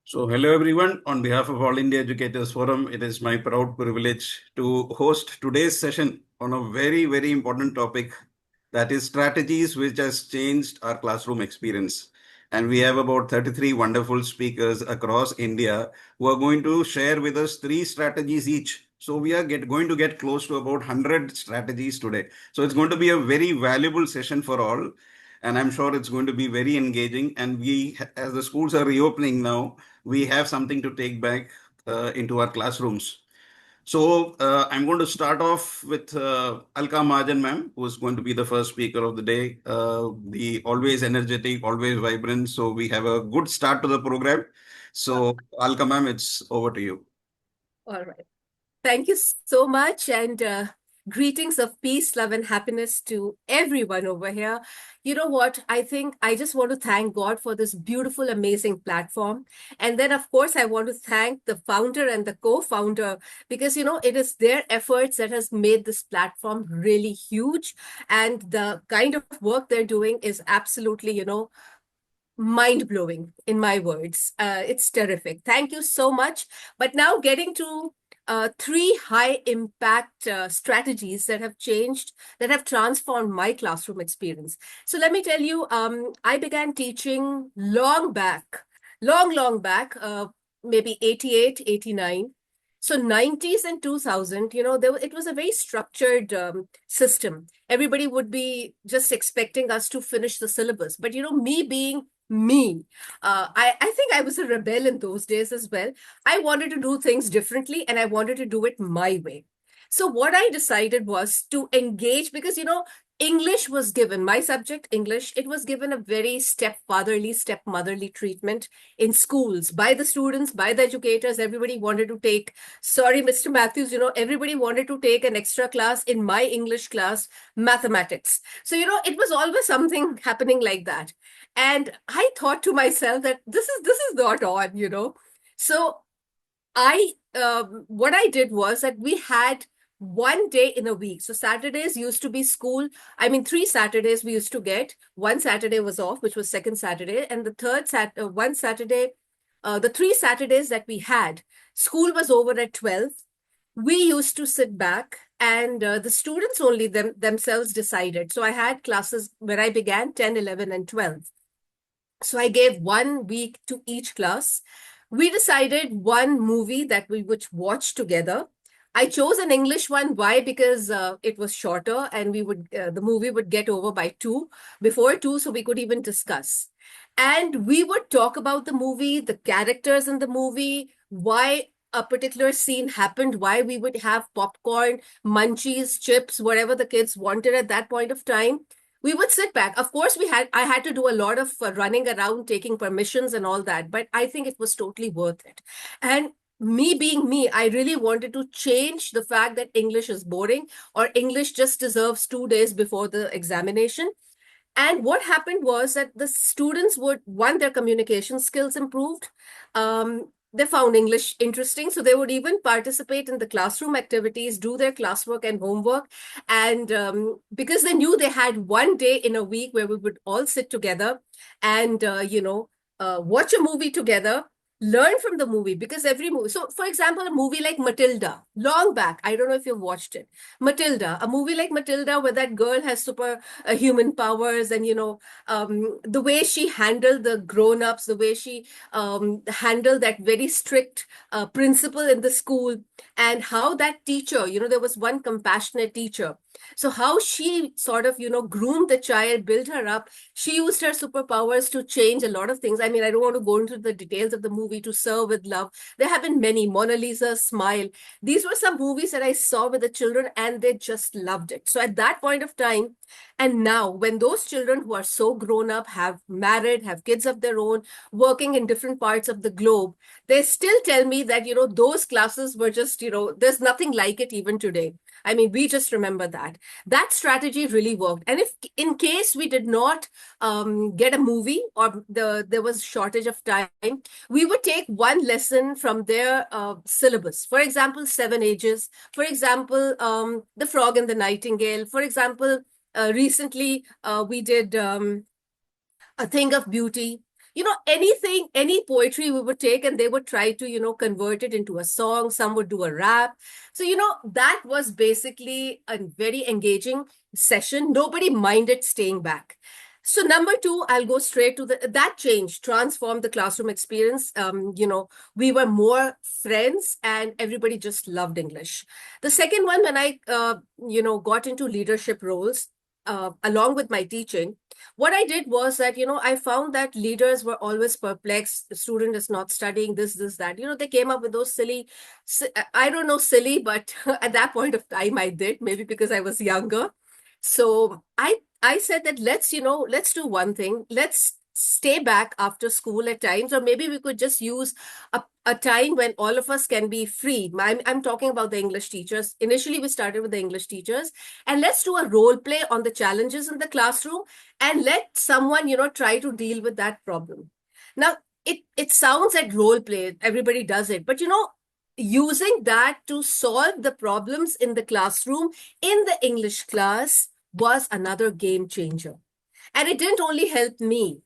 So, hello everyone. On behalf of All India Educators Forum, it is my proud privilege to host today's session on a very, very important topic, that is strategies which has changed our classroom experience. And we have about 33 wonderful speakers across India who are going to share with us three strategies each. So we are going to get close to about 100 strategies today. So it's going to be a very valuable session for all. And I'm sure it's going to be very engaging. And we, as the schools are reopening now, we have something to take back into our classrooms. So I'm going to start off with Alka Mahajan ma'am, who is going to be the first speaker of the day. The always energetic, always vibrant. So we have a good start to the program. So Alka ma'am, it's over to you. All right. Thank you so much. And greetings of peace, love, and happiness to everyone over here. You know what? I think I just want to thank God for this beautiful, amazing platform. And then, of course, I want to thank the founder and the co-founder because, it is their efforts that has made this platform really huge. And the kind of work they're doing is absolutely, mind blowing in my words. It's terrific. Thank you so much. But now getting to three high impact strategies that have changed, that have transformed my classroom experience. So let me tell you, I began teaching long back, long back, maybe 88, 89. So 90s and 2000, it was a very structured system. Everybody would be just expecting us to finish the syllabus. But, me being me. I think I was a rebel in those days as well. I wanted to do things differently and I wanted to do it my way. So what I decided was to engage because, English was given, my subject, English, it was given a very stepmotherly treatment in schools by the students, by the educators. Everybody wanted to take, sorry, Mr. Matthews, everybody wanted to take an extra class in my English class, mathematics. So, it was always something happening like that. And I thought to myself that this is not on. So what I did was that we had one day in a week. So Saturdays used to be school. I mean, 3 Saturdays we used to get. One Saturday was off, which was second Saturday, and the one Saturday, the 3 Saturdays that we had, school was over at 12. We used to sit back and the students only themselves decided. So I had classes where I began 10, 11, and 12. So I gave 1 week to each class. We decided one movie that we would watch together. I chose an English one. Why? Because it was shorter and the movie would get over by 2, before 2, so we could even discuss. And we would talk about the movie, the characters in the movie, why a particular scene happened, why we would have popcorn, munchies, chips, whatever the kids wanted at that point of time. We would sit back. Of course, I had to do a lot of running around, taking permissions and all that, but I think it was totally worth it. And me being me, I really wanted to change the fact that English is boring or English just deserves 2 days before the examination. And what happened was that the students would, one, their communication skills improved. They found English interesting. So they would even participate in the classroom activities, do their classwork and homework. And because they knew they had one day in a week where we would all sit together and, watch a movie together, learn from the movie because every movie. So, for example, a movie like Matilda, long back, I don't know if you've watched it. Matilda, a movie like Matilda where that girl has super human powers and, the way she handled the grown-ups, the way she handled that very strict principal in the school, and how that teacher, there was one compassionate teacher. So how she sort of, groomed the child, built her up. She used her superpowers to change a lot of things. I mean, I don't want to go into the details of the movie. To Serve with Love, there have been many. Mona Lisa, Smile. These were some movies that I saw with the children and they just loved it. So at that point of time, and now when those children who are so grown up, have married, have kids of their own, working in different parts of the globe, they still tell me that, those classes were just, there's nothing like it even today. I mean, we just remember that. That strategy really worked. And if in case we did not get a movie or there was shortage of time, we would take one lesson from their syllabus. For example, Seven Ages. For example, The Frog and the Nightingale. For example, recently we did A Thing of Beauty. anything, any poetry we would take and they would try to, convert it into a song. Some would do a rap. So, that was basically a very engaging session. Nobody minded staying back. So number two, I'll go straight to that change, transformed the classroom experience. We were more friends and everybody just loved English. The second one, when I, got into leadership roles, along with my teaching, what I did was that, I found that leaders were always perplexed. The student is not studying this, that. They came up with those I don't know, silly, but at that point of time, I did, maybe because I was younger. So I said that let's do one thing. Let's stay back after school at times, or maybe we could just use a time when all of us can be free. I'm talking about the English teachers. Initially, we started with the English teachers, and let's do a role play on the challenges in the classroom and let someone, try to deal with that problem. Now, it sounds like role play, everybody does it, but using that to solve the problems in the classroom in the English class was another game changer. And it didn't only help me,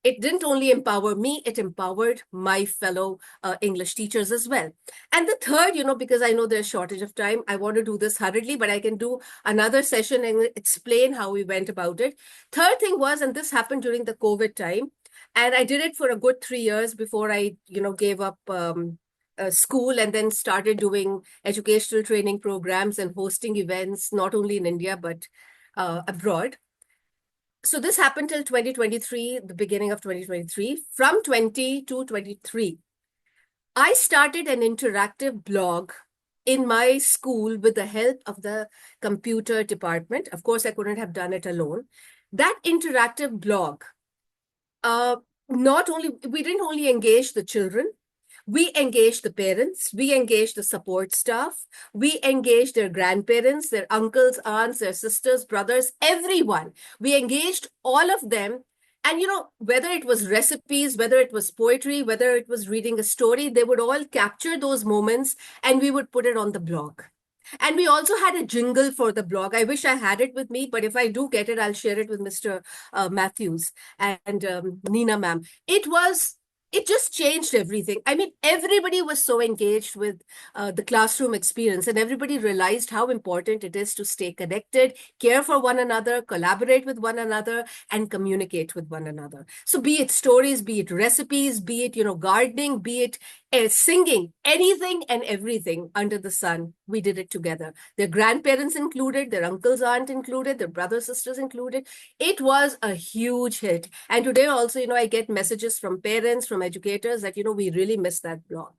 it didn't only empower me, it empowered my fellow English teachers as well. And the third, because I know there's shortage of time, I want to do this hurriedly, but I can do another session and explain how we went about it. Third thing was, and this happened during the COVID time, and I did it for a good 3 years before I, gave up school and then started doing educational training programs and hosting events, not only in India, but abroad. So this happened till 2023, the beginning of 2023. From 20 to 23, I started an interactive blog in my school with the help of the computer department. Of course, I couldn't have done it alone. That interactive blog, we didn't only engage the children, we engaged the parents, we engaged the support staff, we engaged their grandparents, their uncles, aunts, their sisters, brothers, everyone. We engaged all of them. And, whether it was recipes, whether it was poetry, whether it was reading a story, they would all capture those moments and we would put it on the blog. And we also had a jingle for the blog. I wish I had it with me, but if I do get it, I'll share it with Mr. Matthews and Nina ma'am. It just changed everything. I mean, everybody was so engaged with the classroom experience, and everybody realized how important it is to stay connected, care for one another, collaborate with one another, and communicate with one another. So be it stories, be it recipes, be it, gardening, be it singing, anything and everything under the sun, we did it together. Their grandparents included, their uncles, aunt included, their brothers, sisters included. It was a huge hit. And today also, I get messages from parents, from educators that, we really miss that blog.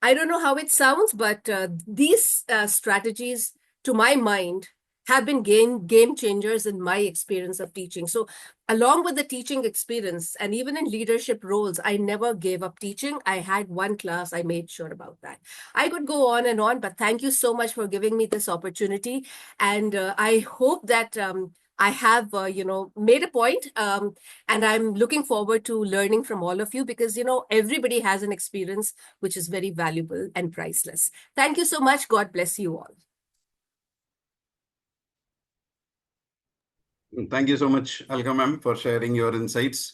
I don't know how it sounds, but these strategies, to my mind, have been game changers in my experience of teaching. So along with the teaching experience and even in leadership roles, I never gave up teaching. I had one class, I made sure about that. I could go on, but thank you so much for giving me this opportunity. And I hope that I have, made a point, and I'm looking forward to learning from all of you because, everybody has an experience which is very valuable and priceless. Thank you so much. God bless you all. Thank you so much, Alka ma'am, for sharing your insights.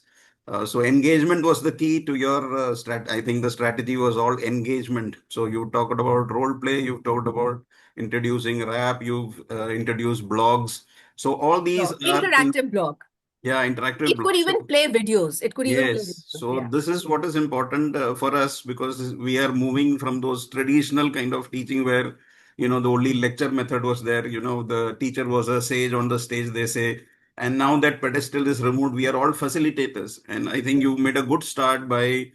So engagement was the key to your strat. I think the strategy was all engagement. So you talked about role play, you talked about introducing rap, you've introduced blogs. So all these are things, Interactive blog. yeah, interactive It could blogs. even So play videos. It could even play yes, videos. so Yeah. this is what is important for us because we are moving from those traditional kind of teaching where, the only lecture method was there, the teacher was a sage on the stage, they say, and now that pedestal is removed, we are all facilitators. And I think you made a good start by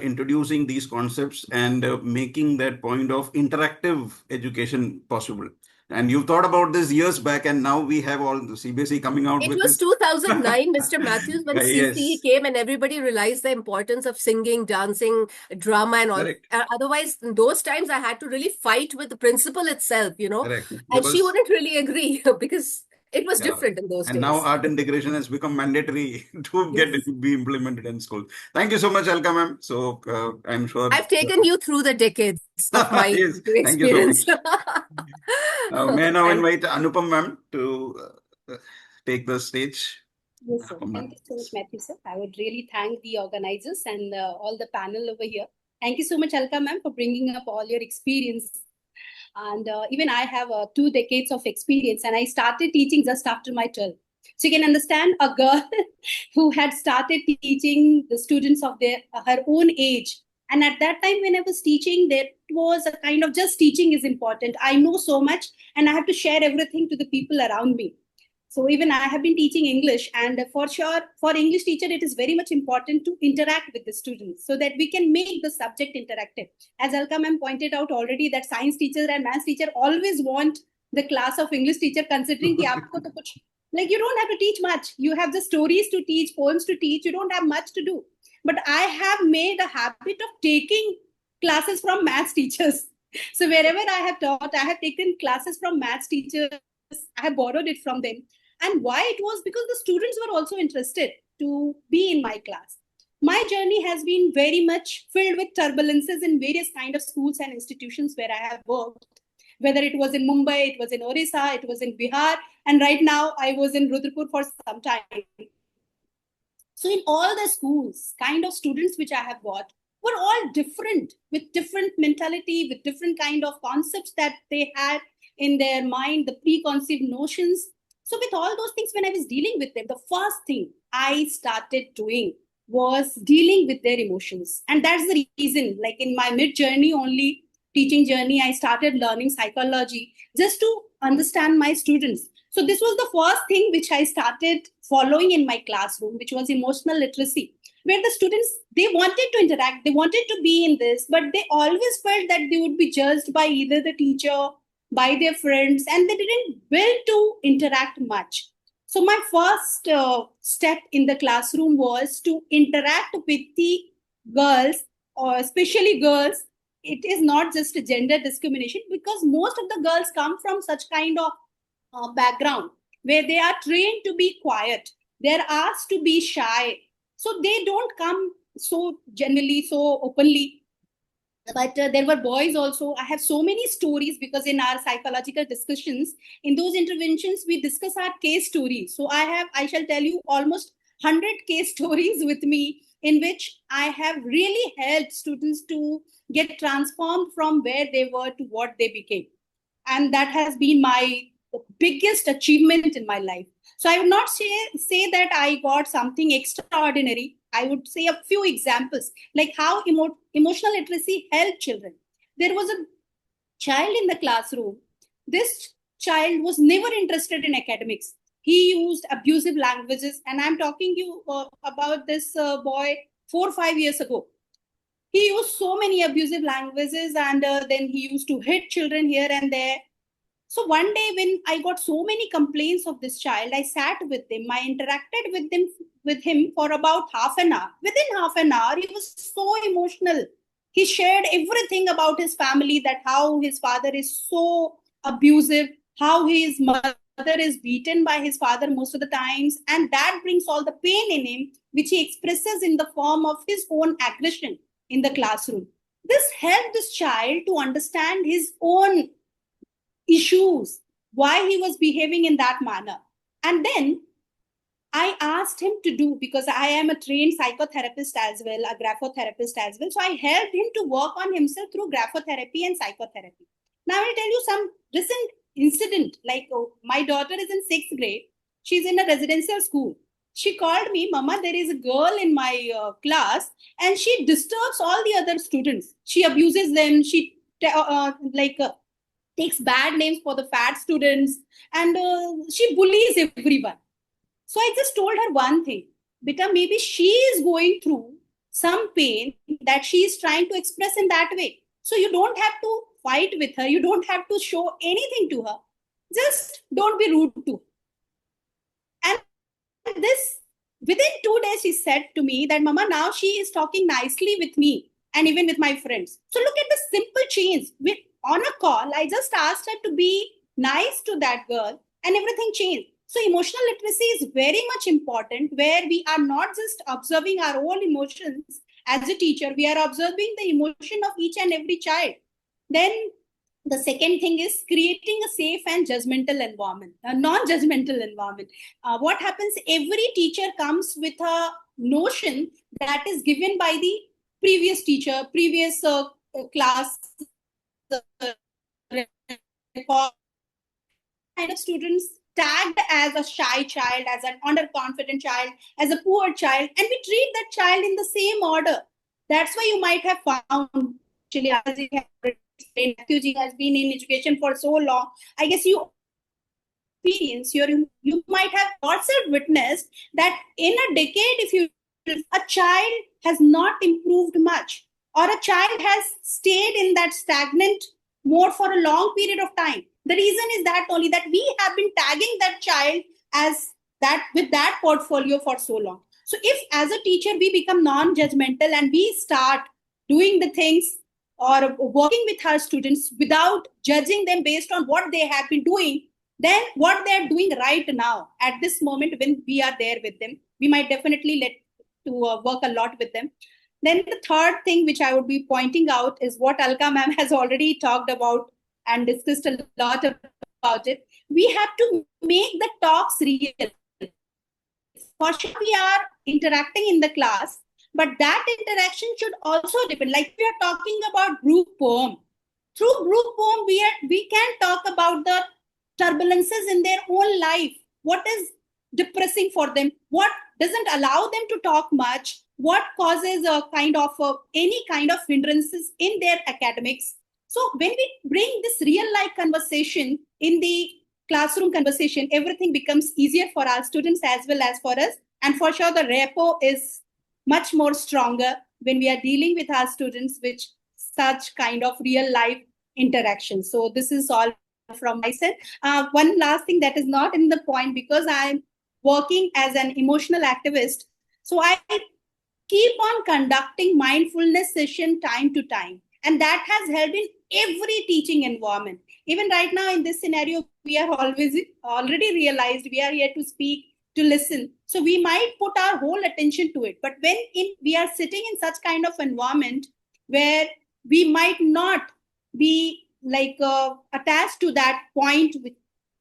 introducing these concepts and making that point of interactive education possible. And you thought about this years back, and now we have all the CBSE coming out It with was it. 2009, Mr. Matthews, when CCE Yes, came and everybody realized the importance of singing, dancing, drama, and all. correct. Otherwise, in those times, I had to really fight with the principal itself, Correct. and she Because, wouldn't really agree because it was yeah. different in those And now days. art integration has become mandatory to get it Yes. to be implemented in school. Thank you so much, Alka ma'am. So I'm sure. I've taken you through the decades of my Yes, thank you so experience. much. May I now Thank invite Anupam ma'am to take the stage. Yes, sir. Welcome, Thank ma'am. you so much, Matthew, sir. I would really thank the organizers and all the panel over here. Thank you so much, Alka, ma'am, for bringing up all your experience. And even I have 2 decades of experience, and I started teaching just after my 12. So you can understand a girl who had started teaching the students of her own age. And at that time, when I was teaching, there was a kind of just teaching is important. I know so much, and I have to share everything to the people around me. So even I have been teaching English, and for sure, for English teacher, it is very much important to interact with the students so that we can make the subject interactive. As Alka ma'am pointed out already, that science teacher and maths teacher always want the class of English teacher, considering कि आपको तो कुछ like you don't have to teach much. You have the stories to teach, poems to teach. You don't have much to do. But I have made a habit of taking classes from maths teachers. So wherever I have taught, I have taken classes from maths teachers. I have borrowed it from them. And why it was because the students were also interested to be in my class. My journey has been very much filled with turbulences in various kind of schools and institutions where I have worked. Whether it was in Mumbai, it was in Orissa, it was in Bihar, and right now I was in Rudrapur for some time. So in all the schools, kind of students which I have got were all different, with different mentality, with different kind of concepts that they had in their mind, the preconceived notions. So with all those things, when I was dealing with them, the first thing I started doing was dealing with their emotions. And that's the reason, like in my mid journey, only teaching journey, I started learning psychology just to understand my students. So this was the first thing which I started following in my classroom, which was emotional literacy, where the students, they wanted to interact, they wanted to be in this, but they always felt that they would be judged by either the teacher, by their friends, and they didn't will to interact much. So my first step in the classroom was to interact with the girls, or especially girls. It is not just a gender discrimination, because most of the girls come from such kind of background where they are trained to be quiet, they're asked to be shy, so they don't come so generally, so openly. But there were boys also. I have so many stories, because in our psychological discussions, in those interventions, we discuss our case stories. So I shall tell you almost 100 case stories with me, in which I have really helped students to get transformed from where they were to what they became. And that has been my biggest achievement in my life. So I would not say that I got something extraordinary. I would say a few examples, like how emotional literacy helped children. There was a child in the classroom. This child was never interested in academics. He used abusive languages, and I'm talking you about this boy 4 or 5 years ago. He used so many abusive languages, and then he used to hit children here and there. So one day when I got so many complaints of this child, I sat with him. I interacted with him for about half an hour. Within half an hour, he was so emotional. He shared everything about his family, that how his father is so abusive, how his mother is beaten by his father most of the times, and that brings all the pain in him, which he expresses in the form of his own aggression in the classroom. This helped this child to understand his own issues, why he was behaving in that manner. And then I asked him to do, because I am a trained psychotherapist as well, a graphotherapist as well. So I helped him to work on himself through graphotherapy and psychotherapy. Now I'll tell you some recent incident. Like, my daughter is in 6th grade. She's in a residential school. She called me, Mama, there is a girl in my class, and she disturbs all the other students. She abuses them. She takes bad names for the fat students, and she bullies everyone. So I just told her one thing, Beta, maybe she is going through some pain that she is trying to express in that way. So you don't have to fight with her, you don't have to show anything to her. Just don't be rude to her. And this, within 2 days, she said to me that, Mama, now she is talking nicely with me and even with my friends. So look at the simple change. On a call, I just asked her to be nice to that girl, and everything changed. So emotional literacy is very much important, where we are not just observing our own emotions as a teacher, we are observing the emotion of each and every child. Then The second thing is creating a safe and judgmental environment, a non-judgmental environment. What happens? Every teacher comes with a notion that is given by the previous teacher, previous class record. Kind of students tagged as a shy child, as an underconfident child, as a poor child, and we treat that child in the same order. That's why you might have found, actually, as it has explained, Matthew ji has been in education for so long. I guess you experience, you might have yourself witnessed that in a decade, if you a child has not improved much, or a child has stayed in that stagnant mode for a long period of time. The reason is that only that we have been tagging that child as that with that portfolio for so long. So if as a teacher we become non-judgmental and we start doing the things or working with our students without judging them based on what they have been doing, then what they're doing right now at this moment when we are there with them, we might definitely let to work a lot with them. Then the third thing which I would be pointing out is what Alka ma'am has already talked about and discussed a lot about it. We have to make the talks real. For sure, we are interacting in the class, but that interaction should also depend. Like we are talking about group poem. Through group poem, we can talk about the turbulences in their own life. What is depressing for them? What doesn't allow them to talk much? What causes a kind of any kind of hindrances in their academics? So when we bring this real life conversation in the classroom conversation, everything becomes easier for our students as well as for us. And for sure, the rapport is much more stronger when we are dealing with our students with such kind of real life interaction. So this is all from my side. One last thing that is not in the point, because I'm working as an emotional activist, so I keep on conducting mindfulness session time to time, and that has helped in every teaching environment. Even right now in this scenario, we are already realized we are here to speak, to listen, so we might put our whole attention to it. But when we are sitting in such kind of environment where we might not be like attached to that point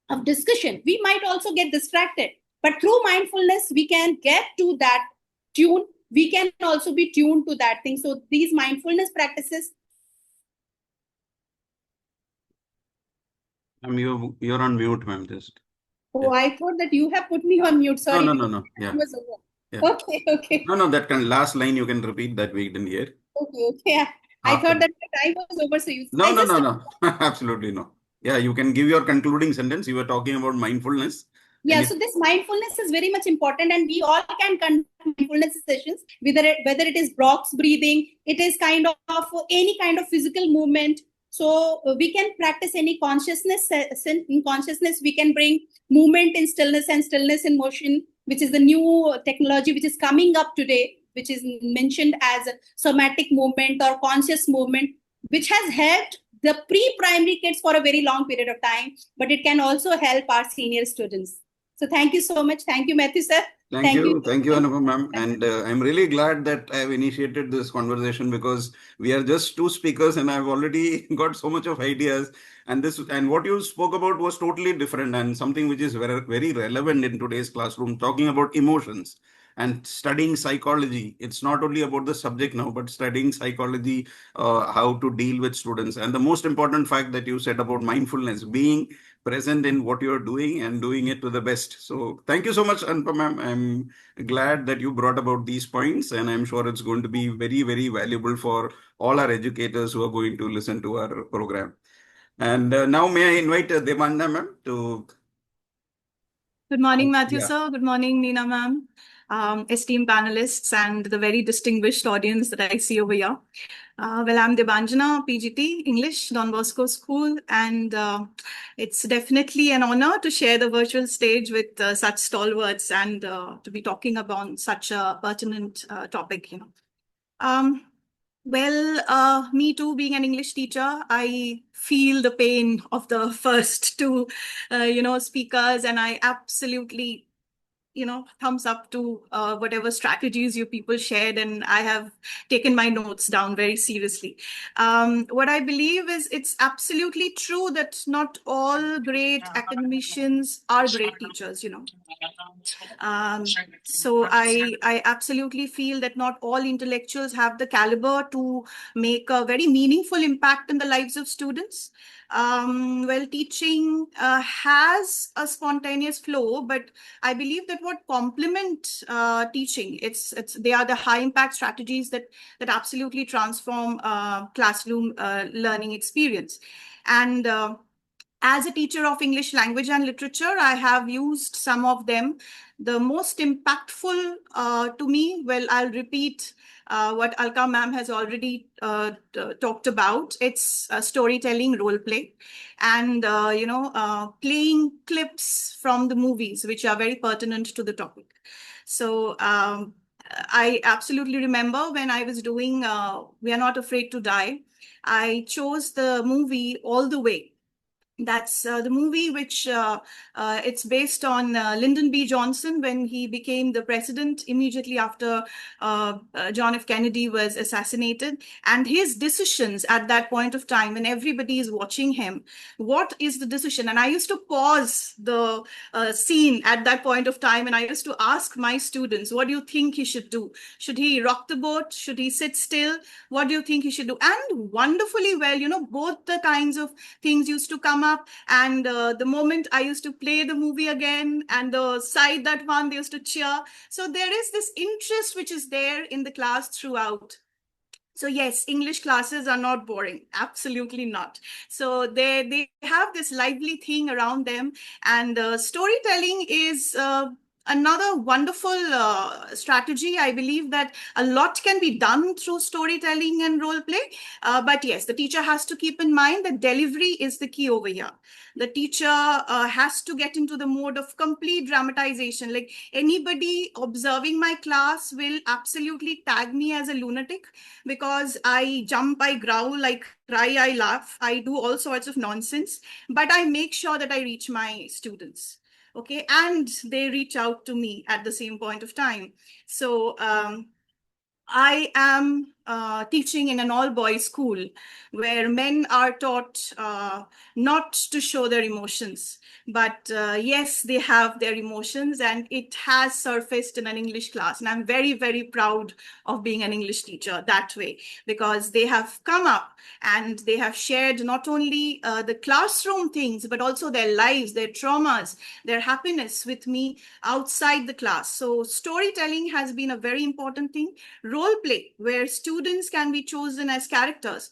of discussion, we might also get distracted. But through mindfulness, we can get to that tune. We can also be tuned to that thing. So these mindfulness practices. You're on mute, ma'am. Just. Oh, I thought that you have put me on mute. Sorry. No. Yeah. Was over. Yeah. Okay. No. That last line you can repeat that we didn't hear. Okay. I thought that the time was over. So No. Absolutely no. Yeah, you can give your concluding sentence. You were talking about mindfulness. Yeah, so this mindfulness is very much important, and we all can conduct mindfulness sessions, whether it is box breathing, it is kind of any kind of physical movement. So we can practice any consciousness. In consciousness, we can bring movement in stillness and stillness in motion, which is the new technology which is coming up today, which is mentioned as somatic movement or conscious movement, which has helped the pre-primary kids for a very long period of time, but it can also help our senior students. So thank you so much. Thank you, Matthew, sir. Thank you, Anupam ma'am. And I'm really glad that I have initiated this conversation, because we are just two speakers and I've already got so much of ideas. And what you spoke about was totally different and something which is very, very relevant in today's classroom, talking about emotions and studying psychology. It's not only about the subject now, but studying psychology, how to deal with students. And the most important fact that you said about mindfulness, being present in what you're doing and doing it to the best. So thank you so much, Anupam ma'am. I'm glad that you brought about these points, and I'm sure it's going to be very, very valuable for all our educators who are going to listen to our program. And now may I invite Devanda ma'am to... Good morning, Matthew Yeah. sir. Good morning, Neena ma'am, esteemed panelists, and the very distinguished audience that I see over here. Well, I'm Debanjana, PGT, English, Don Bosco School, and it's definitely an honor to share the virtual stage with such stalwarts and to be talking about such a pertinent topic, Well, me too, being an English teacher, I feel the pain of the first two, speakers, and I absolutely, thumbs up to whatever strategies you people shared, and I have taken my notes down very seriously. What I believe is it's absolutely true that not all great academicians are great teachers. So I absolutely feel that not all intellectuals have the caliber to make a very meaningful impact in the lives of students. Well, teaching has a spontaneous flow, but I believe that what complement teaching, they are the high impact strategies that absolutely transform classroom learning experience. And as a teacher of English language and literature, I have used some of them. The most impactful to me, well, I'll repeat what Alka ma'am has already talked about. It's storytelling, role play, and playing clips from the movies, which are very pertinent to the topic. So I absolutely remember when I was doing We Are Not Afraid to Die, I chose the movie All the Way. That's the movie which it's based on Lyndon B. Johnson when he became the president immediately after John F. Kennedy was assassinated, and his decisions at that point of time when everybody is watching him. What is the decision? And I used to pause the scene at that point of time, and I used to ask my students, what do you think he should do? Should he rock the boat? Should he sit still? What do you think he should do? And wonderfully well, both the kinds of things used to come up, and the moment I used to play the movie again, and the side that one, they used to cheer. So there is this interest which is there in the class throughout. So yes, English classes are not boring. Absolutely not. So they have this lively thing around them, and storytelling is another wonderful strategy. I believe that a lot can be done through storytelling and role play. But yes, the teacher has to keep in mind that delivery is the key over here. The teacher has to get into the mode of complete dramatization. Like anybody observing my class will absolutely tag me as a lunatic, because I jump, I growl, I cry, I laugh, I do all sorts of nonsense, but I make sure that I reach my students. Okay, and they reach out to me at the same point of time. So I am teaching in an all-boys school where men are taught not to show their emotions. But yes, they have their emotions, and it has surfaced in an English class. And I'm very, very proud of being an English teacher that way, because they have come up and they have shared not only the classroom things, but also their lives, their traumas, their happiness with me outside the class. So storytelling has been a very important thing. Role play, where students can be chosen as characters.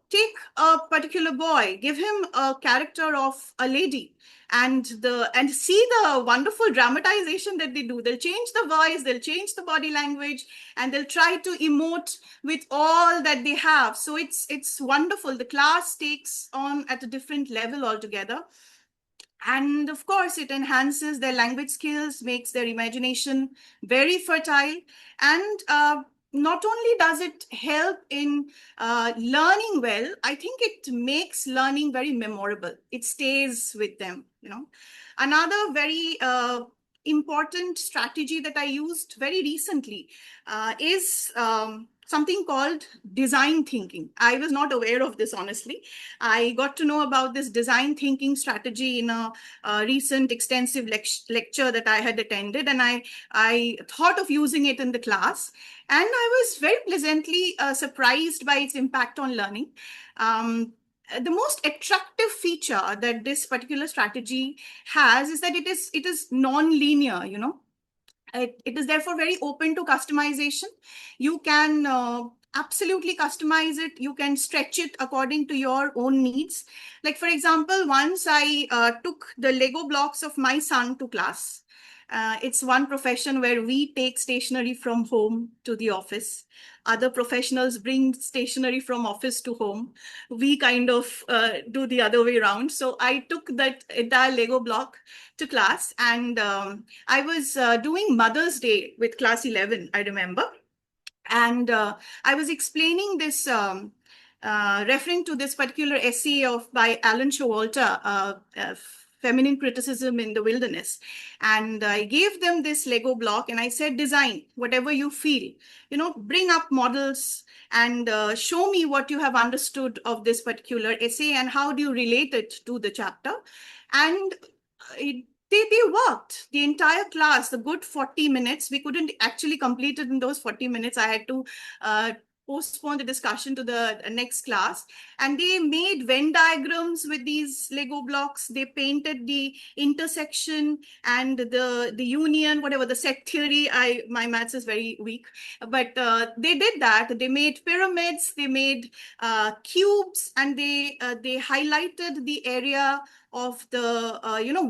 Take a particular boy, give him a character of a lady, and see the wonderful dramatization that they do. They'll change the voice, they'll change the body language, and they'll try to emote with all that they have. So it's wonderful. The class takes on at a different level altogether. And of course, it enhances their language skills, makes their imagination very fertile. And not only does it help in learning well, I think it makes learning very memorable. It stays with them. Another very important strategy that I used very recently is something called design thinking. I was not aware of this, honestly. I got to know about this design thinking strategy in a recent extensive lecture that I had attended, and I thought of using it in the class, and I was very pleasantly surprised by its impact on learning. The most attractive feature that this particular strategy has is that it is non-linear. It is therefore very open to customization. You can absolutely customize it. You can stretch it according to your own needs. Like, for example, once I took the Lego blocks of my son to class. It's one profession where we take stationery from home to the office. Other professionals bring stationery from office to home. We kind of do the other way around. So I took that entire Lego block to class, and I was doing Mother's Day with class 11, I remember. And I was explaining this, referring to this particular essay by Alan Showalter, feminine criticism in the wilderness. And I gave them this Lego block and I said, design whatever you feel, bring up models and show me what you have understood of this particular essay and how do you relate it to the chapter. And they worked the entire class, the good 40 minutes. We couldn't actually complete it in those 40 minutes. I had to postpone the discussion to the next class. And they made Venn diagrams with these Lego blocks. They painted the intersection and the union, whatever, the set theory. My maths is very weak, but they did that. They made pyramids, they made cubes, and they highlighted the area of the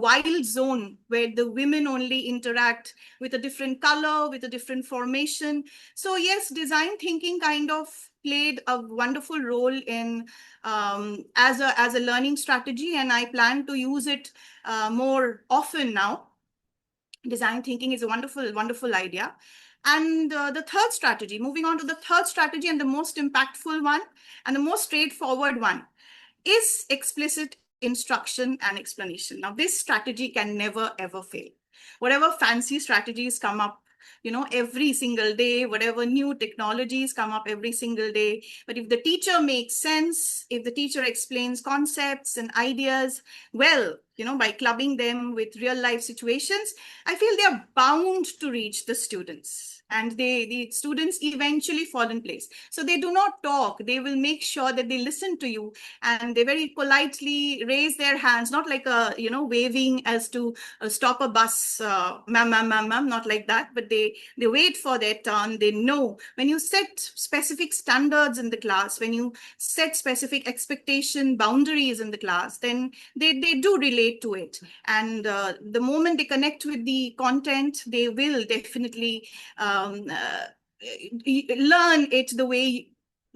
wild zone where the women only interact with a different color, with a different formation. So yes, design thinking kind of played a wonderful role in as a learning strategy, and I plan to use it more often now. Design thinking is a wonderful idea. And the third strategy, moving on to the third strategy and the most impactful one and the most straightforward one, is explicit instruction and explanation. Now, this strategy can never, ever fail. Whatever fancy strategies come up, every single day, whatever new technologies come up every single day. But if the teacher makes sense, if the teacher explains concepts and ideas well, by clubbing them with real life situations, I feel they are bound to reach the students. And the students eventually fall in place. So they do not talk. They will make sure that they listen to you, and they very politely raise their hands, not like waving as to stop a bus, ma'am, not like that, but they wait for their turn. They know when you set specific standards in the class, when you set specific expectation boundaries in the class, then they do relate to it. And the moment they connect with the content, they will definitely learn it the way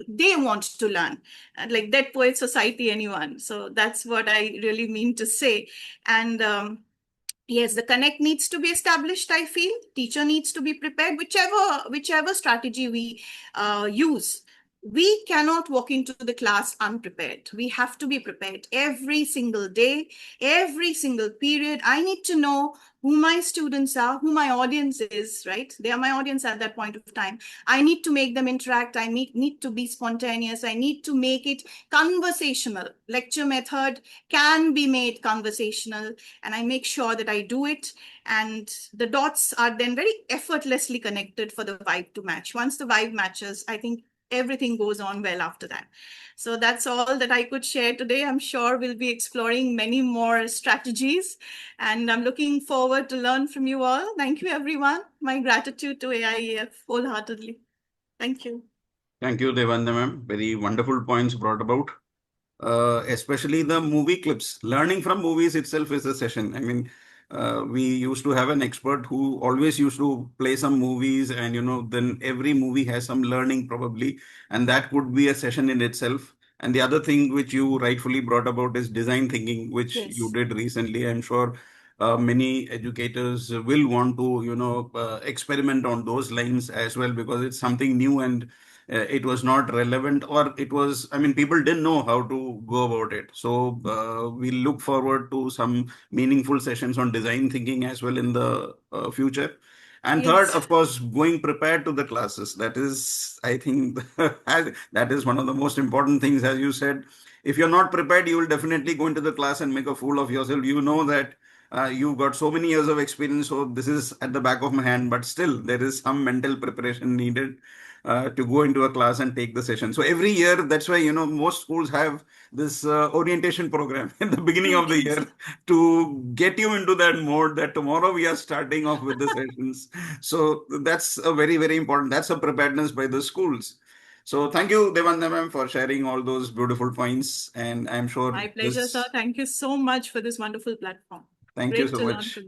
they want to learn, like Dead Poet Society, anyone. So that's what I really mean to say. And yes, the connect needs to be established, I feel. Teacher needs to be prepared, whichever strategy we use. We cannot walk into the class unprepared. We have to be prepared every single day, every single period. I need to know who my students are, who my audience is, right? They are my audience at that point of time. I need to make them interact. I need to be spontaneous. I need to make it conversational. Lecture method can be made conversational, and I make sure that I do it. And the dots are then very effortlessly connected for the vibe to match. Once the vibe matches, I think everything goes on well after that. So that's all that I could share today. I'm sure we'll be exploring many more strategies, and I'm looking forward to learn from you all. Thank you, everyone. My gratitude to AIEF wholeheartedly. Thank you. Thank you, Devanda ma'am. Very wonderful points brought about. Especially the movie clips. Learning from movies itself is a session. I mean, we used to have an expert who always used to play some movies, and then every movie has some learning probably, and that could be a session in itself. And the other thing which you rightfully brought about is design thinking, which you did recently. I'm sure many educators will want to experiment on those lines as well, because it's something new, and it was not relevant, or it was, I mean, people didn't know how to go about it. So we look forward to some meaningful sessions on design thinking as well in the future. And third, of course, going prepared to the classes. That is, I think, that is one of the most important things. As you said, if you're not prepared, you will definitely go into the class and make a fool of yourself. You know that you've got so many years of experience, so this is at the back of my hand, but still there is some mental preparation needed to go into a class and take the session. So every year, that's why, most schools have this orientation program in the beginning of the year to get you into that mode that tomorrow we are starting off with the sessions. So that's a very, very important, that's a preparedness by the schools. So thank you, Devanda ma'am, for sharing all those beautiful points. And I'm sure my pleasure, sir. Thank you so much for this wonderful platform. Thank you so much.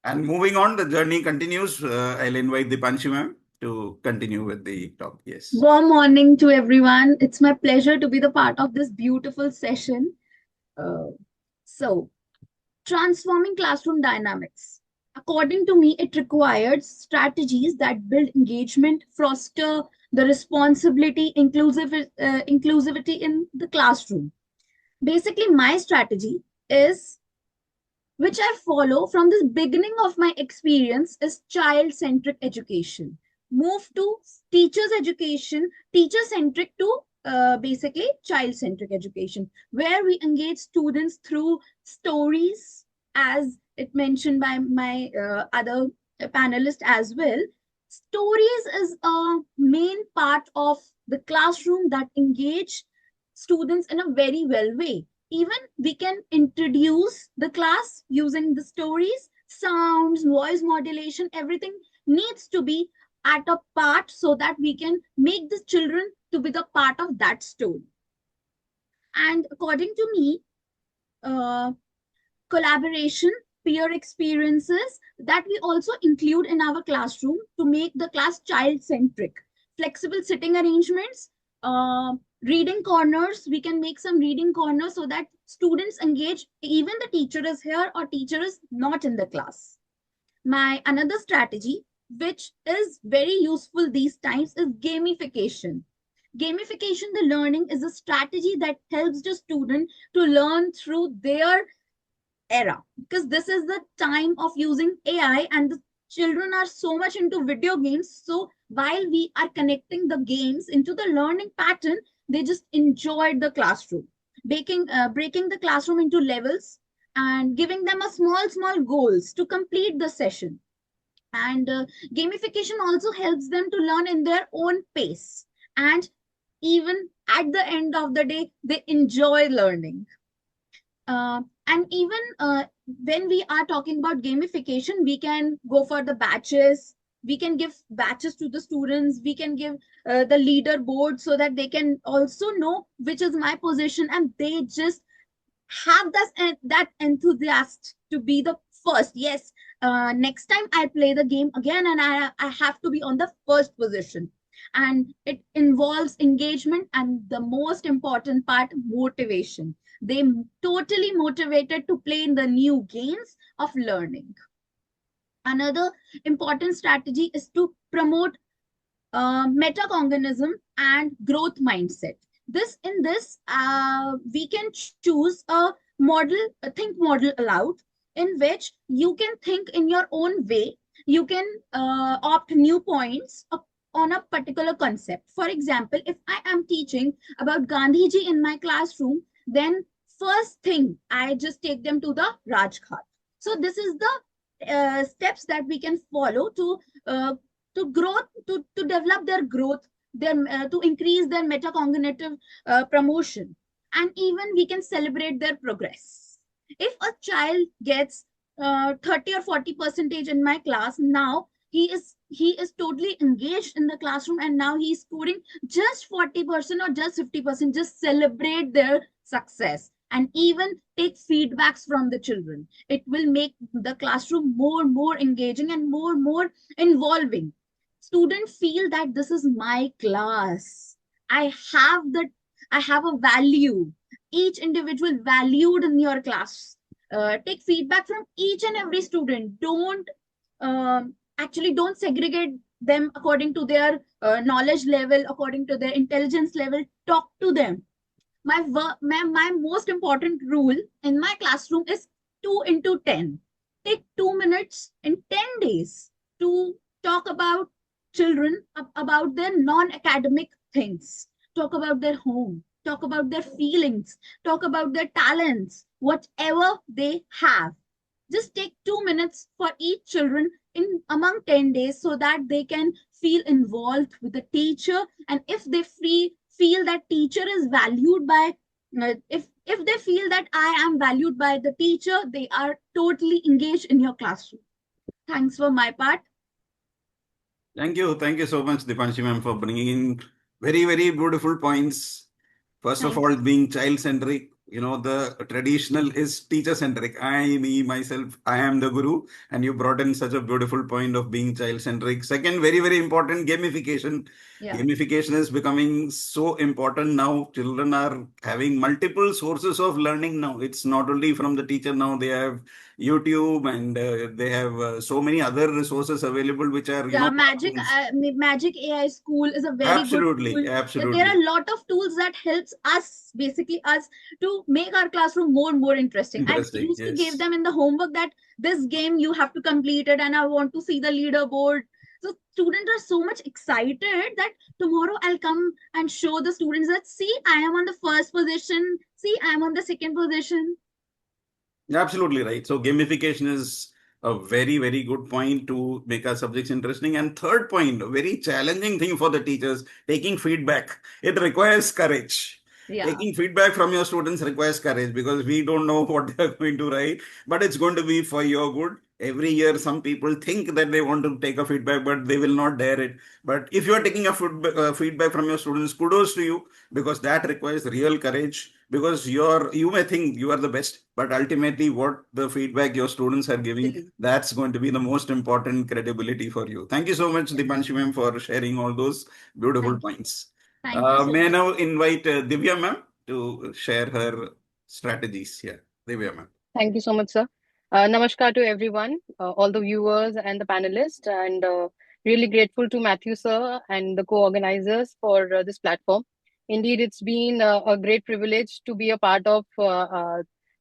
And moving on, the journey continues. I'll invite Dipanshi ma'am to continue with the talk. Yes. Warm morning to everyone. It's my pleasure to be the part of this beautiful session. So, transforming classroom dynamics. According to me, it requires strategies that build engagement, foster the responsibility, inclusivity in the classroom. Basically, my strategy is which I follow from the beginning of my experience, is child-centric education. Move to teachers' education, teacher-centric to basically child-centric education, where we engage students through stories, as it mentioned by my other panelist as well. Stories is a main part of the classroom that engage students in a very well way. Even we can introduce the class using the stories, sounds, voice modulation, everything needs to be at a part so that we can make the children to be the part of that story. And according to me, uh, collaboration, peer experiences that we also include in our classroom to make the class child centric. Flexible sitting arrangements, reading corners, we can make some reading corners so that students engage, even the teacher is here or teacher is not in the class. My another strategy, which is very useful these times, is gamification. Gamification, the learning, is a strategy that helps the student to learn through their era, because this is the time of using AI and the children are so much into video games. So while we are connecting the games into the learning pattern, they just enjoyed the classroom, breaking the classroom into levels and giving them a small goals to complete the session. And gamification also helps them to learn in their own pace, and even at the end of the day they enjoy learning. And even when we are talking about gamification, we can go for the batches. We can give batches to the students. We can give the leaderboard so that they can also know which is my position, and they just have that enthusiast to be the first. Yes, next time I play the game again, and I have to be on the first position. And it involves engagement, and the most important part, motivation. They totally motivated to play in the new games of learning. Another important strategy is to promote metacognition and growth mindset. We can choose a think model aloud, in which you can think in your own way. You can opt new points on a particular concept. For example, if I am teaching about Gandhiji in my classroom, then first thing I just take them to the Rajghat. So this is the steps that we can follow to growth, to develop their growth, to increase their metacognitive promotion. And even we can celebrate their progress. If a child gets 30 or 40 percentage in my class, now he is totally engaged in the classroom, and now he's scoring just 40% or just 50%. Just celebrate their success and even take feedbacks from the children. It will make the classroom more engaging and more involving. Students feel that this is my class. I have that. I have a value. Each individual valued in your class. Take feedback from each and every student. Don't segregate them according to their knowledge level, according to their intelligence level. Talk to them. My most important rule in my classroom is 2 into 10. Take 2 minutes in 10 days to talk about children, about their non-academic things. Talk about their home, talk about their feelings, talk about their talents, whatever they have. Just take 2 minutes for each children in among 10 days so that they can feel involved with the teacher. And if they feel that teacher is valued by if they feel that I am valued by the teacher, they are totally engaged in your classroom. Thanks for my part. Thank you so much, Dipanshi ma'am, for bringing in very beautiful points. First of all, being child-centric, the traditional is teacher-centric. Myself, I am the guru, and you brought in such a beautiful point of being child-centric. Second, very important, gamification. Yeah. Gamification is becoming so important now. Children are having multiple sources of learning now. It's not only from the teacher now. They have YouTube, and they have so many other resources available, which are, Yeah, Magic cartoons. Magic AI School is a very good Absolutely, tool. Yeah, there are absolutely a lot of tools that helps us, basically us, to make our classroom more and more interesting. I interesting. used to give Yes. them in the homework that this game you have to complete it, and I want to see the leaderboard. So students are so much excited that tomorrow I'll come and show the students that, see, I am on the first position, see, I am on the second position. Absolutely right. So gamification is a very, very good point to make our subjects interesting. And third point, a very challenging thing for the teachers, taking feedback. It requires courage. Yeah. Taking feedback from your students requires courage, because we don't know what they're going to write, but it's going to be for your good. Every year, some people think that they want to take a feedback, but they will not dare it. But if you are taking a feedback from your students, kudos to you, because that requires real courage, because you may think you are the best, but ultimately what the feedback your students are giving, Absolutely. that's going to be the most important credibility for you. Thank you so much, Dipanshu ma'am, for sharing all those beautiful Thank you. points. Thank you so May I much. now invite Divya ma'am to share her strategies here. Divya ma'am. Thank you so much, sir. Namaskar to everyone, all the viewers and the panelists, and really grateful to Matthew, sir, and the co-organizers for this platform. Indeed, it's been a great privilege to be a part of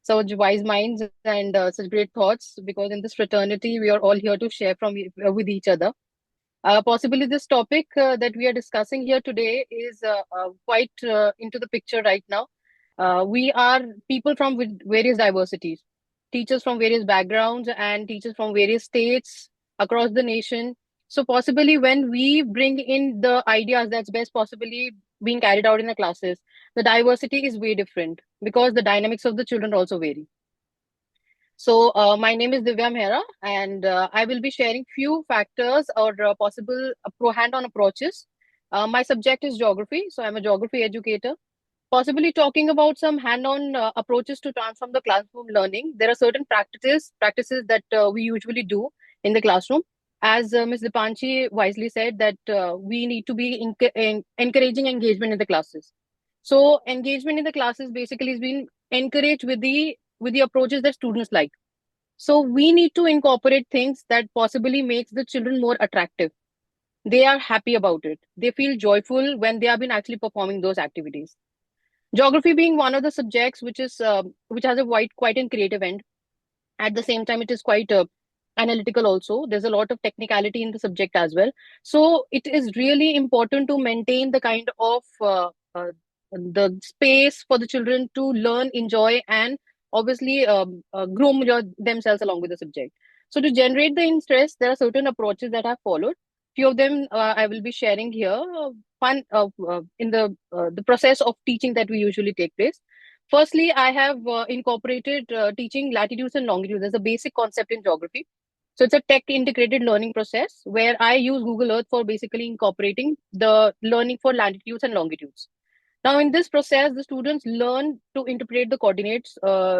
such wise minds and such great thoughts, because in this fraternity, we are all here to share with each other. Possibly, this topic that we are discussing here today is quite into the picture right now. We are people from various diversities, teachers from various backgrounds, and teachers from various states across the nation. So, possibly, when we bring in the ideas that's best possibly being carried out in the classes, the diversity is way different, because the dynamics of the children also vary. So, my name is Divya Mehra, and I will be sharing few factors or possible hand-on approaches. My subject is geography, so I'm a geography educator. Possibly talking about some hand-on approaches to transform the classroom learning. There are certain practices that we usually do in the classroom. As Ms. Dipanchi wisely said, that we need to be encouraging engagement in the classes. So, engagement in the classes basically is being encouraged with the approaches that students like. So we need to incorporate things that possibly makes the children more attractive. They are happy about it. They feel joyful when they have been actually performing those activities. Geography being one of the subjects which has a quite and creative end. At the same time, it is quite analytical also. There's a lot of technicality in the subject as well. So it is really important to maintain the kind of the space for the children to learn, enjoy, and obviously groom themselves along with the subject. So to generate the interest, there are certain approaches that I've followed. Few of them I will be sharing here. Fun in the process of teaching that we usually take place. Firstly, I have incorporated teaching latitudes and longitudes as a basic concept in geography. So it's a tech integrated learning process where I use Google Earth for basically incorporating the learning for latitudes and longitudes. Now, in this process, the students learn to interpret the coordinates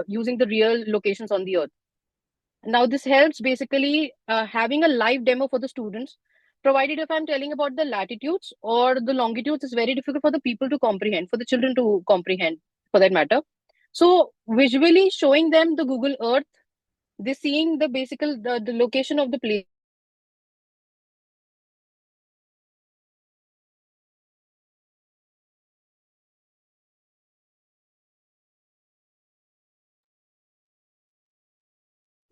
using the real locations on the Earth. Now, this helps basically having a live demo for the students. Provided if I'm telling about the latitudes or the longitudes, it's very difficult for the people to comprehend, for the children to comprehend for that matter. So, visually showing them the Google Earth, they seeing the location of the place.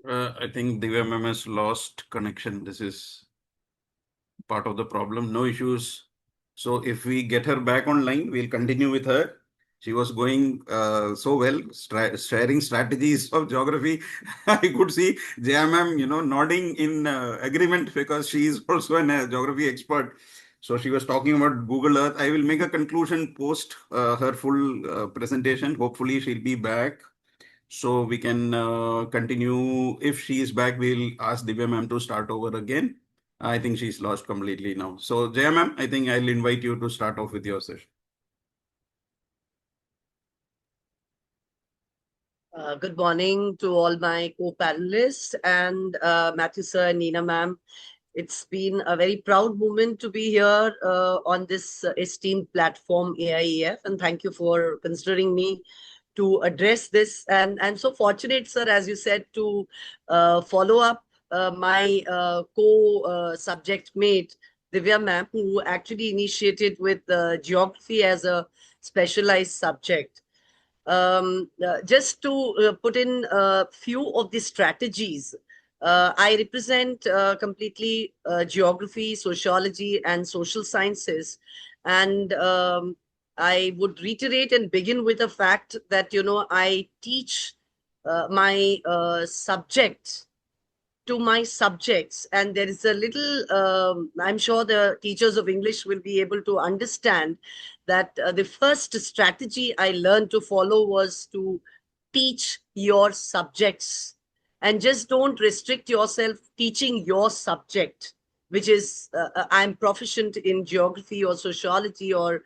I think Divya ma'am has lost connection. This is part of the problem. No issues. So if we get her back online, we'll continue with her. She was going so well, sharing strategies of geography. I could see Jaya ma'am, nodding in agreement, because she is also a geography expert. So she was talking about Google Earth. I will make a conclusion post her full presentation. Hopefully she'll be back. So we can continue. If she is back, we'll ask Divya ma'am to start over again. I think she's lost completely now. So Jaya ma'am, I think I'll invite you to start off with your session. Good morning to all my co-panelists and Matthew sir and Nina ma'am. It's been a very proud moment to be here on this esteemed platform AIEF, and thank you for considering me to address this. And I'm so fortunate, sir, as you said, to follow up my co-subject mate, Divya ma'am, who actually initiated with geography as a specialized subject. Just to put in a few of the strategies, I represent completely geography, sociology, and social sciences. And I would reiterate and begin with the fact that, I teach my subject to my subjects, and there is a little I'm sure the teachers of English will be able to understand that the first strategy I learned to follow was to teach your subjects, and just don't restrict yourself teaching your subject, which is I'm proficient in geography or sociology or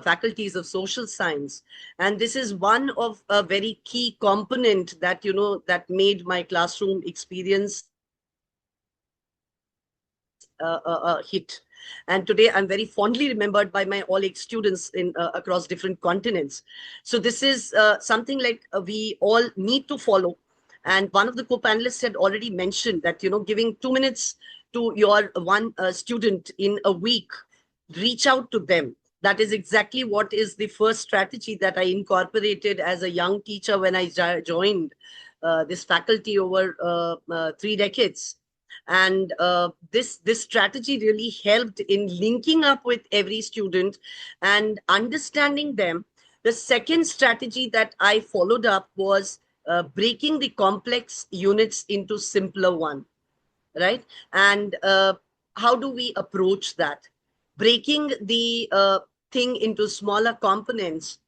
faculties of social science. And this is one of a very key component that that made my classroom experience hit. And today I'm very fondly remembered by my all age students in across different continents. So this is something like we all need to follow. And one of the co-panelists had already mentioned that giving 2 minutes to your one student in a week, reach out to them. That is exactly what is the first strategy that I incorporated as a young teacher when I joined this faculty over 3 decades. And this strategy really helped in linking up with every student and understanding them. The second strategy that I followed up was breaking the complex units into simpler one, right? And how do we approach that? Breaking the thing into smaller components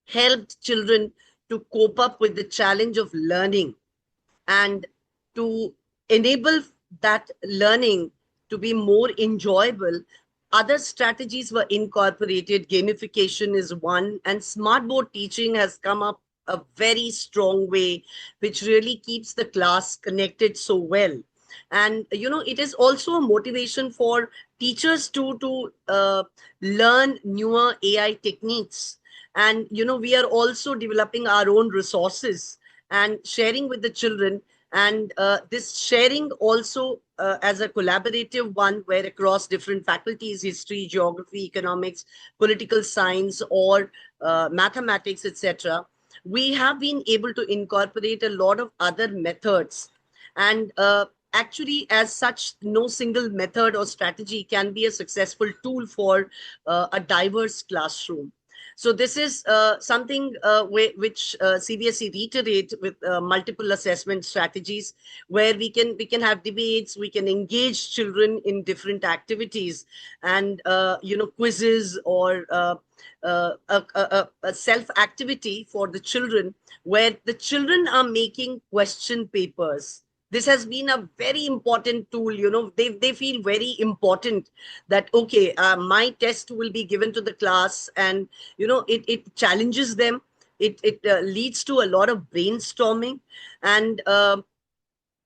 helped children to cope up with the challenge of learning, and to enable that learning to be more enjoyable. Other strategies were incorporated. Gamification is one, and smartboard teaching has come up a very strong way, which really keeps the class connected so well. And it is also a motivation for teachers to learn newer AI techniques. And we are also developing our own resources and sharing with the children. And this sharing also as a collaborative one, where across different faculties, history, geography, economics, political science, or mathematics, etc., we have been able to incorporate a lot of other methods. And actually, as such, no single method or strategy can be a successful tool for a diverse classroom. So this is something which CBSE reiterate with multiple assessment strategies, where we can have debates, we can engage children in different activities, and quizzes, or a self activity for the children, where the children are making question papers. This has been a very important tool. They feel very important that, okay, my test will be given to the class, and it challenges them. It leads to a lot of brainstorming. And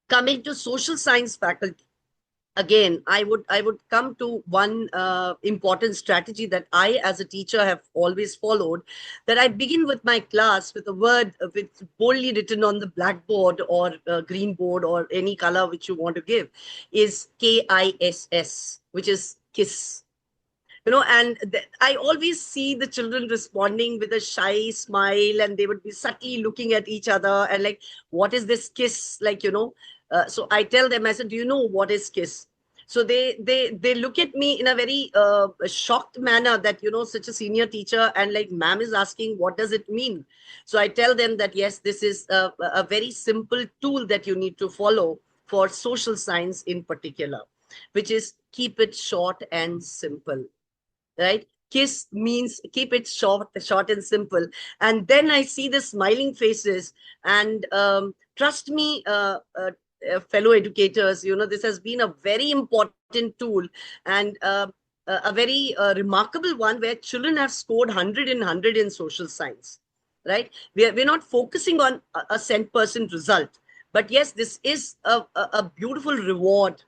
coming to social science faculty, again, I would come to one important strategy that I, as a teacher, have always followed, that I begin with my class with a word with boldly written on the blackboard or green board or any color which you want to give, is KISS, which is kiss. And I always see the children responding with a shy smile, and they would be subtly looking at each other and like, what is this kiss? So I tell them, I said, do you know what is kiss? So they look at me in a very shocked manner that, such a senior teacher, and like, ma'am is asking, what does it mean? So I tell them that, yes, this is a very simple tool that you need to follow for social science in particular, which is keep it short and simple. Right? Kiss means keep it short and simple. And then I see the smiling faces. And trust me, fellow educators, this has been a very important tool, and a very remarkable one, where children have scored 100 in 100 in social science. Right? We're not focusing on a cent% result, but yes, this is a beautiful reward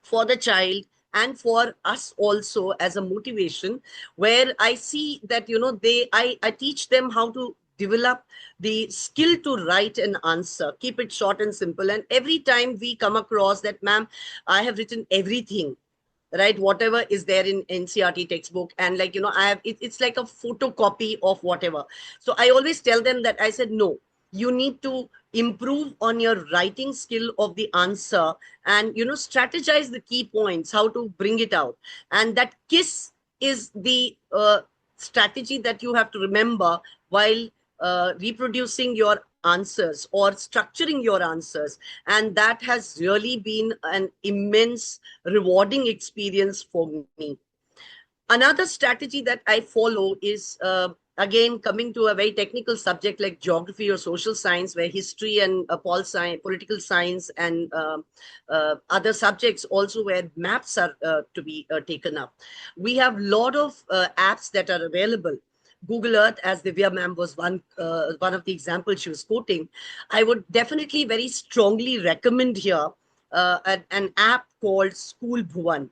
for the child and for us also as a motivation, where I see that I teach them how to develop the skill to write an answer. Keep it short and simple. And every time we come across that, ma'am, I have written everything, right? Whatever is there in NCRT textbook, and like, it's like a photocopy of whatever. So I always tell them that, I said, no, you need to improve on your writing skill of the answer, and strategize the key points, how to bring it out. And that KISS is the strategy that you have to remember while reproducing your answers or structuring your answers. And that has really been an immense rewarding experience for me. Another strategy that I follow is, again, coming to a very technical subject like geography or social science, where history and political science and other subjects also, where maps are to be taken up. We have a lot of apps that are available. Google Earth, as Divya ma'am was one of the examples she was quoting. I would definitely very strongly recommend here an app called School Bhuvan,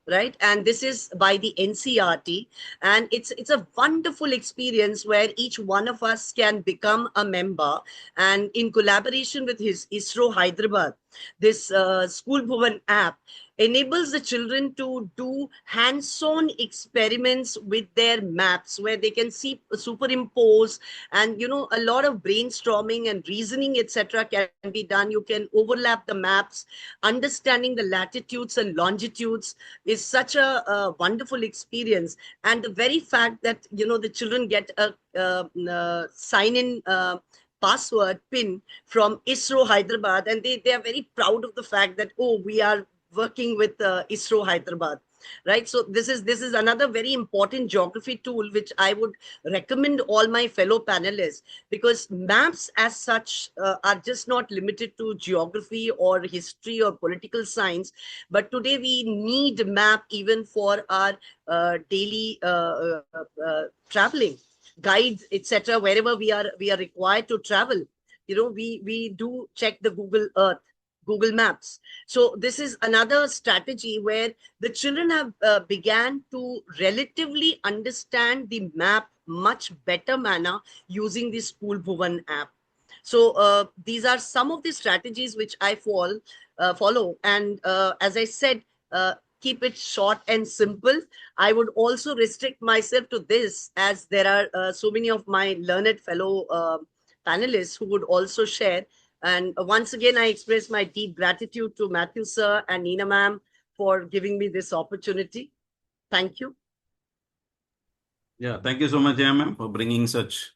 right? And this is by the NCRT, and it's a wonderful experience where each one of us can become a member, and in collaboration with his ISRO Hyderabad, this School Bhuvan app enables the children to do hands-on experiments with their maps, where they can see superimpose, and a lot of brainstorming and reasoning, etc., can be done. You can overlap the maps. Understanding the latitudes and longitudes is such a wonderful experience. And the very fact that the children get a sign-in password pin from ISRO Hyderabad, and they are very proud of the fact that, oh, we are working with ISRO Hyderabad, right? So this is another very important geography tool which I would recommend all my fellow panelists, because maps as such are just not limited to geography or history or political science, but today we need map even for our daily traveling, guides, etc. Wherever we are required to travel, we do check the Google Earth, Google Maps. So this is another strategy where the children have began to relatively understand the map much better manner using the School Bhuvan app. So these are some of the strategies which I follow. And as I said, keep it short and simple. I would also restrict myself to this, as there are so many of my learned fellow panelists who would also share. And once again, I express my deep gratitude to Matthew sir and Nina ma'am for giving me this opportunity. Thank you. Yeah, thank you so much, Jaya ma'am, for bringing such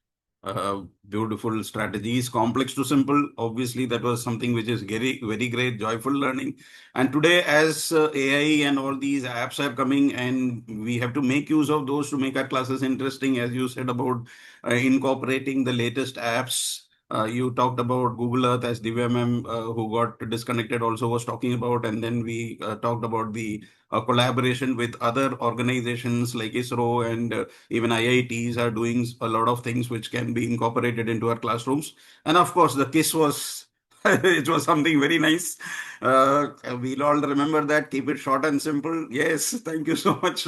beautiful strategies, complex to simple. Obviously, that was something which is very, very great, joyful learning. And today, as AI and all these apps are coming, and we have to make use of those to make our classes interesting, as you said about incorporating the latest apps. You talked about Google Earth, as Divya ma'am, who got disconnected, also was talking about, and then we talked about the collaboration with other organizations like ISRO, and even IITs are doing a lot of things which can be incorporated into our classrooms. And of course, the KISS was it was something very nice. We'll all remember that. Keep it short and simple. Yes, thank you so much.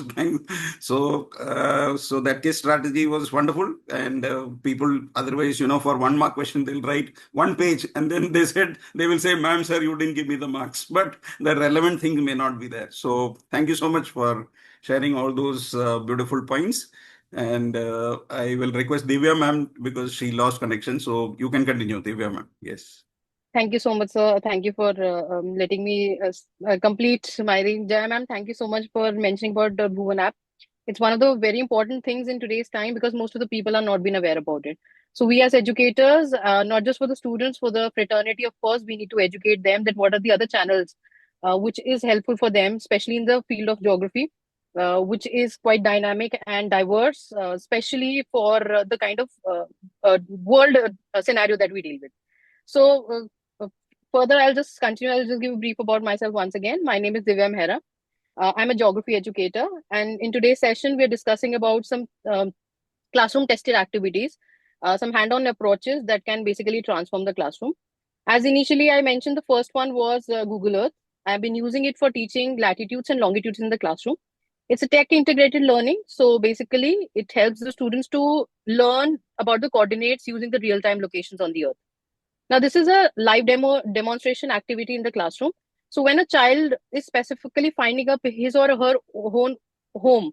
So that KISS strategy was wonderful. And people, otherwise, for 1 mark question, they'll write 1 page, and then they will say, "Ma'am, sir, you didn't give me the marks." But the relevant things may not be there. So thank you so much for sharing all those beautiful points. And I will request Divya ma'am, because she lost connection. So you can continue, Divya ma'am. Yes. Thank you so much, sir. Thank you for letting me complete my reading. Jaya ma'am, thank you so much for mentioning about the Bhuvan app. It's one of the very important things in today's time, because most of the people are not been aware about it. So we as educators, not just for the students, for the fraternity, of course, we need to educate them that what are the other channels which is helpful for them, especially in the field of geography, which is quite dynamic and diverse, especially for the kind of world scenario that we deal with. So further, I'll just continue. I'll just give a brief about myself once again. My name is Divya Mehra. I'm a geography educator, and in today's session, we're discussing about some classroom tested activities, some hand-on approaches that can basically transform the classroom. As initially I mentioned, the first one was Google Earth. I've been using it for teaching latitudes and longitudes in the classroom. It's a tech integrated learning. So basically, it helps the students to learn about the coordinates using the real time locations on the earth. Now, this is a live demonstration activity in the classroom. So when a child is specifically finding up his or her own home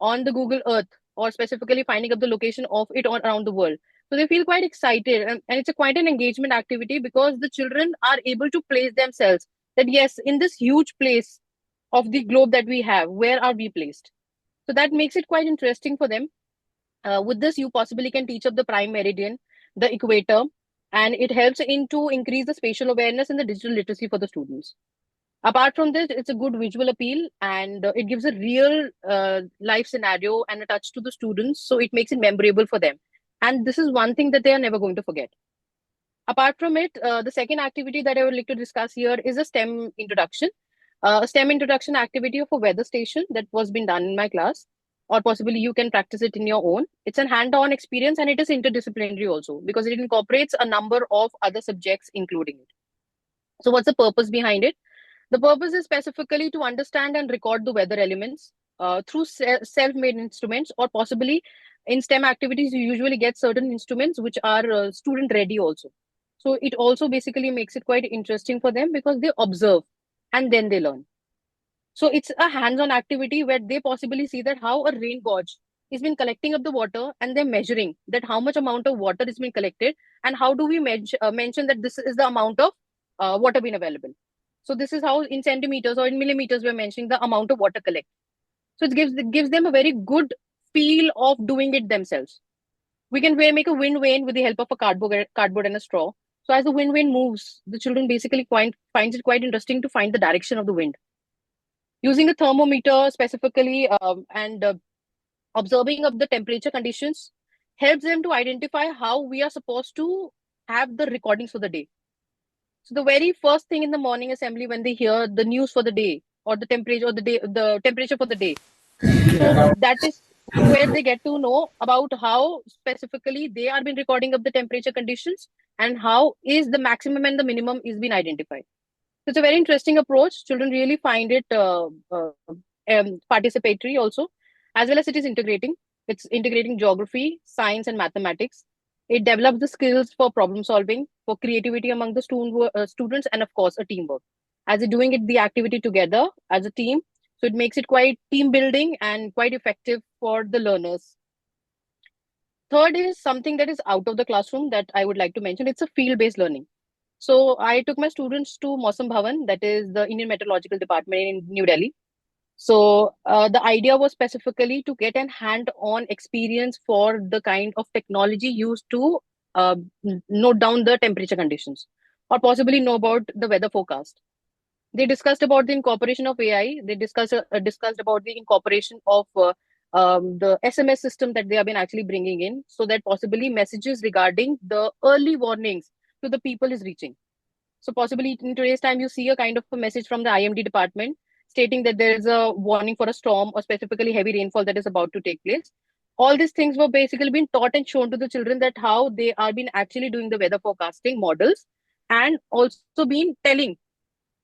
on the Google Earth, or specifically finding up the location of it on around the world, so they feel quite excited, and it's a quite an engagement activity because the children are able to place themselves that yes, in this huge place of the globe that we have, where are we placed? So that makes it quite interesting for them. With this, you possibly can teach up the prime meridian, the equator, and it helps in to increase the spatial awareness and the digital literacy for the students. Apart from this, it's a good visual appeal, and it gives a real life scenario and a touch to the students, so it makes it memorable for them. And this is one thing that they are never going to forget. Apart from it, the second activity that I would like to discuss here is a STEM introduction. A STEM introduction activity of a weather station that was being done in my class, or possibly you can practice it in your own. It's an hand-on experience, and it is interdisciplinary also because it incorporates a number of other subjects including it. So what's the purpose behind it? The purpose is specifically to understand and record the weather elements through self-made instruments, or possibly in STEM activities, you usually get certain instruments which are student ready also. So it also basically makes it quite interesting for them because they observe and then they learn. So it's a hands-on activity where they possibly see that how a rain gauge has been collecting up the water, and they're measuring that how much amount of water is being collected, and how do we mention that this is the amount of water being available. So this is how in centimeters or in millimeters we're mentioning the amount of water collected. So it gives them a very good feel of doing it themselves. We can make a wind vane with the help of a cardboard and a straw. So as the wind vane moves, the children basically finds it quite interesting to find the direction of the wind. Using a thermometer specifically and observing of the temperature conditions helps them to identify how we are supposed to have the recordings for the day. So the very first thing in the morning assembly when they hear the news for the day or the temperature for the day, so that is where they get to know about how specifically they are been recording of the temperature conditions and how is the maximum and the minimum is being identified. So it's a very interesting approach. Children really find it participatory also, as well as it is integrating. It's integrating geography, science, and mathematics. It develops the skills for problem solving, for creativity among the students, and of course, a teamwork. As they're doing it, the activity together as a team, so it makes it quite team building and quite effective for the learners. Third is something that is out of the classroom that I would like to mention. It's a field-based learning. So I took my students to Mausam Bhavan, that is the Indian Meteorological Department in New Delhi. So the idea was specifically to get an hand-on experience for the kind of technology used to note down the temperature conditions, or possibly know about the weather forecast. They discussed about the incorporation of AI. They discussed about the incorporation of the SMS system that they have been actually bringing in, so that possibly messages regarding the early warnings to the people is reaching. So possibly in today's time, you see a kind of a message from the IMD department stating that there is a warning for a storm or specifically heavy rainfall that is about to take place. All these things were basically being taught and shown to the children that how they are been actually doing the weather forecasting models, and also been telling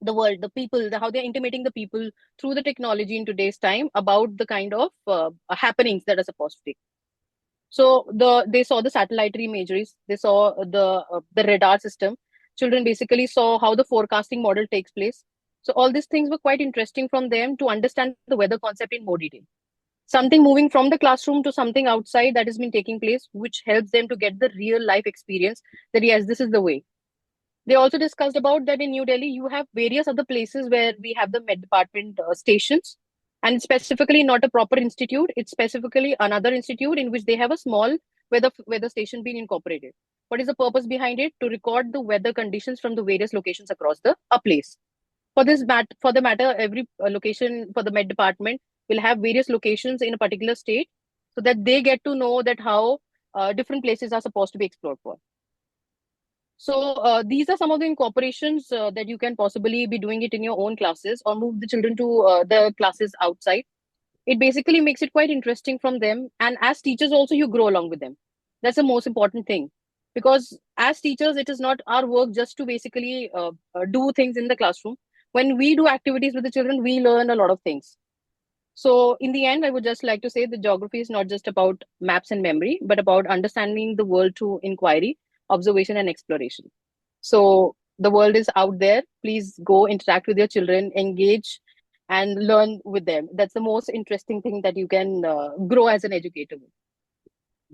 the world, the people, how they're intimating the people through the technology in today's time about the kind of happenings that are supposed to take. So they saw the satellite imageries, they saw the radar system. Children basically saw how the forecasting model takes place. So all these things were quite interesting from them to understand the weather concept in more detail. Something moving from the classroom to something outside that has been taking place, which helps them to get the real life experience that yes, this is the way. They also discussed about that in New Delhi, you have various other places where we have the Met Department stations, and specifically not a proper institute. It's specifically another institute in which they have a small weather station being incorporated. What is the purpose behind it? To record the weather conditions from the various locations across the place. For the matter, every location for the Met Department will have various locations in a particular state, so that they get to know that how different places are supposed to be explored for. So these are some of the incorporations that you can possibly be doing it in your own classes, or move the children to the classes outside. It basically makes it quite interesting from them. And as teachers also, you grow along with them. That's the most important thing. Because as teachers, it is not our work just to basically do things in the classroom. When we do activities with the children, we learn a lot of things. So in the end, I would just like to say that geography is not just about maps and memory, but about understanding the world through inquiry, observation, and exploration. So the world is out there. Please go interact with your children, engage, and learn with them. That's the most interesting thing that you can grow as an educator with.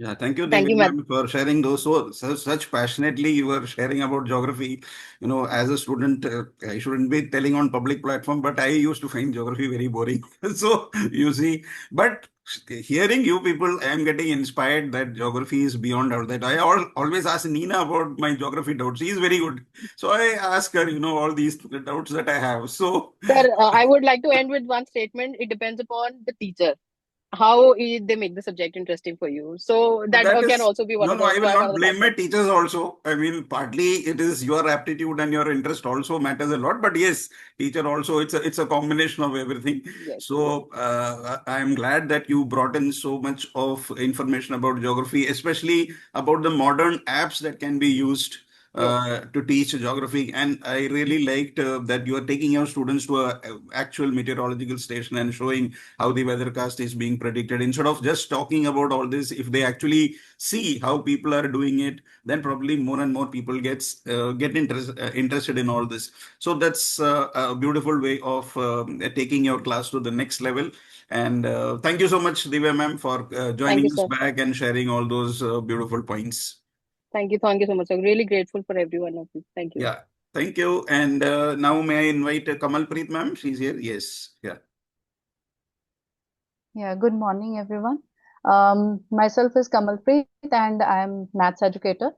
Yeah, thank you, Thank Divya you, Matt. ma'am, for sharing those such passionately. You were sharing about geography. As a student, I shouldn't be telling on public platform, but I used to find geography very boring. So you see, but hearing you people, I am getting inspired that geography is beyond all that. I always ask Nina about my geography doubts. She is very good, so I ask her, all these doubts that I have. So Sir, I would like to end with one statement. It depends upon the teacher. How they make the subject interesting for you. So that that can is also be no, no. I will one not of the blame my factors. teachers also. I mean, partly it is your aptitude and your interest also matters a lot. But yes, teacher also. It's a combination of everything. Yes, yes. So I am glad that you brought in so much of information about geography, especially about the modern apps that can be used Yes. to teach geography. And I really liked that you are taking your students to a actual meteorological station and showing how the weathercast is being predicted. Instead of just talking about all this, if they actually see how people are doing it, then probably more and more people get interested in all this. So that's a beautiful way of taking your class to the next level. And thank you so much, Divya ma'am, for Thank you, joining us sir. back and sharing all those beautiful points. Thank you. Thank you so much. I'm really grateful for every one of you. Thank you. Yeah, thank you. And now may I invite Kamalpreet ma'am? She's here. Yes. Yeah. Yeah, good morning, everyone. Myself is Kamalpreet and I'm maths educator.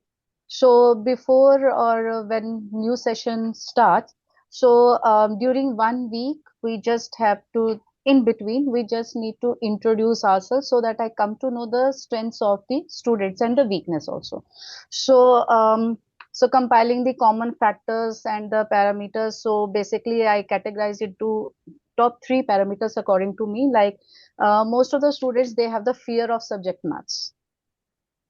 So before or when new session starts, so during 1 week, we just have to, in between, we just need to introduce ourselves so that I come to know the strengths of the students and the weakness also. So, so compiling the common factors and the parameters. So basically, I categorize it to top three parameters according to me, like most of the students, they have the fear of subject maths,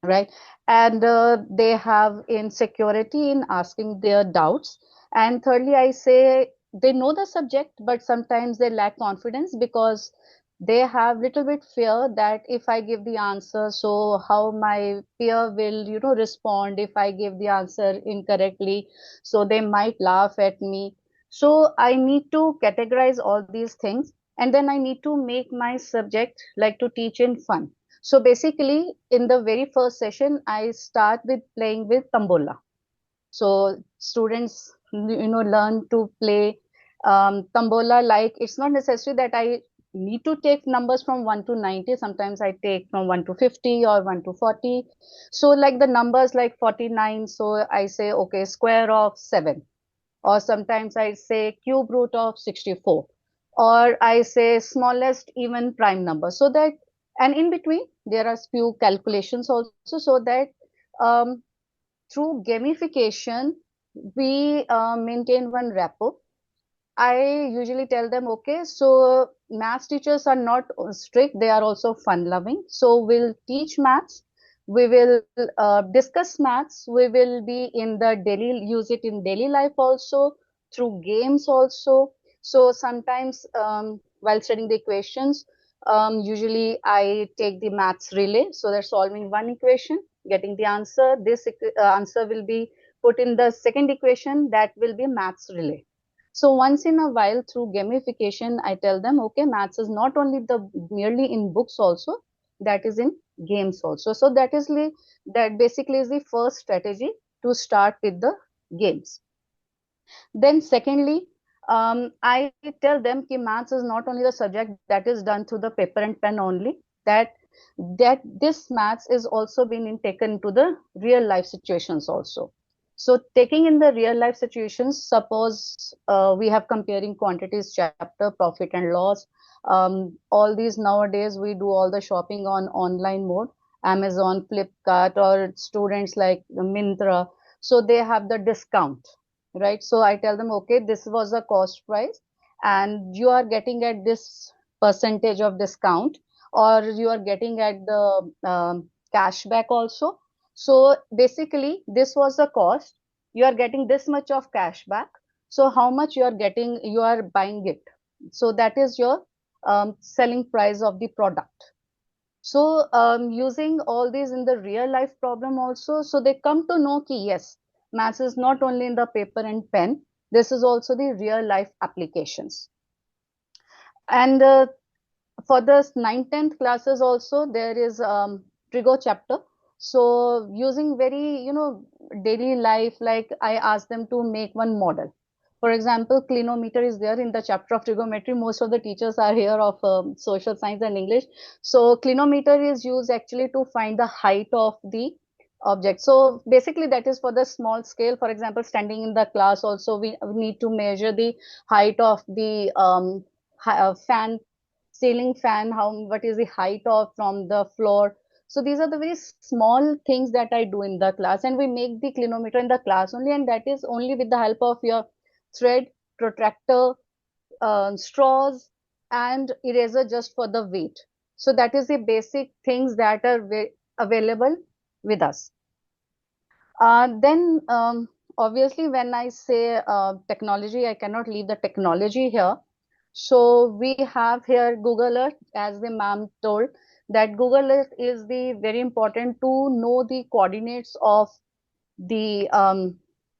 right? And they have insecurity in asking their doubts. And thirdly, I say they know the subject, but sometimes they lack confidence because they have little bit fear that if I give the answer, so how my peer will, respond if I give the answer incorrectly. So they might laugh at me. So I need to categorize all these things, and then I need to make my subject like to teach in fun. So basically, in the very first session, I start with playing with tambola. So students, learn to play tambola. Like it's not necessary that I need to take numbers from 1 to 90. Sometimes I take from 1 to 50 or 1 to 40. So like the numbers like 49. So I say, okay, square of 7, or sometimes I say cube root of 64, or I say smallest even prime number. So that, and in between, there are few calculations also, so that um, through gamification, we maintain one rapport. I usually tell them, okay, so maths teachers are not strict, they are also fun loving. So we'll teach maths, we will discuss maths, we will be in the daily, use it in daily life also, through games also. So sometimes while studying the equations, usually I take the maths relay. So they're solving one equation, getting the answer. This answer will be put in the second equation, that will be maths relay. So once in a while, through gamification, I tell them, okay, maths is not only the merely in books also, that is in games also. So that basically is the first strategy to start with the games. Then secondly, I tell them that maths is not only the subject that is done through the paper and pen only, that this maths is also being taken to the real life situations also. So taking in the real life situations, suppose we have comparing quantities chapter, profit and loss. All these nowadays we do all the shopping on online mode, Amazon, Flipkart, or students like Mintra. So they have the discount, right? So I tell them, okay, this was the cost price and you are getting at this percentage of discount, or you are getting at the cashback also. So basically this was the cost, you are getting this much of cashback, so how much you are getting, you are buying it. So that is your selling price of the product. So using all these in the real life problem also, so they come to know ki yes, maths is not only in the paper and pen, this is also the real life applications. And for the 9th, 10th classes also, there is Trigo chapter. So using very, daily life, like I ask them to make one model. For example, clinometer is there in the chapter of trigonometry. Most of the teachers are here of social science and English. So clinometer is used actually to find the height of the object. So basically that is for the small scale. For example, standing in the class also, we need to measure the height of the fan, ceiling fan, what is the height of from the floor. So these are the very small things that I do in the class, and we make the clinometer in the class only, and that is only with the help of your thread, protractor, straws, and eraser just for the weight. So that is the basic things that are available with us. Then obviously when I say technology, I cannot leave the technology here. So we have here Google Earth, as the ma'am told, that Google Earth is the very important to know the coordinates of the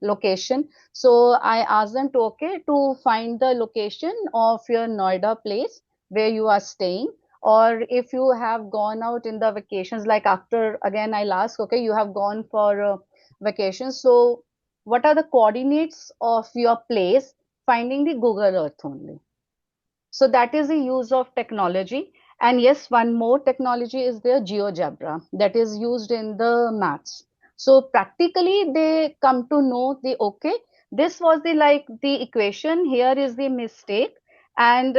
location. So I asked them to find the location of your Noida place where you are staying, or if you have gone out in the vacations, like after again I'll ask, you have gone for vacations. So what are the coordinates of your place? Finding the Google Earth only. So that is the use of technology. And yes, one more technology is the GeoGebra that is used in the maths. So practically they come to know this was the equation, here is the mistake. And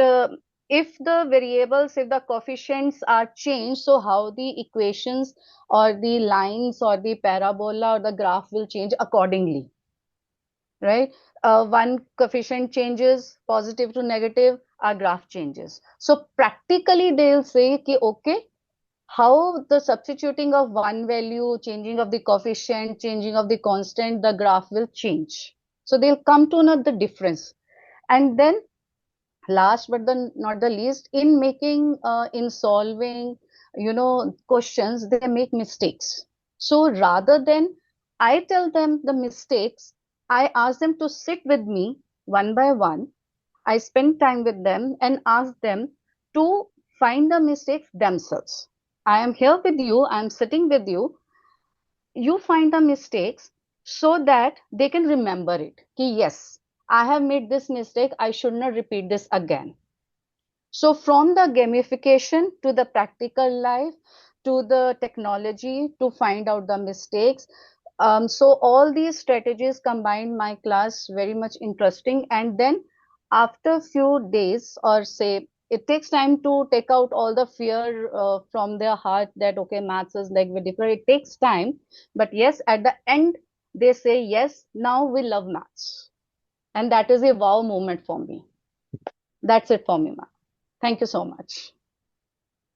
if the coefficients are changed, so how the equations or the lines or the parabola or the graph will change accordingly, right? One coefficient changes positive to negative, our graph changes. So practically they'll say ki, how the substituting of one value, changing of the coefficient, changing of the constant, the graph will change. So they'll come to know the difference. And then last but not the least, in solving questions, they make mistakes. So rather than I tell them the mistakes, I ask them to sit with me one by one. I spend time with them and ask them to find the mistakes themselves. I am here with you, I am sitting with you, you find the mistakes so that they can remember it. Ki, yes, I have made this mistake, I should not repeat this again. So from the gamification to the practical life to the technology to find out the mistakes. So all these strategies combined my class very much interesting. And then after few days, or say it takes time to take out all the fear from their heart that maths is like very difficult. It takes time, but yes, at the end they say yes, now we love maths, and that is a wow moment for me. That's it for me, ma'am. Thank you so much.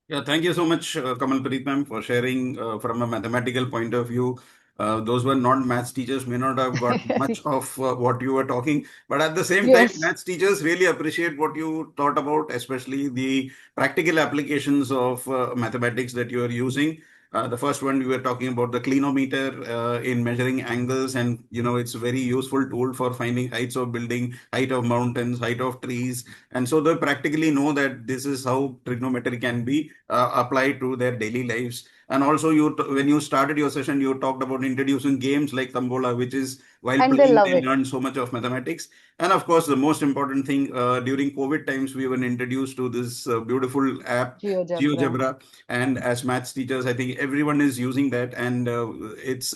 Yeah, thank you so much, Kamal Preet ma'am, for sharing from a mathematical point of view. Those who are not maths teachers may not have got much of what you were talking, but at the same time, Yes. maths teachers really appreciate what you thought about, especially the practical applications of mathematics that you are using. The first one, we were talking about the clinometer in measuring angles, and it's a very useful tool for finding heights of building, height of mountains, height of trees, and so they practically know that this is how trigonometry can be applied to their daily lives. And also, when you started your session, you talked about introducing games like Tambola, which is while And they playing, love they it. learn so much of mathematics. And of course, the most important thing during COVID times, we were introduced to this beautiful app, GeoGebra. GeoGebra. And as maths teachers, I think everyone is using that, and it's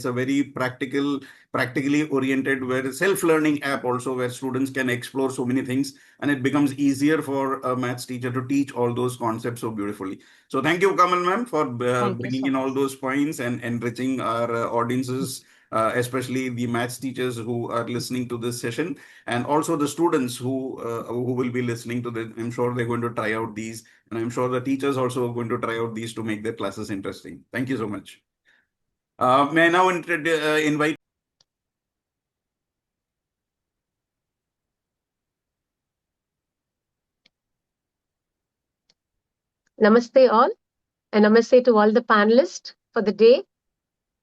a very practically oriented, where self-learning app also, where students can explore so many things, and it becomes easier for a maths teacher to teach all those concepts so beautifully. So thank you, Kamal ma'am, for Thank you bringing so in all much. those points and enriching our audiences, especially the maths teachers who are listening to this session, and also the students who will be listening to this. I'm sure they're going to try out these, and I'm sure the teachers also are going to try out these to make their classes interesting. Thank you so much. May I now invite Namaste all, and namaste to all the panelists for the day.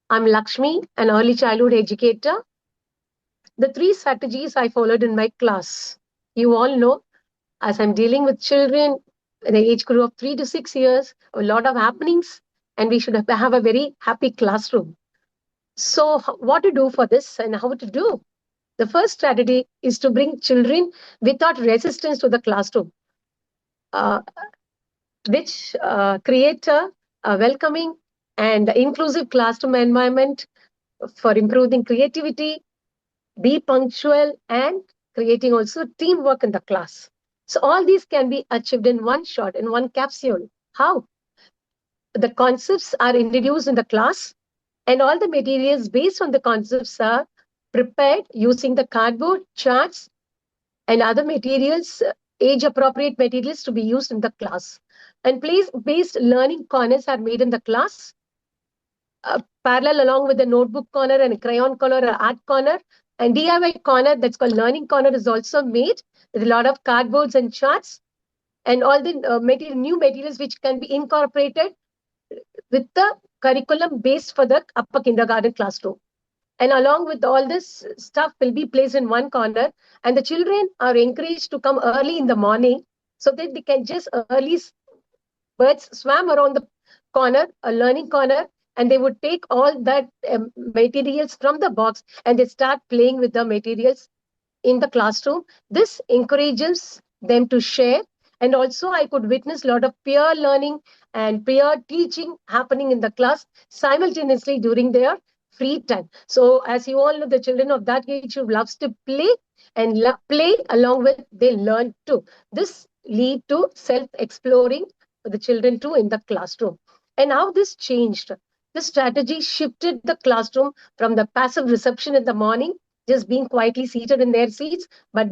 I'm Lakshmi, an early childhood educator. The three strategies I followed in my class. You all know, as I'm dealing with children in the age group of 3 to 6 years, a lot of happenings, and we should have a very happy classroom. So, what to do for this and how to do? The first strategy is to bring children without resistance to the classroom. Which create a welcoming and inclusive classroom environment for improving creativity, be punctual, and creating also teamwork in the class. So all these can be achieved in one shot, in one capsule. How? The concepts are introduced in the class, and all the materials based on the concepts are prepared using the cardboard, charts, and other materials, age appropriate materials to be used in the class. And place based learning corners are made in the class, parallel along with the notebook corner and a crayon corner or art corner. And DIY corner, that's called learning corner, is also made with a lot of cardboards and charts and all the new materials which can be incorporated with the curriculum based for the upper kindergarten classroom. And along with all this stuff will be placed in one corner, and the children are encouraged to come early in the morning so that they can just early birds swam around the corner, a learning corner, and they would take all that materials from the box and they start playing with the materials in the classroom. This encourages them to share. And also, I could witness a lot of peer learning and peer teaching happening in the class simultaneously during their free time. So, as you all know, the children of that age who loves to play and play along with they learn too. This lead to self-exploring for the children too in the classroom. And how this changed. This strategy shifted the classroom from the passive reception in the morning, just being quietly seated in their seats, but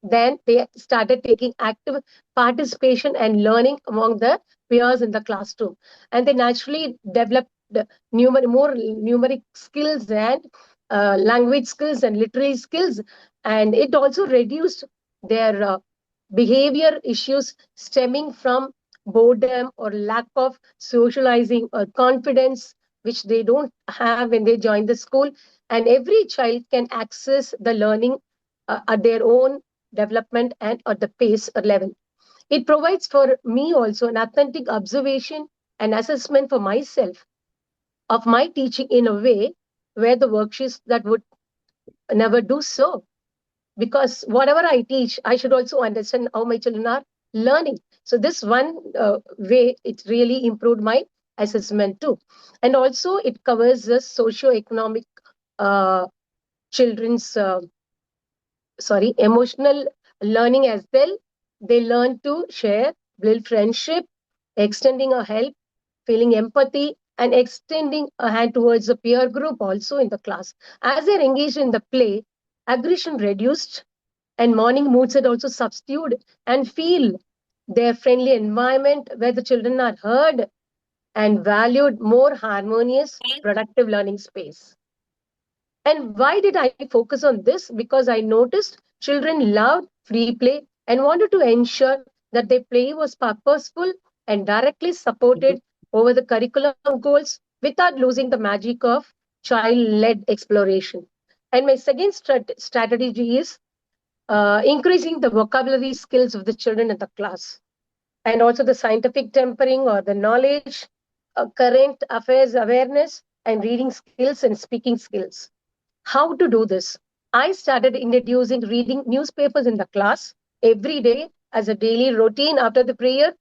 then they started taking active participation and learning among the peers in the classroom, and they naturally developed more numeric skills and language skills and literary skills, and it also reduced their behavior issues stemming from boredom or lack of socializing or confidence which they don't have when they join the school. And every child can access the learning at their own development and at the pace or level. It provides for me also an authentic observation and assessment for myself of my teaching in a way where the worksheets that would never do so. Because whatever I teach, I should also understand how my children are learning. So this one way, it really improved my assessment too. And also it covers the socio-economic children's emotional learning as well. They learn to share, build friendship, extending a help, feeling empathy, and extending a hand towards the peer group also in the class. As they're engaged in the play, aggression reduced and morning moods are also substituted and feel their friendly environment where the children are heard and valued, more harmonious, productive learning space. And why did I focus on this? Because I noticed children loved free play and wanted to ensure that their play was purposeful and directly supported over the curriculum goals without losing the magic of child-led exploration. And my second strategy is increasing the vocabulary skills of the children in the class, and also the scientific tempering or the knowledge, current affairs awareness, and reading skills and speaking skills. How to do this? I started introducing reading newspapers in the class every day as a daily routine. After the prayer,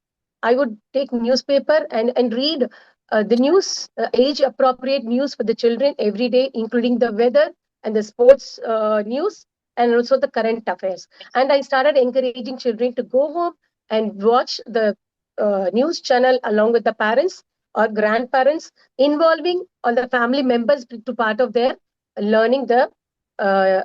I would take newspaper and read the news, age appropriate news for the children every day, including the weather and the sports news and also the current affairs. And I started encouraging children to go home and watch the news channel along with the parents or grandparents, involving all the family members to part of their learning the uh,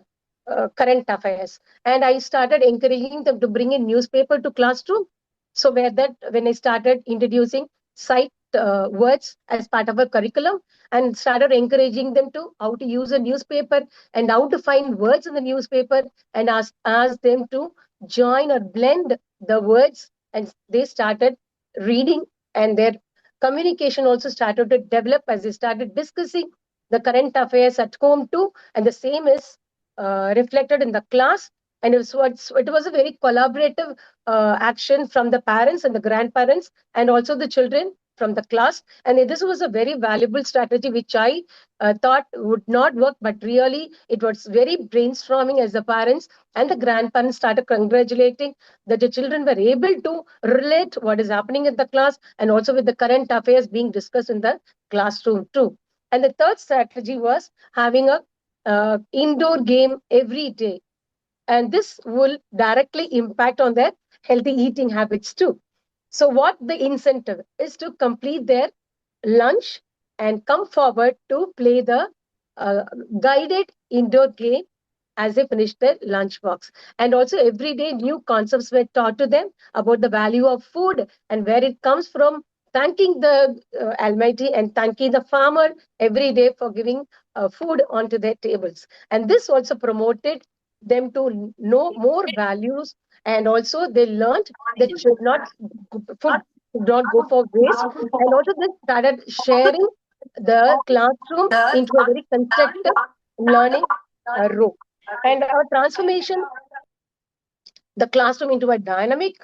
current affairs. And I started encouraging them to bring in newspaper to classroom. So when I started introducing sight words as part of a curriculum and started encouraging them to how to use a newspaper and how to find words in the newspaper, and ask them to join or blend the words, and they started reading, and their communication also started to develop as they started discussing the current affairs at home too, and the same is reflected in the class. And it was a very collaborative action from the parents and the grandparents and also the children from the class. And this was a very valuable strategy which I thought would not work, but really it was very brainstorming as the parents and the grandparents started congratulating that the children were able to relate what is happening in the class and also with the current affairs being discussed in the classroom too. And the third strategy was having a indoor game every day, and this will directly impact on their healthy eating habits too. So what the incentive is to complete their lunch and come forward to play the uh, guided indoor game as they finish their lunchbox. And also every day new concepts were taught to them about the value of food and where it comes from, thanking the Almighty and thanking the farmer every day for giving food onto their tables. And this also promoted them to know more values, and also they learned that food should not go for waste. And also they started sharing the classroom into a very constructive learning room. And our transformation the classroom into a dynamic,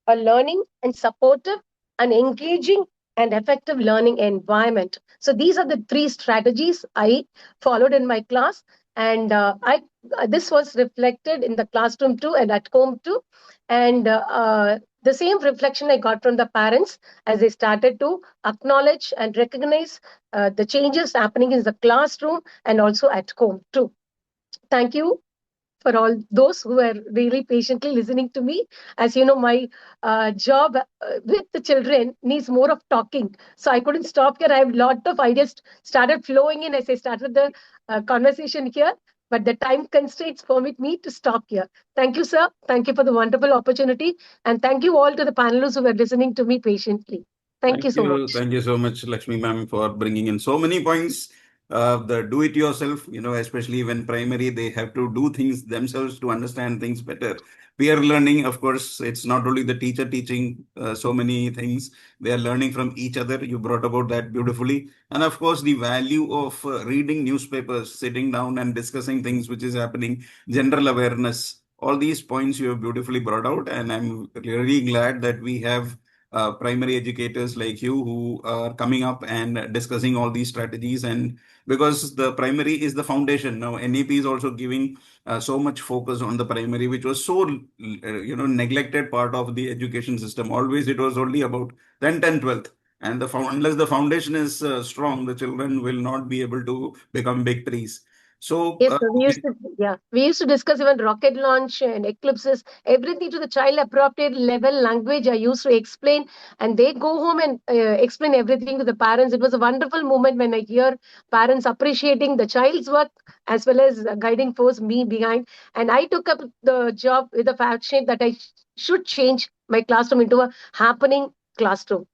a learning and supportive, and engaging and effective learning environment. So these are the three strategies I followed in my class, and I this was reflected in the classroom too and at home too, and the same reflection I got from the parents as they started to acknowledge and recognize the changes happening in the classroom and also at home too. Thank you for all those who were really patiently listening to me. As you know, my job with the children needs more of talking. So I couldn't stop here. I have a lot of ideas started flowing in as I started the conversation here. But the time constraints permit me to stop here. Thank you, sir. Thank you for the wonderful opportunity. And thank you all to the panelists who were listening to me patiently. Thank you so much. Thank you so much, Lakshmi ma'am, for bringing in so many points. The do it yourself, especially when primary, they have to do things themselves to understand things better. Peer learning, of course, it's not only the teacher teaching so many things, they are learning from each other. You brought about that beautifully. And of course, the value of reading newspapers, sitting down and discussing things which is happening, general awareness. All these points you have beautifully brought out. And I'm really glad that we have primary educators like you who are coming up and discussing all these strategies. And because the primary is the foundation, now NEP is also giving so much focus on the primary, which was so neglected part of the education system. Always it was only about 10th and 12th, and unless the foundation is strong, the children will not be able to become big trees. So Yes, sir. We used to discuss even rocket launch and eclipses, everything to the child appropriate level language I used to explain, and they go home and explain everything to the parents. It was a wonderful moment when I hear parents appreciating the child's work as well as guiding force me behind. And I took up the job with the fashion that I should change my classroom into a happening classroom.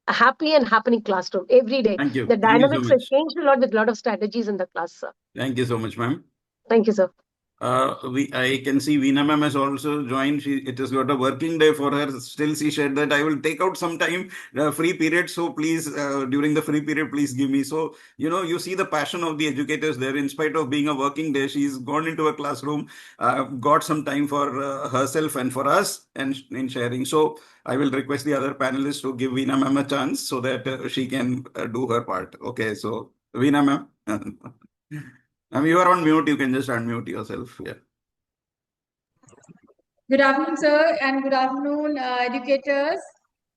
A happy and happening classroom every day. thank you. The Thank you so dynamics have much. changed a lot with a lot of strategies in the class, sir. Thank you so much, ma'am. Thank you, sir. I can see Veena ma'am has also joined. It has got a working day for her. Still, she said that I will take out some time, free period. So please, during the free period, please give me. So, you see the passion of the educators there. In spite of being a working day, she's gone into a classroom, got some time for herself and for us and in sharing. So I will request the other panelists to give Veena ma'am a chance so that she can do her part. Okay, so Veena ma'am. You are on mute. You can just unmute yourself. Yeah. Good afternoon, sir, and good afternoon, educators,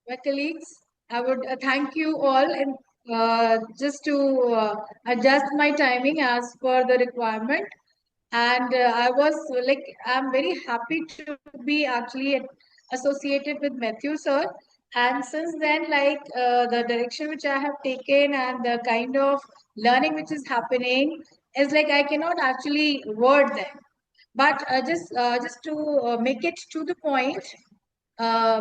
my colleagues. I would thank you all and just to adjust my timing as per the requirement. And I'm very happy to be actually associated with Matthew, sir. And since then, the direction which I have taken and the kind of learning which is happening is like I cannot actually word them. But just to make it to the point,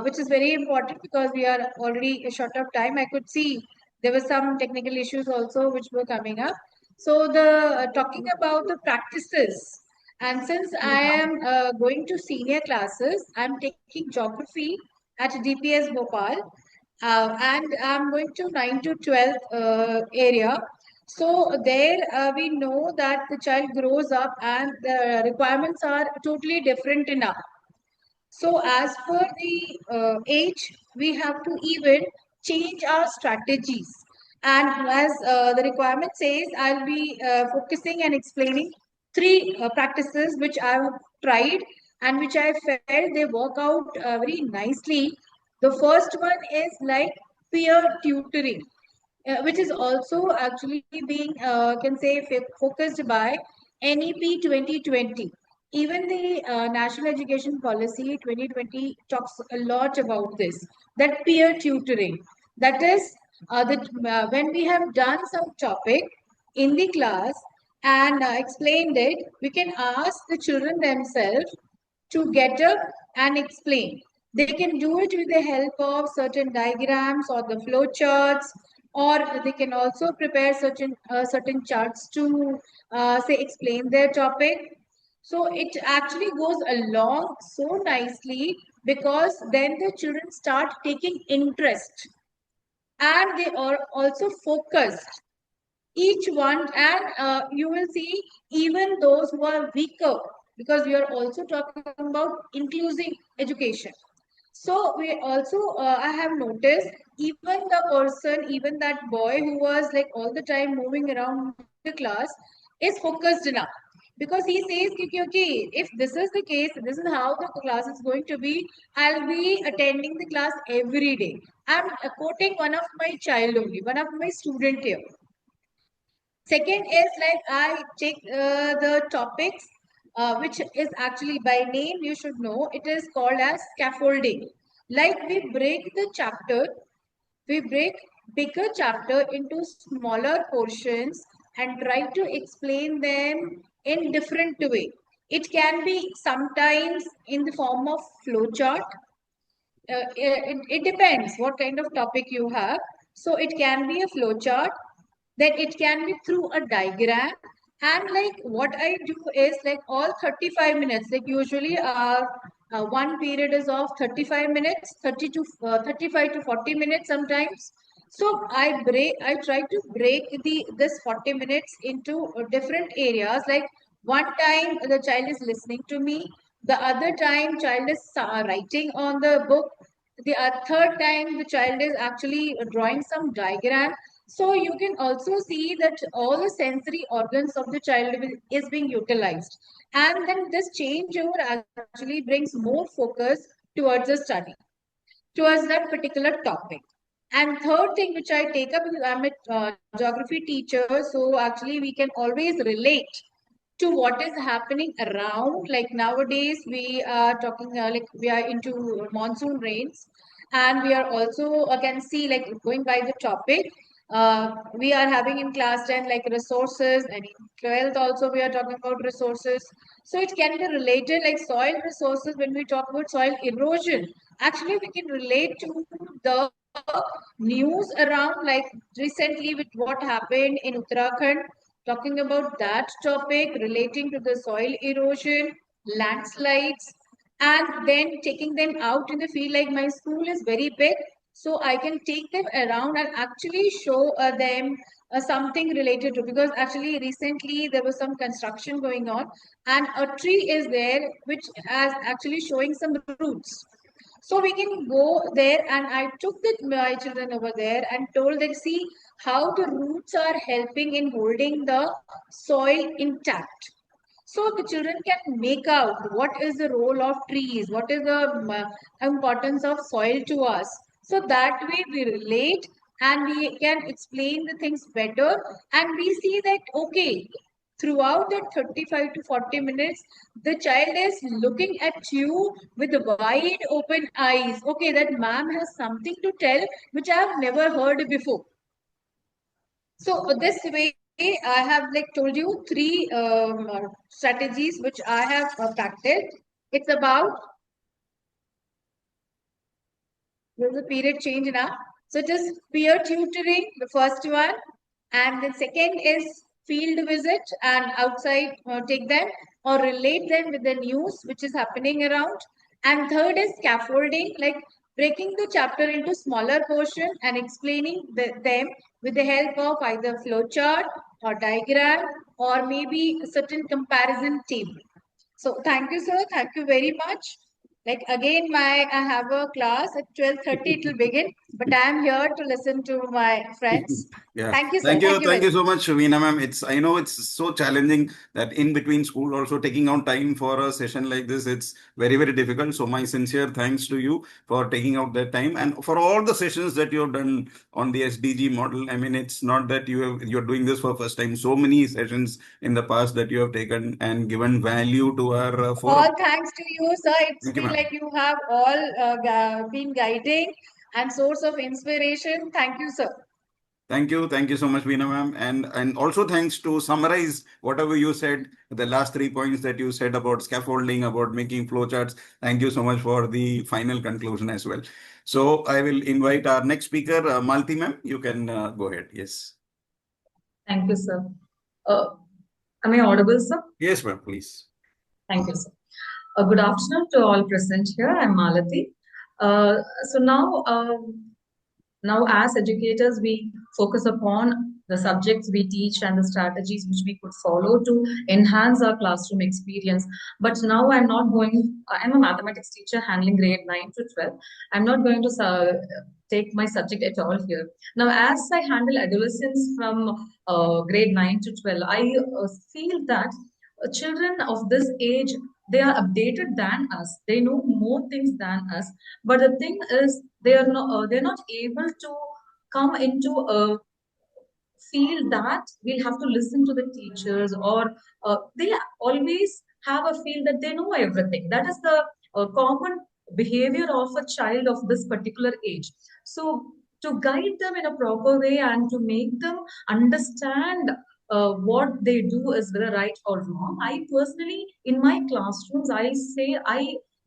which is very important because we are already short of time. I could see there were some technical issues also which were coming up. So the talking about the practices, and since I am going to senior classes, I'm taking geography at DPS Bhopal. and I'm going to 9 to 12 area. So there we know that the child grows up and the requirements are totally different enough. So as per the age, we have to even change our strategies. And as the requirement says, I'll be focusing and explaining three practices which I have tried and which I felt they work out very nicely. The first one is like peer tutoring, which is also actually being can say focused by NEP 2020. Even the National Education Policy 2020 talks a lot about this, that peer tutoring. That is, when we have done some topic in the class and explained it, we can ask the children themselves to get up and explain. They can do it with the help of certain diagrams or the flow charts, or they can also prepare certain charts to say explain their topic. So it actually goes along so nicely because then the children start taking interest and they are also focused, each one, and you will see even those who are weaker, because we are also talking about inclusive education. So we also I have noticed even the person, even that boy who was like all the time moving around the class is focused enough, because he says okay, if this is the case, this is how the class is going to be, I'll be attending the class every day. I'm quoting one of my child only, one of my student here. Second is like I take the topics, which is actually by name, you should know, it is called as scaffolding. Like we break bigger chapter into smaller portions and try to explain them in different way. It can be sometimes in the form of flowchart. It depends what kind of topic you have. So it can be a flowchart, then it can be through a diagram. And like what I do is like all 35 minutes, like usually one period is of 35 minutes, 35 to 40 minutes sometimes. So I try to break this 40 minutes into different areas. Like one time the child is listening to me, the other time child is writing on the book, the third time the child is actually drawing some diagram. So you can also see that all the sensory organs of the child is being utilized. And then this changeover actually brings more focus towards the study, towards that particular topic. And third thing which I take up, because I'm a geography teacher, so actually we can always relate to what is happening around. Like nowadays we are talking like we are into monsoon rains, and we are also can see like going by the topic, we are having in class 10 like resources, and in 12th also we are talking about resources. So it can be related like soil resources. When we talk about soil erosion, actually we can relate to the news around, like recently with what happened in Uttarakhand, talking about that topic relating to the soil erosion, landslides, and then taking them out in the field. Like my school is very big, so I can take them around and actually show them something related to, because actually recently there was some construction going on and a tree is there which is actually showing some roots. So we can go there, and I took my children over there and told them, see how the roots are helping in holding the soil intact. So the children can make out what is the role of trees, what is the importance of soil to us. So that way we relate and we can explain the things better, and we see that okay, throughout that 35 to 40 minutes, the child is looking at you with wide open eyes. Okay, that ma'am has something to tell which I have never heard before. So this way, I have like told you three strategies which I have practiced. It's about, there's a period change now. So it is peer tutoring, the first one, and the second is field visit and outside take them or relate them with the news which is happening around. And third is scaffolding, like breaking the chapter into smaller portion and explaining them with the help of either flowchart or diagram or maybe a certain comparison table. So thank you, sir. Thank you very much. Like again, I have a class at 12:30. It will begin, but I am here to listen to my friends. Yeah. Thank you, sir. Thank you. Thank you Thank very you so much, Veena ma'am. I know it's so challenging that in between school, also taking out time for a session like this, it's very, very difficult. So my sincere thanks to you for taking out that time and for all the sessions that you have done on the SDG model. I mean, it's not that you're doing this for first time. So many sessions in the past that you have taken and given value to our forum. All thanks to you, sir. It's Thank you, been ma'am. like you have all been guiding and source of inspiration. Thank you, sir. Thank you. Thank you so much, Veena ma'am. And also thanks to summarize whatever you said, the last 3 points that you said about scaffolding, about making flowcharts. Thank you so much for the final conclusion as well. So I will invite our next speaker, Malti ma'am. You can go ahead. Yes. Thank you, sir. Am I audible, sir? Yes, ma'am, please. Thank you, sir. Good afternoon to all present here. I'm Malati. So now as educators, we focus upon the subjects we teach and the strategies which we could follow to enhance our classroom experience. But now I'm a mathematics teacher handling grade 9 to 12. I'm not going to take my subject at all here. Now, as I handle adolescents from grade 9 to 12, I feel that children of this age, they are updated than us. They know more things than us. But the thing is, they're not able to come into a feel that we'll have to listen to the teachers, or they always have a feel that they know everything. That is the common behavior of a child of this particular age. So to guide them in a proper way and to make them understand what they do is whether right or wrong, I personally, in my classrooms, I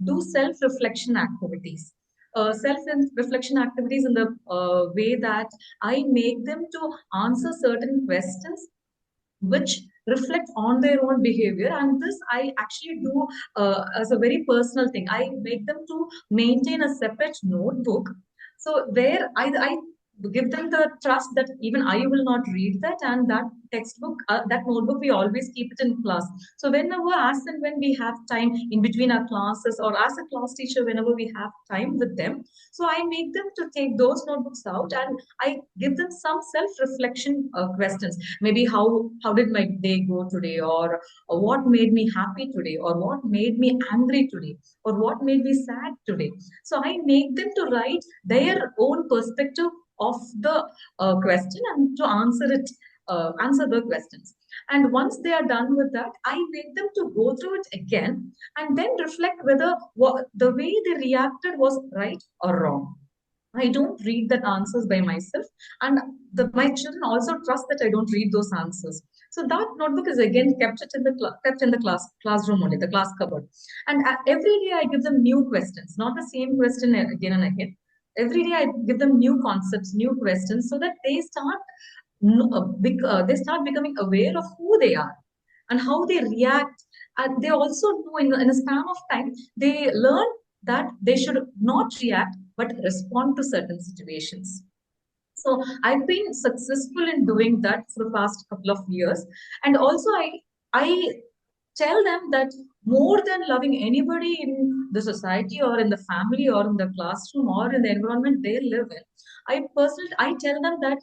do self-reflection activities. Self-reflection activities in the way that I make them to answer certain questions which reflect on their own behavior. And this I actually do as a very personal thing. I make them to maintain a separate notebook. So where I give them the trust that even I will not read that, and that textbook, that notebook, we always keep it in class. So whenever, as and when we have time in between our classes, or as a class teacher, whenever we have time with them, so I make them to take those notebooks out and I give them some self-reflection questions. Maybe how did my day go today, or what made me happy today, or what made me angry today, or what made me sad today. So I make them to write their own perspective of the question and to answer the questions. And once they are done with that, I make them to go through it again and then reflect whether the way they reacted was right or wrong. I don't read the answers by myself, and my children also trust that I don't read those answers. So that notebook is again kept in the classroom only, the class cupboard. And every day I give them new questions, not the same question again and again. Every day I give them new concepts, new questions, so that they start becoming aware of who they are and how they react. And they also know in a span of time, they learn that they should not react but respond to certain situations. So I've been successful in doing that for the past couple of years. And also I tell them that more than loving anybody in the society or in the family or in the classroom or in the environment they live in, I tell them that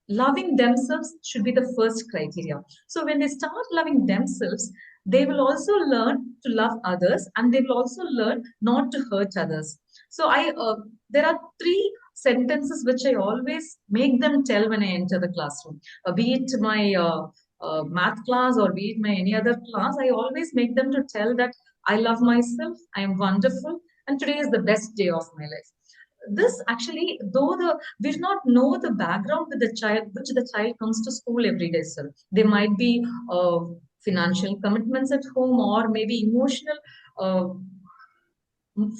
loving themselves should be the first criteria. So when they start loving themselves, they will also learn to love others, and they will also learn not to hurt others. So there are three sentences which I always make them tell when I enter the classroom. Be it my math class or be it my any other class, I always make them to tell that I love myself, I am wonderful, and today is the best day of my life. This actually, we do not know the background with the child, which the child comes to school every day, sir. There might be financial commitments at home, or maybe emotional uh,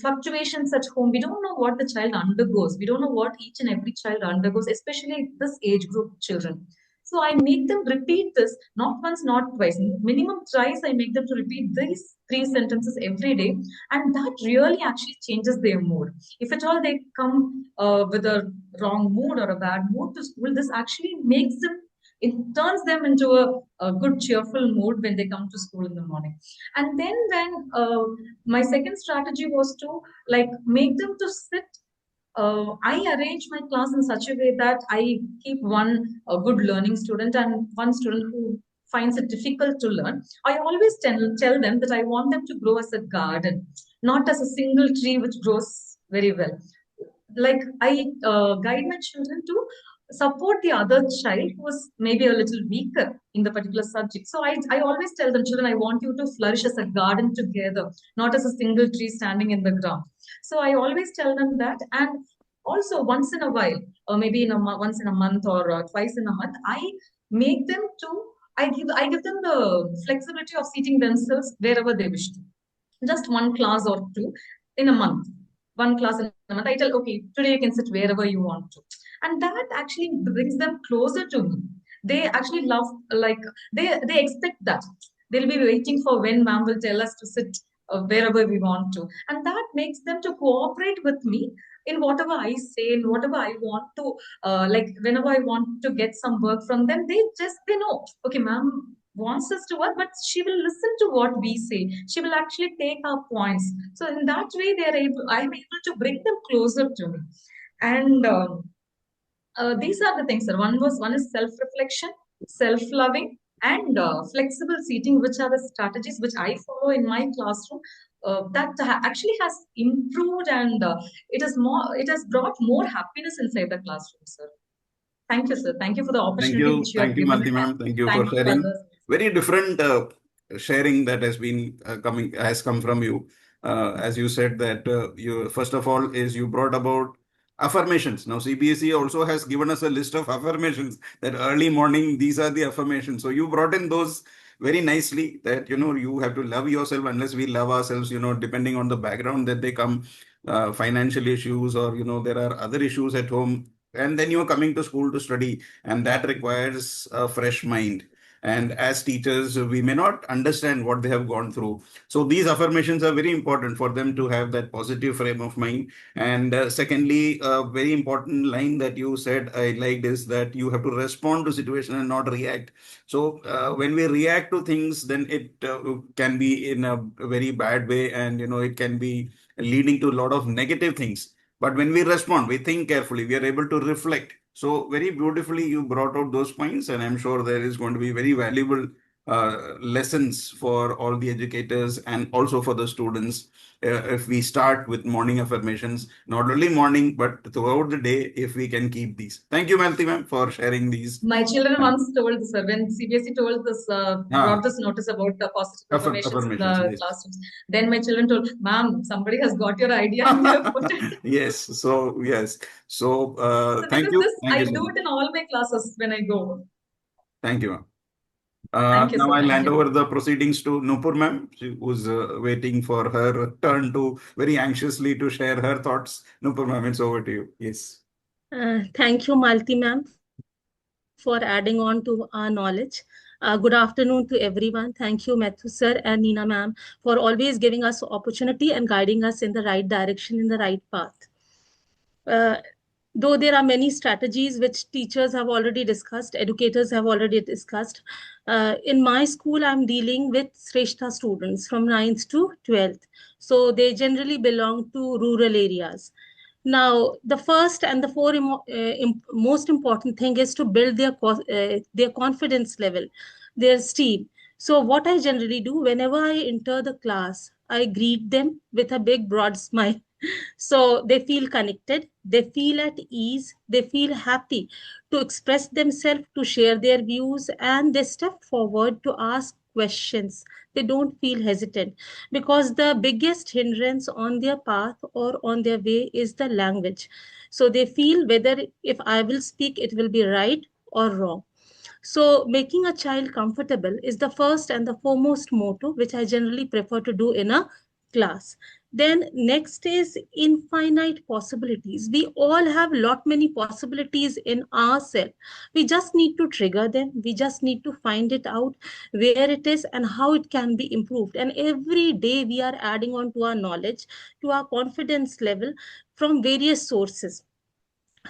fluctuations at home. We don't know what the child undergoes. We don't know what each and every child undergoes, especially this age group children. So I make them repeat this, not once, not twice, minimum thrice. I make them to repeat these 3 sentences every day, and that really actually changes their mood. If at all they come with a wrong mood or a bad mood to school, this actually makes them, it turns them into a good cheerful mood when they come to school in the morning. And then when my second strategy was to like make them to sit, I arrange my class in such a way that I keep one good learning student and one student who finds it difficult to learn. I always tell them that I want them to grow as a garden, not as a single tree which grows very well. Like I guide my children to support the other child who is maybe a little weaker in the particular subject. So I always tell them, children, I want you to flourish as a garden together, not as a single tree standing in the ground. So I always tell them that. And also once in a while, or maybe once in a month or twice in a month, I make them to, I give them the flexibility of seating themselves wherever they wish to. Just one class or two in a month. One class in a month. I tell, okay, today you can sit wherever you want to. And that actually brings them closer to me. They actually love, like, they expect that. They'll be waiting for when ma'am will tell us to sit wherever we want to. And that makes them to cooperate with me in whatever I say, in whatever I want to, like, whenever I want to get some work from them, they know, okay, ma'am wants us to work, but she will listen to what we say. She will actually take our points. So in that way, I'm able to bring them closer to me. And these are the things, sir. One is self-reflection, self-loving, and flexible seating, which are the strategies which I follow in my classroom. That actually has improved, and it has brought more happiness inside the classroom, sir. Thank you, sir. Thank you for the opportunity which you have given. Thank you, ma'am. Thank you for Thank you, sharing. others. Very different sharing that has been has come from you. As you said that you first of all is you brought about affirmations. Now CBSE also has given us a list of affirmations that early morning these are the affirmations. So you brought in those very nicely that you have to love yourself unless we love ourselves. Depending on the background that they come, financial issues or there are other issues at home, and then you're coming to school to study, and that requires a fresh mind. And as teachers, we may not understand what they have gone through. So these affirmations are very important for them to have that positive frame of mind. And secondly, a very important line that you said I liked is that you have to respond to situation and not react. So when we react to things, then it can be in a very bad way, and it can be leading to a lot of negative things. But when we respond, we think carefully, we are able to reflect. So very beautifully you brought out those points, and I'm sure there is going to be very valuable lessons for all the educators and also for the students if we start with morning affirmations, not only morning, but throughout the day, if we can keep these. Thank you, Malti ma'am, for sharing these. My children once told this, when CBSE told this, brought this notice about the positive affirmations in the yes. classrooms. Then my children told, ma'am, somebody has got your idea and they have put it. Yes. So, yes. So, So thank you. Thank I you so do much. it in all my classes when I go. Thank you, ma'am. Thank you, Now sir. I'll Thank hand you. over the proceedings to Nupur ma'am, who's waiting for her turn to very anxiously to share her thoughts. Nupur ma'am, it's over to you. Yes. Thank you, Malti ma'am, for adding on to our knowledge. Good afternoon to everyone. Thank you, Matthew sir and Nina ma'am, for always giving us opportunity and guiding us in the right direction, in the right path. Though there are many strategies which teachers have already discussed, educators have already discussed, in my school, I'm dealing with Shrestha students from 9th to 12th. So they generally belong to rural areas. Now, the first and the most important thing is to build their confidence level, their esteem. So what I generally do whenever I enter the class, I greet them with a big broad smile. So they feel connected, they feel at ease, they feel happy to express themselves, to share their views, and they step forward to ask questions. They don't feel hesitant because the biggest hindrance on their path or on their way is the language. So they feel whether if I will speak, it will be right or wrong. So making a child comfortable is the first and the foremost motto, which I generally prefer to do in a class. Then next is infinite possibilities. We all have lot many possibilities in ourselves. We just need to trigger them. We just need to find it out where it is and how it can be improved. And every day we are adding on to our knowledge, to our confidence level from various sources.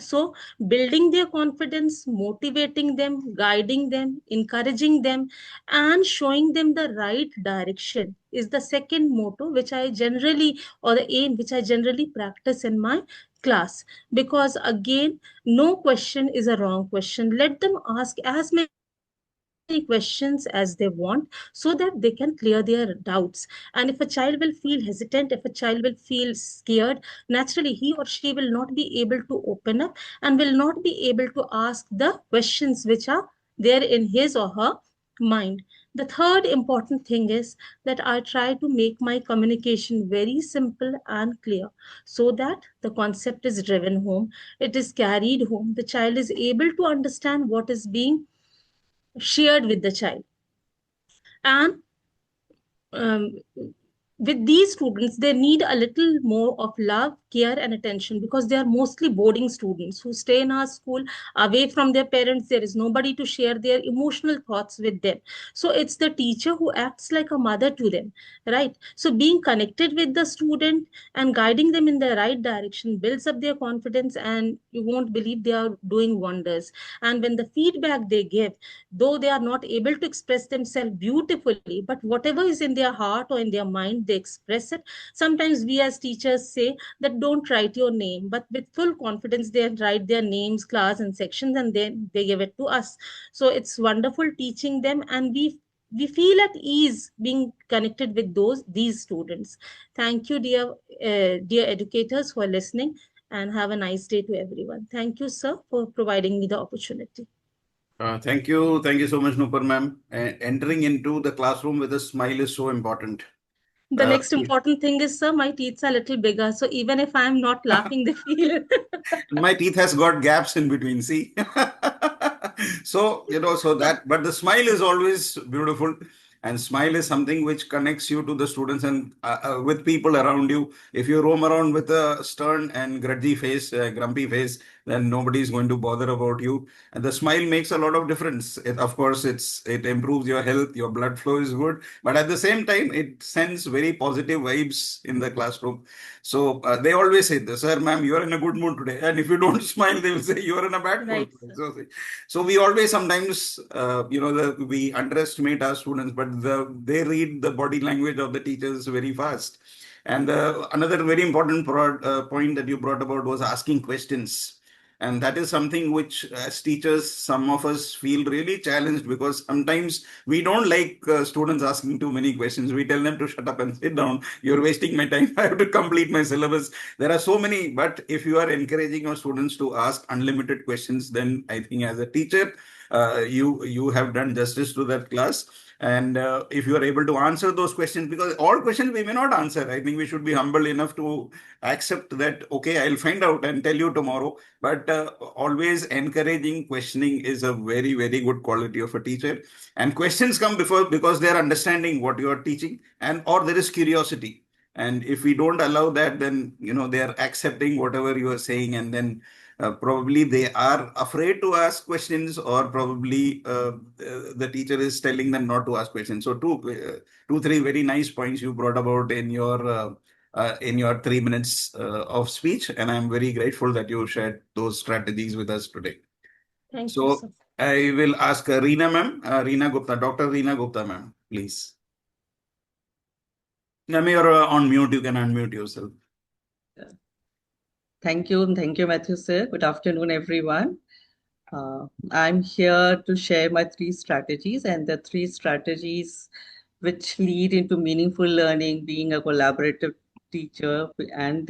So, building their confidence, motivating them, guiding them, encouraging them, and showing them the right direction is the second motto, which I generally, or the aim which I generally practice in my class. Because again, no question is a wrong question. Let them ask as many questions as they want so that they can clear their doubts. And if a child will feel hesitant, if a child will feel scared, naturally he or she will not be able to open up and will not be able to ask the questions which are there in his or her mind. The third important thing is that I try to make my communication very simple and clear so that the concept is driven home, it is carried home, the child is able to understand what is being shared with the child. And um, with these students, they need a little more of love, care, and attention because they are mostly boarding students who stay in our school away from their parents. There is nobody to share their emotional thoughts with them. So it's the teacher who acts like a mother to them, right? So being connected with the student and guiding them in the right direction builds up their confidence, and you won't believe they are doing wonders. And when the feedback they give, though they are not able to express themselves beautifully, but whatever is in their heart or in their mind, they express it. Sometimes we as teachers say that don't write your name, but with full confidence they write their names, class, and sections, and then they give it to us. So it's wonderful teaching them, and we feel at ease being connected with these students. Thank you, dear educators, who are listening, and have a nice day to everyone. Thank you, sir, for providing me the opportunity. Thank you. Thank you so much, Nupur ma'am. Entering into the classroom with a smile is so important. The next important thing is, sir, my teeth are a little bigger. So even if I'm not laughing, they feel my teeth has got gaps in between. See, so so that, but the smile is always beautiful, and smile is something which connects you to the students and with people around you. If you roam around with a stern and grudgy face, grumpy face, then nobody is going to bother about you. And the smile makes a lot of difference. Of course, it improves your health, your blood flow is good, but at the same time, it sends very positive vibes in the classroom. So they always say, "Sir, ma'am, you are in a good mood today," and if you don't smile, they will say you are in a bad mood. Right, So we always sometimes, we underestimate our students, but they read the body language of the teachers very fast. And another very important point that you brought about was asking questions. And that is something which, as teachers, some of us feel really challenged because sometimes we don't like students asking too many questions. We tell them to shut up and sit down. You're wasting my time. I have to complete my syllabus. There are so many, but if you are encouraging your students to ask unlimited questions, then I think as a teacher, you have done justice to that class. And if you are able to answer those questions, because all questions we may not answer, I think we should be humble enough to accept that, okay, I'll find out and tell you tomorrow. But always encouraging questioning is a very, very good quality of a teacher. And questions come before because they are understanding what you are teaching, and or there is curiosity. And if we don't allow that, then they are accepting whatever you are saying, and then probably they are afraid to ask questions, or probably the teacher is telling them not to ask questions. So three very nice points you brought about in your 3 minutes of speech, and I'm very grateful that you shared those strategies with us today. Thank you, sir. I will ask Reena ma'am, Reena Gupta, Dr. Reena Gupta ma'am, please. Ma'am, you're on mute. You can unmute yourself. Thank you. Matthew sir. Good afternoon, everyone. I'm here to share my 3 strategies, and the 3 strategies which lead into meaningful learning, being a collaborative teacher, and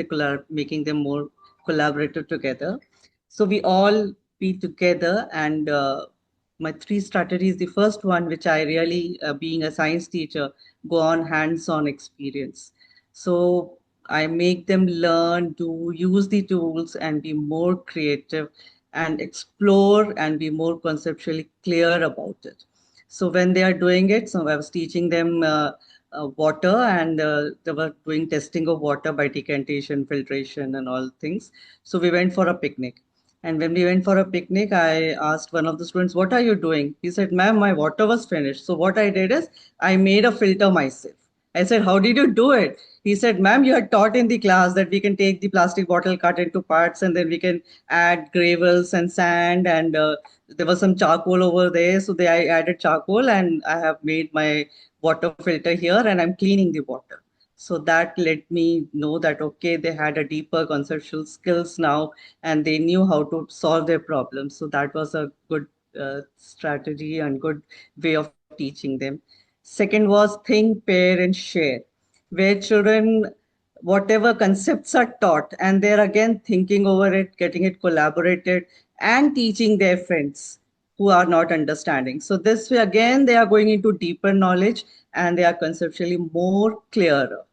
making them more collaborative together. So we all be together, and my 3 strategies. The first one, which I really, being a science teacher, go on hands-on experience. So I make them learn to use the tools and be more creative and explore and be more conceptually clear about it. So when they are doing it, so I was teaching them water, and they were doing testing of water by decantation, filtration, and all things. So we went for a picnic. And when we went for a picnic, I asked one of the students, "What are you doing?" He said, "Ma'am, my water was finished." So what I did is I made a filter myself. I said, "How did you do it?" He said, "Ma'am, you had taught in the class that we can take the plastic bottle, cut into parts, and then we can add gravels and sand, and there was some charcoal over there. So I added charcoal, and I have made my water filter here, and I'm cleaning the water." So that let me know that, okay, they had a deeper conceptual skills now, and they knew how to solve their problems. So that was a good strategy and good way of teaching them. Second was think, pair, and share, where children, whatever concepts are taught, and they're again thinking over it, getting it collaborated, and teaching their friends who are not understanding. So this way, again, they are going into deeper knowledge, and they are conceptually more clearer.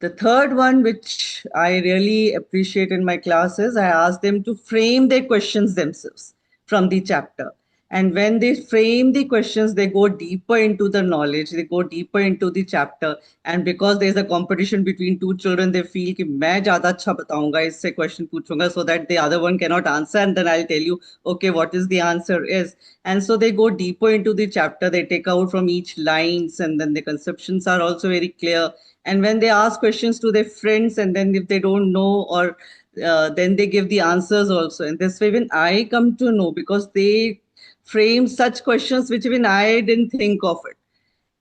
The third one, which I really appreciate in my classes, I ask them to frame their questions themselves from the chapter. And when they frame the questions, they go deeper into the knowledge, they go deeper into the chapter. And because there's a competition between two children, they feel कि मैं ज़्यादा अच्छा बताऊंगा, इससे question पूछूंगा, so that the other one cannot answer. And then I'll tell you, okay, what is the answer is. And so they go deeper into the chapter, they take out from each lines, and then the conceptions are also very clear. And when they ask questions to their friends, and then if they don't know, or then they give the answers also. And this way, when I come to know, because they frame such questions which even I didn't think of it.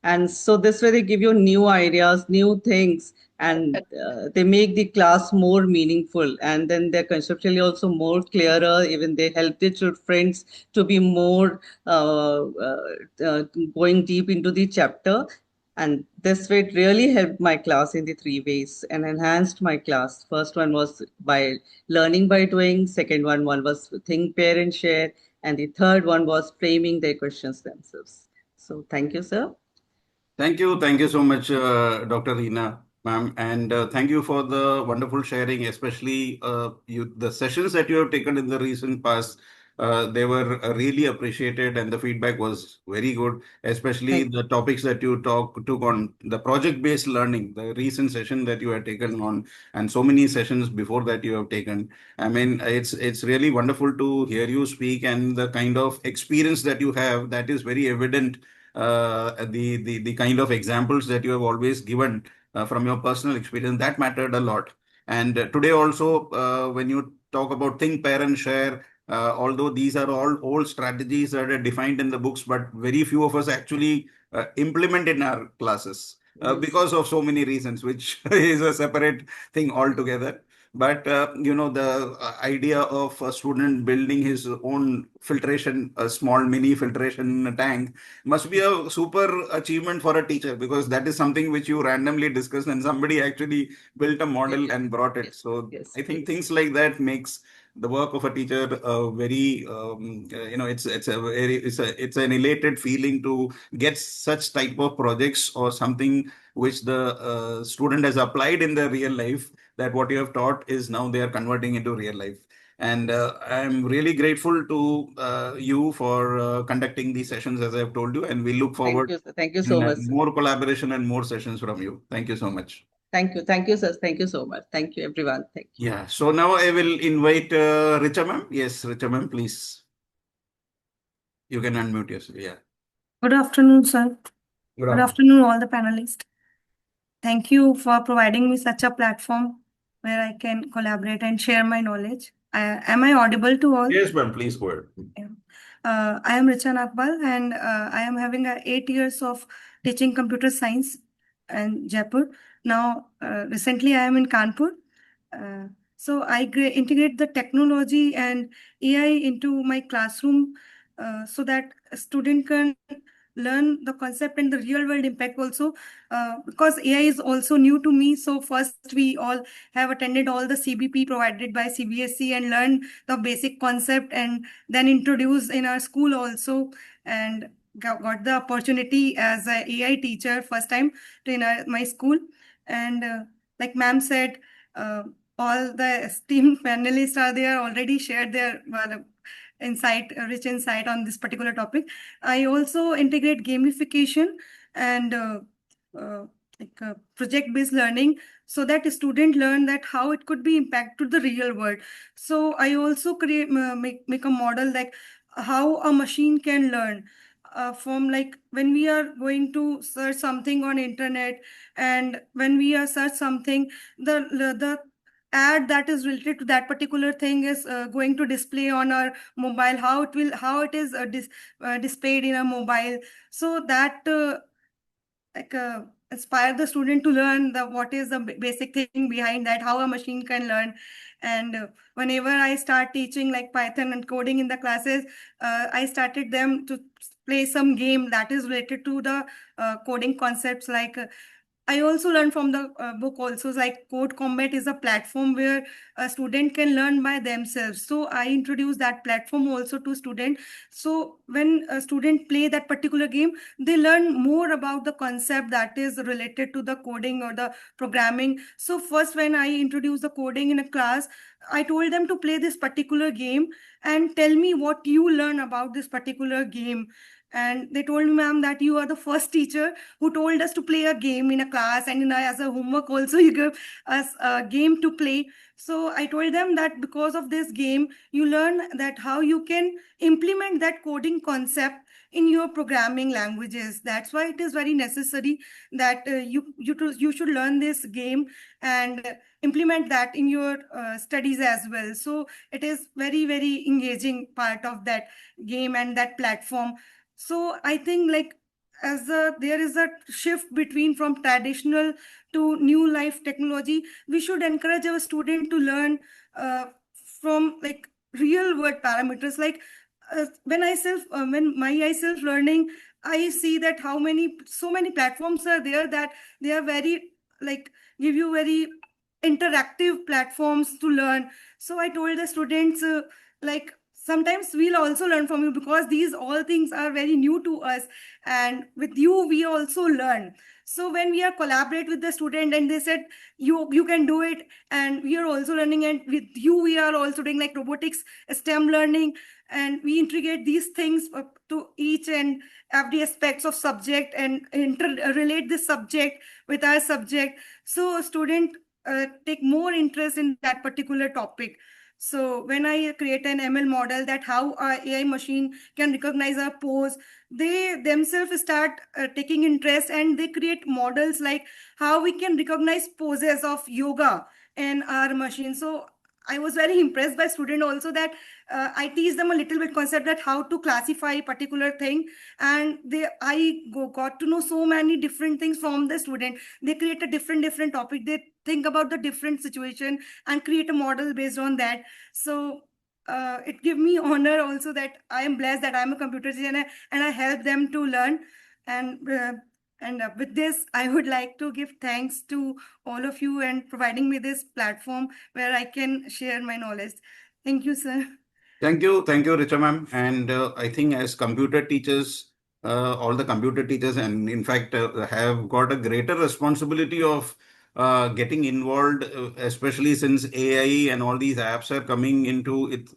And so this way they give you new ideas, new things, and they make the class more meaningful. And then they're conceptually also more clearer. Even they help their friends to be more going deep into the chapter. And this way it really helped my class in the three ways and enhanced my class. First one was by learning by doing. Second one was think, pair, and share. And the third one was framing their questions themselves. So thank you, sir. Thank you so much, Dr. Reena, ma'am, and thank you for the wonderful sharing, especially the sessions that you have taken in the recent past. They were really appreciated, and the feedback was very good, especially the topics that you took on the project-based learning, the recent session that you had taken on, and so many sessions before that you have taken. I mean, it's really wonderful to hear you speak, and the kind of experience that you have, that is very evident. The kind of examples that you have always given from your personal experience, that mattered a lot. And today also, when you talk about think, pair, and share, although these are all old strategies that are defined in the books, but very few of us actually implement in our classes because of so many reasons, which is a separate thing altogether. But the idea of a student building his own filtration, a small mini filtration tank, must be a super achievement for a teacher, because that is something which you randomly discussed and somebody actually built a model and brought it. So I think things like that makes the work of a teacher very it's an elated feeling to get such type of projects or something which the student has applied in their real life, that what you have taught is now they are converting into real life. And I'm really grateful to you for conducting these sessions, as I've told you, and we look forward Thank you so much. more collaboration and more sessions from you. Thank you so much. Thank you, sir. Thank you so much. Thank you, everyone. Thank you. Yeah. So now I will invite Richa ma'am. Yes, Richa ma'am, please. You can unmute yourself. Yeah. Good afternoon, sir. Good afternoon, all the panelists. Thank you for providing me such a platform where I can collaborate and share my knowledge. Am I audible to all? Yes, ma'am. Please go ahead. I am Richa Nagpal, and I am having 8 years of teaching computer science in Jaipur. Now, recently I am in Kanpur. So I integrate the technology and AI into my classroom so that a student can learn the concept and the real world impact also, because AI is also new to me. So first we all have attended all the CBP provided by CBSE and learned the basic concept, and then introduced in our school also, and got the opportunity as a AI teacher first time in my school. And like ma'am said, all the esteemed panelists are there, already shared their rich insight on this particular topic. I also integrate gamification and project-based learning, so that student learn that how it could be impact to the real world. So I also make a model like how a machine can learn from, like, when we are going to search something on internet, and when we are search something, the ad that is related to that particular thing is going to display on our mobile, how it is displayed in a mobile, so that like inspire the student to learn the what is the basic thing behind that, how a machine can learn. And whenever I start teaching like Python and coding in the classes, I started them to play some game that is related to the coding concepts. Like I also learned from the book also, like Code Combat is a platform where a student can learn by themselves. So I introduced that platform also to student. So when a student play that particular game, they learn more about the concept that is related to the coding or the programming. So first, when I introduced the coding in a class, I told them to play this particular game and tell me what you learn about this particular game. And they told me, ma'am, that you are the first teacher who told us to play a game in a class, and as a homework also you give us a game to play. So I told them that because of this game, you learn that how you can implement that coding concept in your programming languages. That's why it is very necessary that you should learn this game and implement that in your studies as well. So it is very engaging part of that game and that platform. So I think, like, there is a shift between from traditional to new life technology, we should encourage our student to learn from like real world parameters. Like when my self learning, I see that so many platforms are there that they are very, like, give you very interactive platforms to learn. So I told the students, like, sometimes we'll also learn from you, because these all things are very new to us, and with you we also learn. So when we are collaborate with the student and they said you can do it, and we are also learning, and with you we are also doing like robotics, STEM learning, and we integrate these things to each and every aspects of subject and relate this subject with our subject. So a student take more interest in that particular topic. So when I create an ML model that how a AI machine can recognize a pose, they themselves start taking interest, and they create models like how we can recognize poses of yoga in our machine. So I was very impressed by student also, that I teach them a little bit concept that how to classify a particular thing, and got to know so many different things from the student. They create a different topic. They think about the different situation and create a model based on that. So it give me honor also that I am blessed that I'm a computer teacher, and I help them to learn. And with this, I would like to give thanks to all of you and providing me this platform where I can share my knowledge. Thank you, sir. Thank you, Richa ma'am. And I think as computer teachers, all the computer teachers, and in fact, have got a greater responsibility of getting involved, especially since AI and all these apps are coming into it,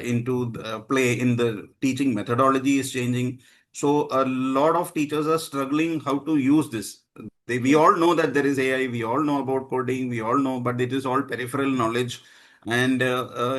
into play in the teaching methodology is changing. So a lot of teachers are struggling how to use this. We all know that there is AI, we all know about coding, we all know, but it is all peripheral knowledge. And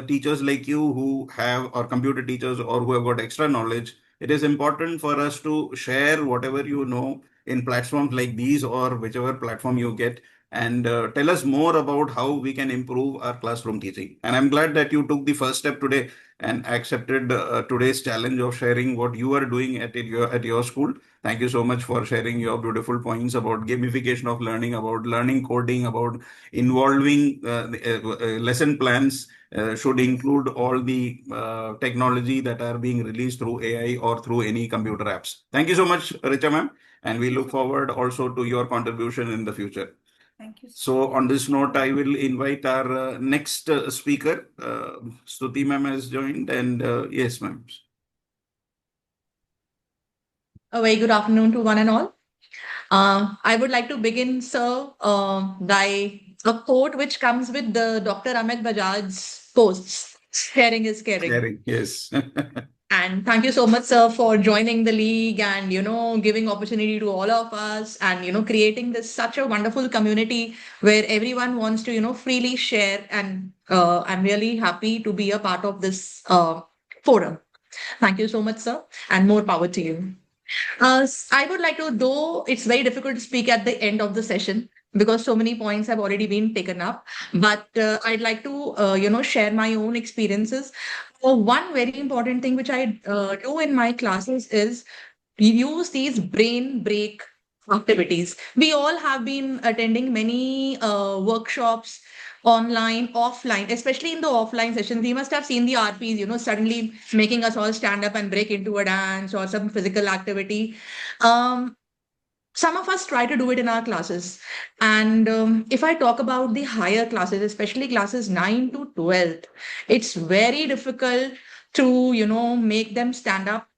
teachers like you who have, or computer teachers, or who have got extra knowledge, it is important for us to share whatever you know in platforms like these, or whichever platform you get, and tell us more about how we can improve our classroom teaching. And I'm glad that you took the first step today and accepted today's challenge of sharing what you are doing at your school. Thank you so much for sharing your beautiful points about gamification of learning, about learning coding, about involving lesson plans should include all the technology that are being released through AI or through any computer apps. Thank you so much, Richa ma'am, and we look forward also to your contribution in the future. Thank you. So on this note, I will invite our next speaker. Stuti ma'am has joined, and yes, ma'am. A very good afternoon to one and all. I would like to begin, sir, by a quote which comes with the Dr. Amit Bajaj's posts, sharing is caring. Sharing, yes. And thank you so much, sir, for joining the league and, giving opportunity to all of us and, creating this such a wonderful community where everyone wants to, freely share. And I'm really happy to be a part of this forum. Thank you so much, sir, and more power to you. I would like to, though it's very difficult to speak at the end of the session because so many points have already been taken up, but I'd like to, share my own experiences. One very important thing which I do in my classes is use these brain break activities. We all have been attending many workshops online, offline, especially in the offline sessions. We must have seen the RPs, suddenly making us all stand up and break into a dance or some physical activity. Some of us try to do it in our classes. And if I talk about the higher classes, especially classes 9 to 12th, it's very difficult to, make them stand up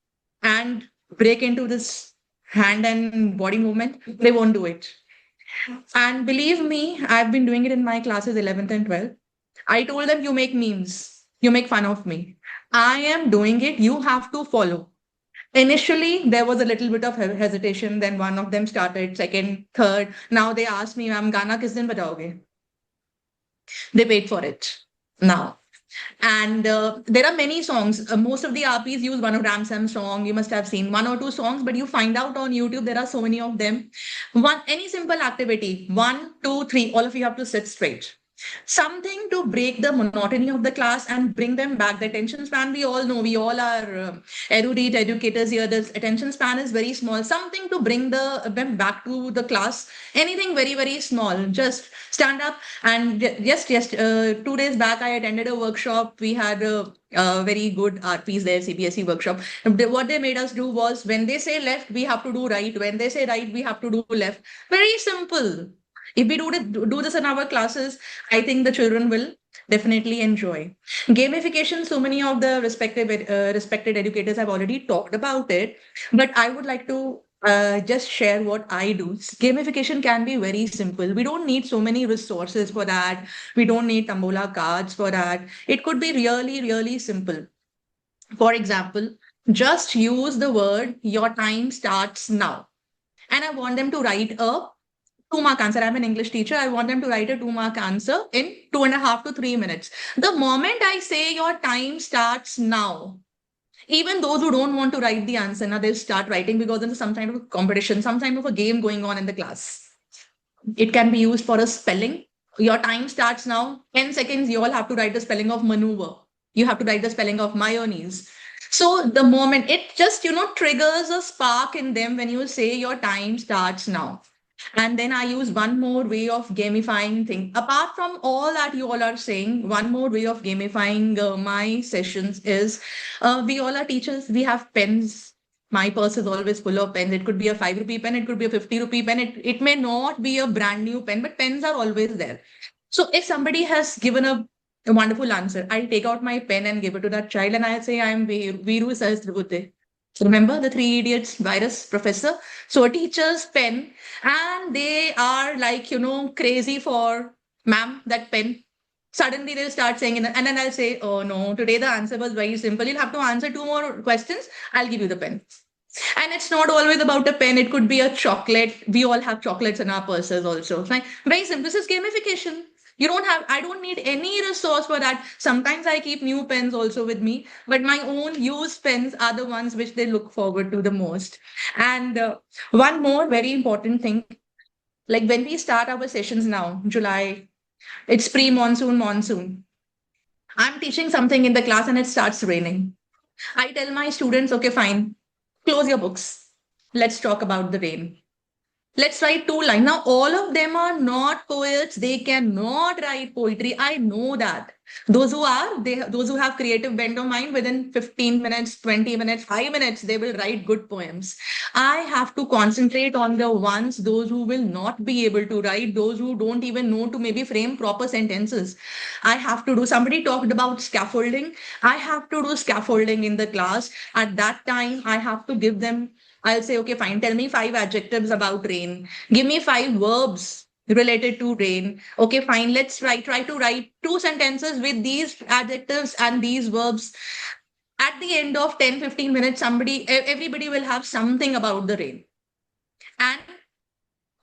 and break into this hand and body movement. They won't do it. And believe me, I've been doing it in my classes 11th and 12th. I told them, you make memes, you make fun of me. I am doing it, you have to follow. Initially, there was a little bit of hesitation. Then one of them started, second, third. Now they asked me, ma'am, Gana kis din bajaoge? They paid for it now. And there are many songs. Most of the RPs use one of Ramsam's song. You must have seen one or two songs, but you find out on YouTube, there are so many of them. Any simple activity, 1, 2, 3, all of you have to sit straight. Something to break the monotony of the class and bring them back. The attention span, we all know, we all are erudite educators here. The attention span is very small. Something to bring them back to the class. Anything very, very small. Just stand up. And just 2 days back, I attended a workshop. We had a very good RPs there, CBSE workshop. What they made us do was when they say left, we have to do right. When they say right, we have to do left. Very simple. If we do this in our classes, I think the children will definitely enjoy. Gamification, so many of the respected educators have already talked about it, but I would like to just share what I do. Gamification can be very simple. We don't need so many resources for that. We don't need Tambola cards for that. It could be really, really simple. For example, just use the word, your time starts now. And I want them to write a 2-mark answer. I'm an English teacher. I want them to write a 2-mark answer in 2.5 to 3 minutes. The moment I say your time starts now, even those who don't want to write the answer, now they'll start writing because there's some kind of a competition, some kind of a game going on in the class. It can be used for a spelling. Your time starts now. 10 seconds, you all have to write the spelling of maneuver. You have to write the spelling of mayonnaise. So the moment it just, triggers a spark in them when you say your time starts now. And then I use one more way of gamifying thing. Apart from all that you all are saying, one more way of gamifying my sessions is we all are teachers. We have pens. My purse is always full of pens. It could be a 5 rupee pen. It could be a 50 rupee pen. It may not be a brand new pen, but pens are always there. So if somebody has given a wonderful answer, I'll take out my pen and give it to that child and I'll say, I'm Viru Sahasrabudhe. Remember the 3 Idiots virus professor? So a teacher's pen, and they are like, crazy for, ma'am, that pen. Suddenly they'll start saying, and then I'll say, oh no, today the answer was very simple. You'll have to answer 2 more questions. I'll give you the pen. And it's not always about a pen. It could be a chocolate. We all have chocolates in our purses also. Like, very simple. This is gamification. I don't need any resource for that. Sometimes I keep new pens also with me, but my own used pens are the ones which they look forward to the most. And one more very important thing, like when we start our sessions now, July, it's monsoon. I'm teaching something in the class and it starts raining. I tell my students, okay, fine, close your books. Let's talk about the rain. Let's write 2 lines. Now, all of them are not poets. They cannot write poetry. I know that. Those who have creative bent of mind, within 15 minutes, 20 minutes, 5 minutes, they will write good poems. I have to concentrate on the ones, those who will not be able to write, those who don't even know to maybe frame proper sentences. I have to do, somebody talked about scaffolding. I have to do scaffolding in the class. At that time, I have to give them, I'll say, okay, fine, tell me 5 adjectives about rain. Give me 5 verbs related to rain. Okay, fine, let's try to write 2 sentences with these adjectives and these verbs. at the end of 10-15 minutes, everybody will have something about the rain. And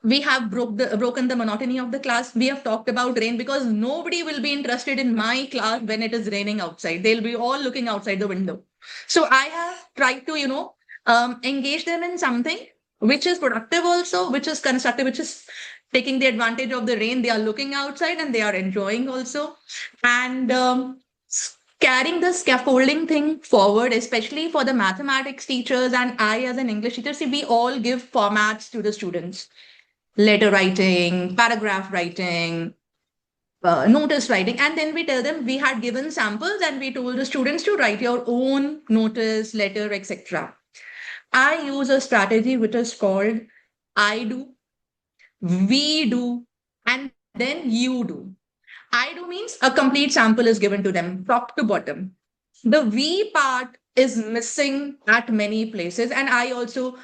we have broken the monotony of the class. We have talked about rain because nobody will be interested in my class when it is raining outside. They'll be all looking outside the window. So I have tried to, engage them in something which is productive also, which is constructive, which is taking the advantage of the rain. They are looking outside and they are enjoying also. And carrying the scaffolding thing forward, especially for the mathematics teachers and I as an English teacher, see, we all give formats to the students: letter writing, paragraph writing, notice writing. And then we tell them, we had given samples and we told the students to write your own notice, letter, etc. I use a strategy which is called I do, we do, and then you do. I do means a complete sample is given to them, top to bottom. The we part is missing at many places, and I also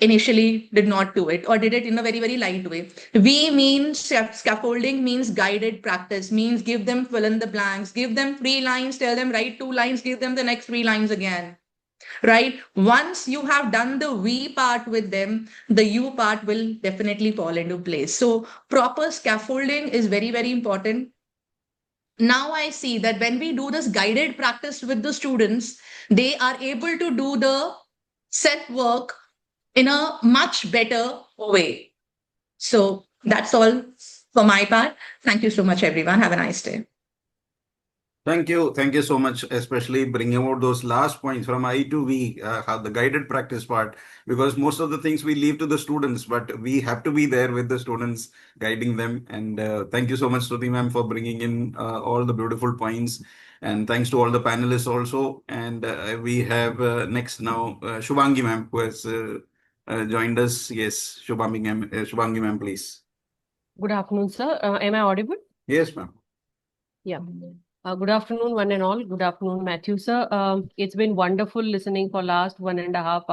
initially did not do it, or did it in a very, very light way. We means scaffolding, means guided practice, means give them fill in the blanks, give them 3 lines, tell them write 2 lines, give them the next 3 lines again. Right? Once you have done the we part with them, the you part will definitely fall into place. So proper scaffolding is very, very important. Now I see that when we do this guided practice with the students, they are able to do the set work in a much better way. So that's all for my part. Thank you so much, everyone. Have a nice day. Thank you. Thank you so much, especially bringing out those last points from I to we, have the guided practice part, because most of the things we leave to the students, but we have to be there with the students, guiding them. And thank you so much, Shruti ma'am, for bringing in all the beautiful points. And thanks to all the panelists also. And we have next now Shubhangi ma'am, who has joined us. Yes, Shubhangi ma'am, please. Good afternoon, sir. Am I audible? Yes, ma'am. Yeah. Good afternoon, one and all. Good afternoon, Matthew, sir. It's been wonderful listening for last 1.5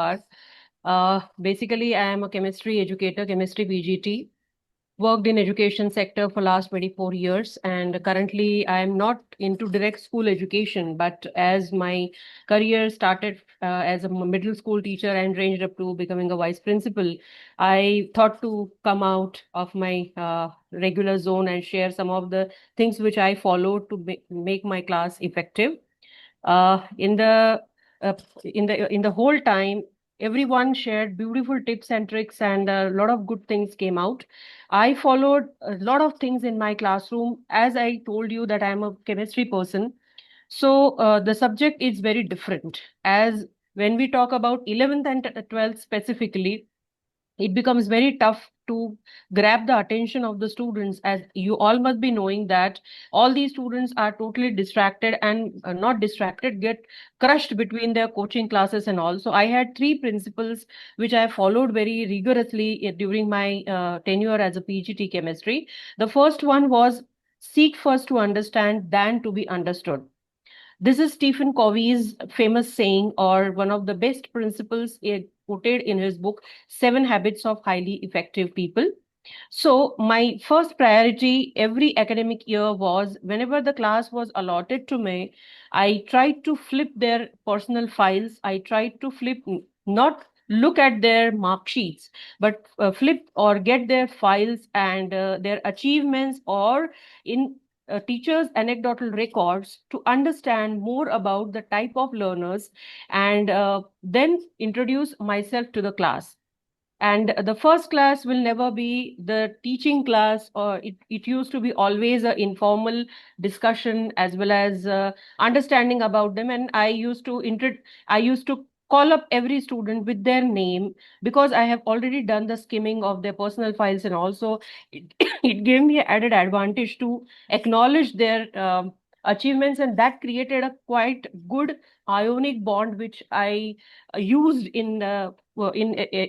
hours. Basically, I am a chemistry educator, chemistry PGT. Worked in education sector for last 24 years, and currently I am not into direct school education, but as my career started as a middle school teacher and ranged up to becoming a vice principal, I thought to come out of my regular zone and share some of the things which I follow to make my class effective. In the whole time, everyone shared beautiful tips and tricks, and a lot of good things came out. I followed a lot of things in my classroom. As I told you that I'm a chemistry person, so the subject is very different. As when we talk about 11th and 12th specifically, it becomes very tough to grab the attention of the students, as you all must be knowing that all these students are totally distracted and not distracted, get crushed between their coaching classes and all. So I had 3 principles which I followed very rigorously during my tenure as a PGT chemistry. The first one was seek first to understand than to be understood. This is Stephen Covey's famous saying, or one of the best principles quoted in his book, 7 Habits of Highly Effective People. So my first priority every academic year was, whenever the class was allotted to me, I tried to flip their personal files. I tried to flip, not look at their mark sheets, but flip or get their files and their achievements, or in teachers' anecdotal records, to understand more about the type of learners, and then introduce myself to the class. And the first class will never be the teaching class, or it used to be always an informal discussion as well as understanding about them. And I used to call up every student with their name, because I have already done the skimming of their personal files, and also it gave me added advantage to acknowledge their achievements, and that created a quite good ionic bond, which I used in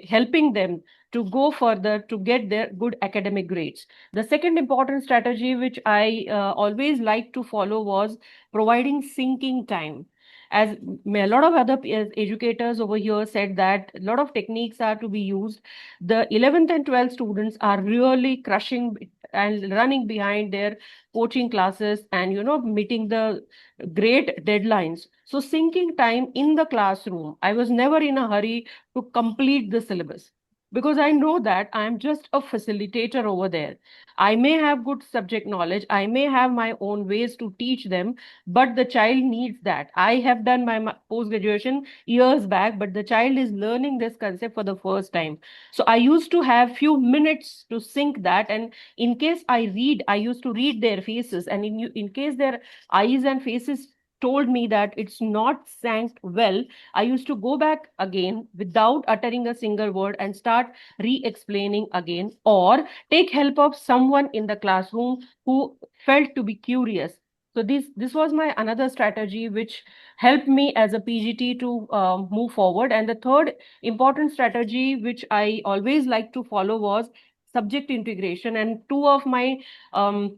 helping them to go further to get their good academic grades. The second important strategy which I always like to follow was providing syncing time. As a lot of other educators over here said that a lot of techniques are to be used, the 11th and 12th students are really crushing and running behind their coaching classes and meeting the great deadlines. So sinking time in the classroom, I was never in a hurry to complete the syllabus because I know that I'm just a facilitator over there. I may have good subject knowledge, I may have my own ways to teach them, but the child needs that. I have done my post graduation years back, but the child is learning this concept for the first time. So I used to have few minutes to sync that, and in case I used to read their faces, and in case their eyes and faces told me that it's not sank well, I used to go back again without uttering a single word and start re-explaining again, or take help of someone in the classroom who felt to be curious. So this was my another strategy which helped me as a PGT to move forward. And the third important strategy which I always like to follow was subject integration. And two of my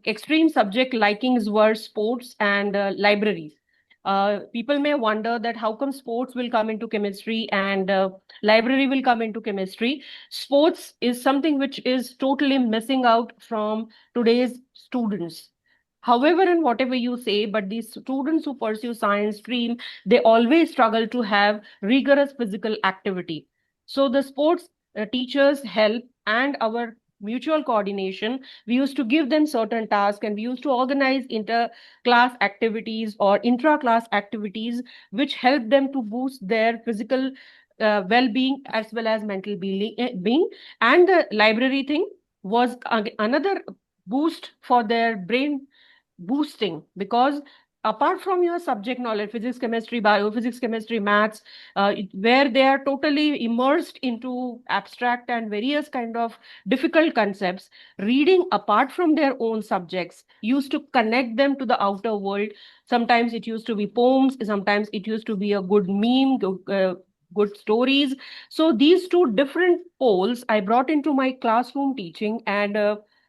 extreme subject likings were sports and libraries. People may wonder that how come sports will come into chemistry and library will come into chemistry. Sports is something which is totally missing out from today's students. However, and whatever you say, but these students who pursue science stream, they always struggle to have rigorous physical activity. So the sports teachers help, and our mutual coordination, we used to give them certain tasks, and we used to organize inter-class activities or intra-class activities which help them to boost their physical well-being as well as mental being. And the library thing was another boost for their brain boosting, because apart from your subject knowledge, physics, chemistry, biophysics, chemistry, maths, where they are totally immersed into abstract and various kind of difficult concepts, reading apart from their own subjects used to connect them to the outer world. Sometimes it used to be poems, sometimes it used to be a good meme, good stories. So these two different poles I brought into my classroom teaching, and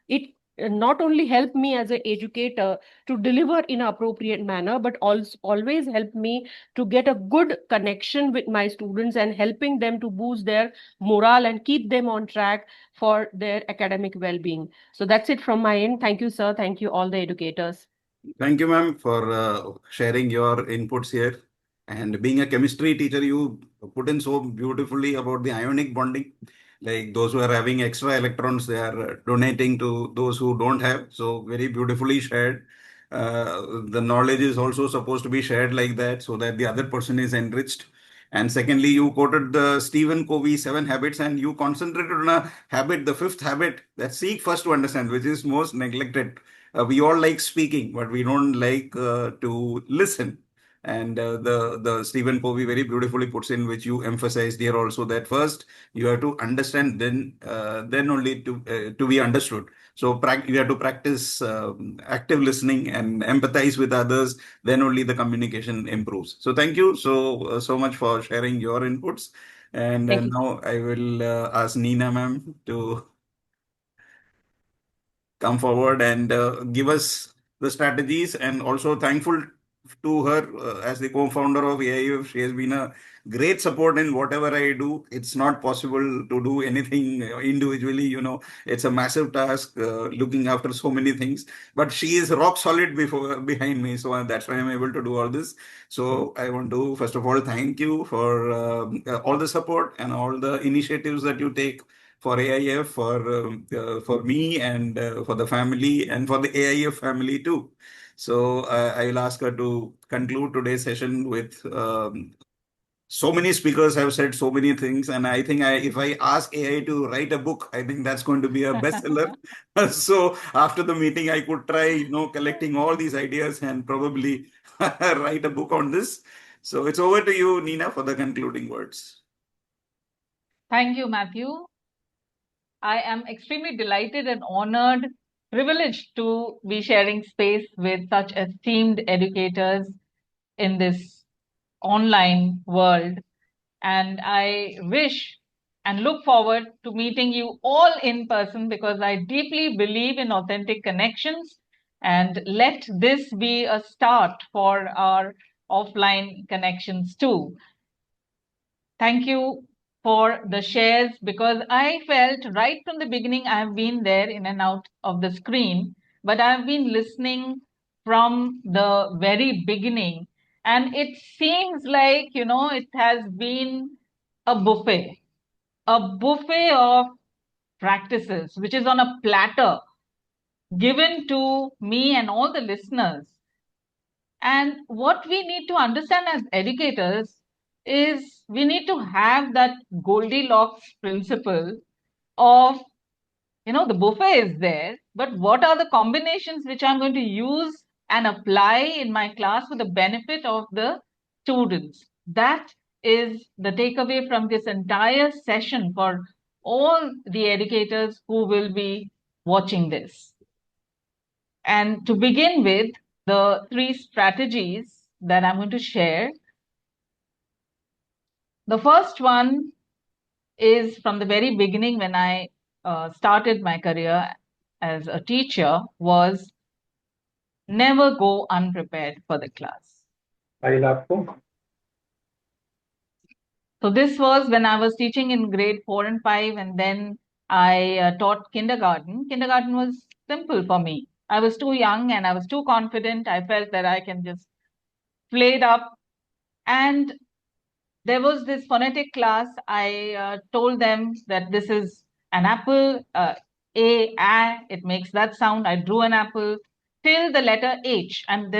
it not only helped me as an educator to deliver in an appropriate manner, but also always helped me to get a good connection with my students and helping them to boost their morale and keep them on track for their academic well-being. So that's it from my end. Thank you, sir. Thank you, all the educators. Thank you, ma'am, for sharing your inputs here. And being a chemistry teacher, you put in so beautifully about the ionic bonding. Like those who are having extra electrons, they are donating to those who don't have. So very beautifully shared. The knowledge is also supposed to be shared like that so that the other person is enriched. And secondly, you quoted the Stephen Covey 7 habits, and you concentrated on a habit, the fifth habit, that seek first to understand, which is most neglected. We all like speaking, but we don't like to listen. And the Stephen Covey very beautifully puts in, which you emphasized here also, that first you have to understand, then only to be understood. So you have to practice active listening and empathize with others. Then only the communication improves. So thank you so much for sharing your inputs. And now I will ask Neena ma'am to come forward and give us the strategies, and also thankful to her as the co-founder of AIF. She has been a great support in whatever I do. It's not possible to do anything individually, it's a massive task looking after so many things, but she is rock solid behind me, so that's why I'm able to do all this. So I want to first of all thank you for all the support and all the initiatives that you take for AIF, for me, and for the family, and for the AIF family too. So I'll ask her to conclude today's session with so many speakers have said so many things, and I think if I ask AI to write a book, I think that's going to be a bestseller. So after the meeting, I could try, collecting all these ideas and probably write a book on this. So it's over to you, Nina, for the concluding words. Thank you, Matthew. I am extremely delighted and honored, privileged to be sharing space with such esteemed educators in this online world. And I wish and look forward to meeting you all in person, because I deeply believe in authentic connections, and let this be a start for our offline connections too. Thank you for the shares, because I felt right from the beginning, I've been there in and out of the screen, but I've been listening from the very beginning. And it seems like, it has been a buffet of practices, which is on a platter given to me and all the listeners. And what we need to understand as educators is we need to have that Goldilocks principle of, the buffet is there, but what are the combinations which I'm going to use and apply in my class for the benefit of the students? That is the takeaway from this entire session for all the educators who will be watching this. And to begin with, the 3 strategies that I'm going to share. The first one is from the very beginning when I started my career as a teacher was never go unprepared for the class. So this was when I was teaching in grade 4 and 5, and then I taught kindergarten. Kindergarten was simple for me. I was too young and I was too confident. I felt that I can just play it up. And there was this phonetic class. I told them that this is an apple, it makes that sound. I drew an apple till the letter H. And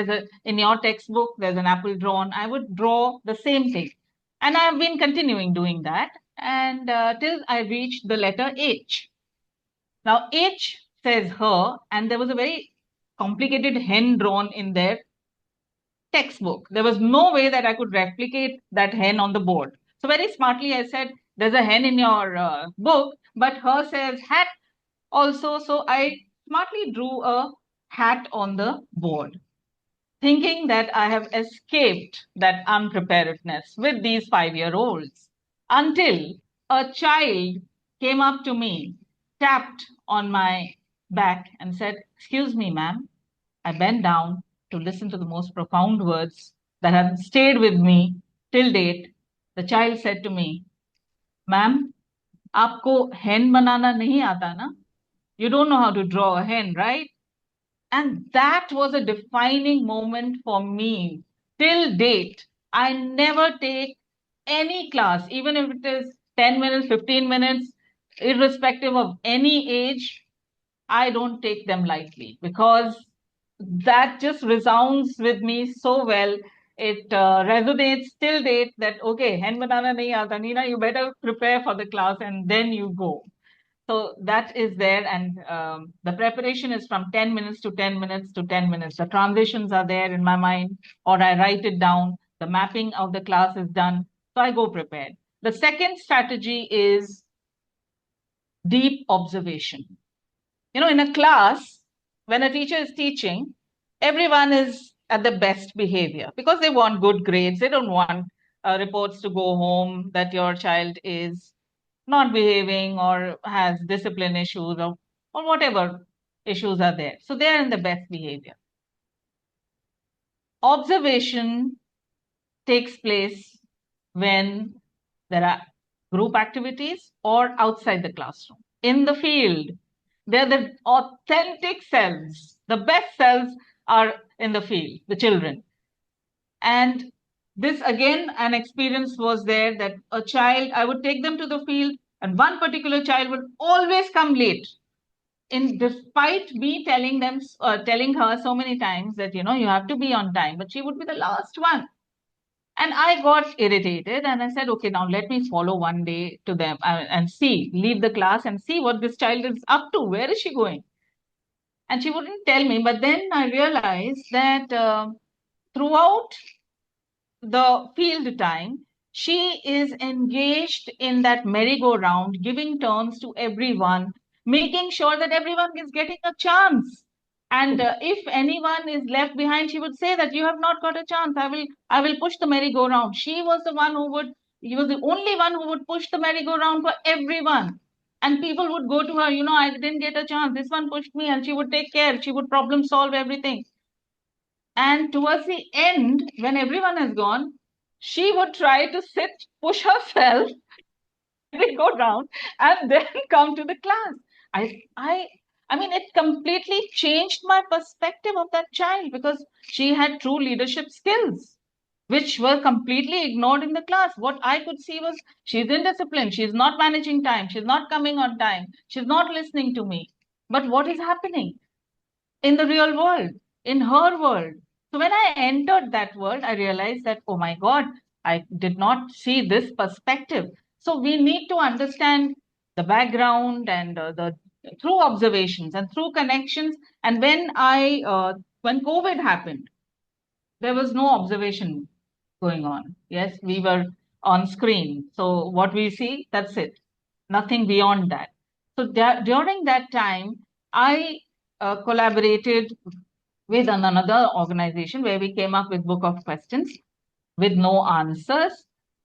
in your textbook, there's an apple drawn. I would draw the same thing. And I've been continuing doing that and till I reached the letter H. Now, H says her, and there was a very complicated hen drawn in their textbook. There was no way that I could replicate that hen on the board. So very smartly, I said, there's a hen in your book, but her says hat also. So I smartly drew a hat on the board, thinking that I have escaped that unpreparedness with these 5-year-olds until a child came up to me, tapped on my back and said, "Excuse me, ma'am." I bent down to listen to the most profound words that have stayed with me till date. The child said to me, "Ma'am, aapko hen banana nahi aata na? You don't know how to draw a hen, right?" And that was a defining moment for me. Till date, I never take any class, even if it is 10 minutes, 15 minutes, irrespective of any age, I don't take them lightly because that just resounds with me so well. It resonates till date that, okay, hen banana nahi aata, Neena, you better prepare for the class and then you go. So that is there, and the preparation is from 10 minutes to 10 minutes to 10 minutes. The transitions are there in my mind, or I write it down. The mapping of the class is done. So I go prepared. The second strategy is deep observation. In a class, when a teacher is teaching, everyone is at the best behavior because they want good grades. They don't want reports to go home that your child is not behaving or has discipline issues or whatever issues are there. So they are in the best behavior. Observation takes place when there are group activities or outside the classroom. In the field, they're the authentic selves. The best selves are in the field, the children. And this again, an experience was there that a child, I would take them to the field, and one particular child would always come late. Despite me telling her so many times that you have to be on time, but she would be the last one. And I got irritated and I said, okay, now let me follow one day to them and leave the class and see what this child is up to. Where is she going? And she wouldn't tell me. But then I realized that throughout the field time, she is engaged in that merry-go-round, giving turns to everyone, making sure that everyone is getting a chance. And if anyone is left behind, she would say that you have not got a chance. I will push the merry-go-round. She was the only one who would push the merry-go-round for everyone. And people would go to her, I didn't get a chance. This one pushed me, and she would take care. She would problem solve everything. And towards the end, when everyone has gone, she would try to push herself, go down, and then come to the class. I mean, it completely changed my perspective of that child because she had true leadership skills. which were completely ignored in the class. What I could see was she's indisciplined, she's not managing time, she's not coming on time, she's not listening to me. But what is happening in the real world, in her world? So when I entered that world, I realized that, oh my God, I did not see this perspective. So we need to understand the background and the through observations and through connections. And when COVID happened, there was no observation going on. Yes, we were on screen. So what we see, that's it. Nothing beyond that. So during that time, I collaborated with another organization where we came up with book of questions with no answers.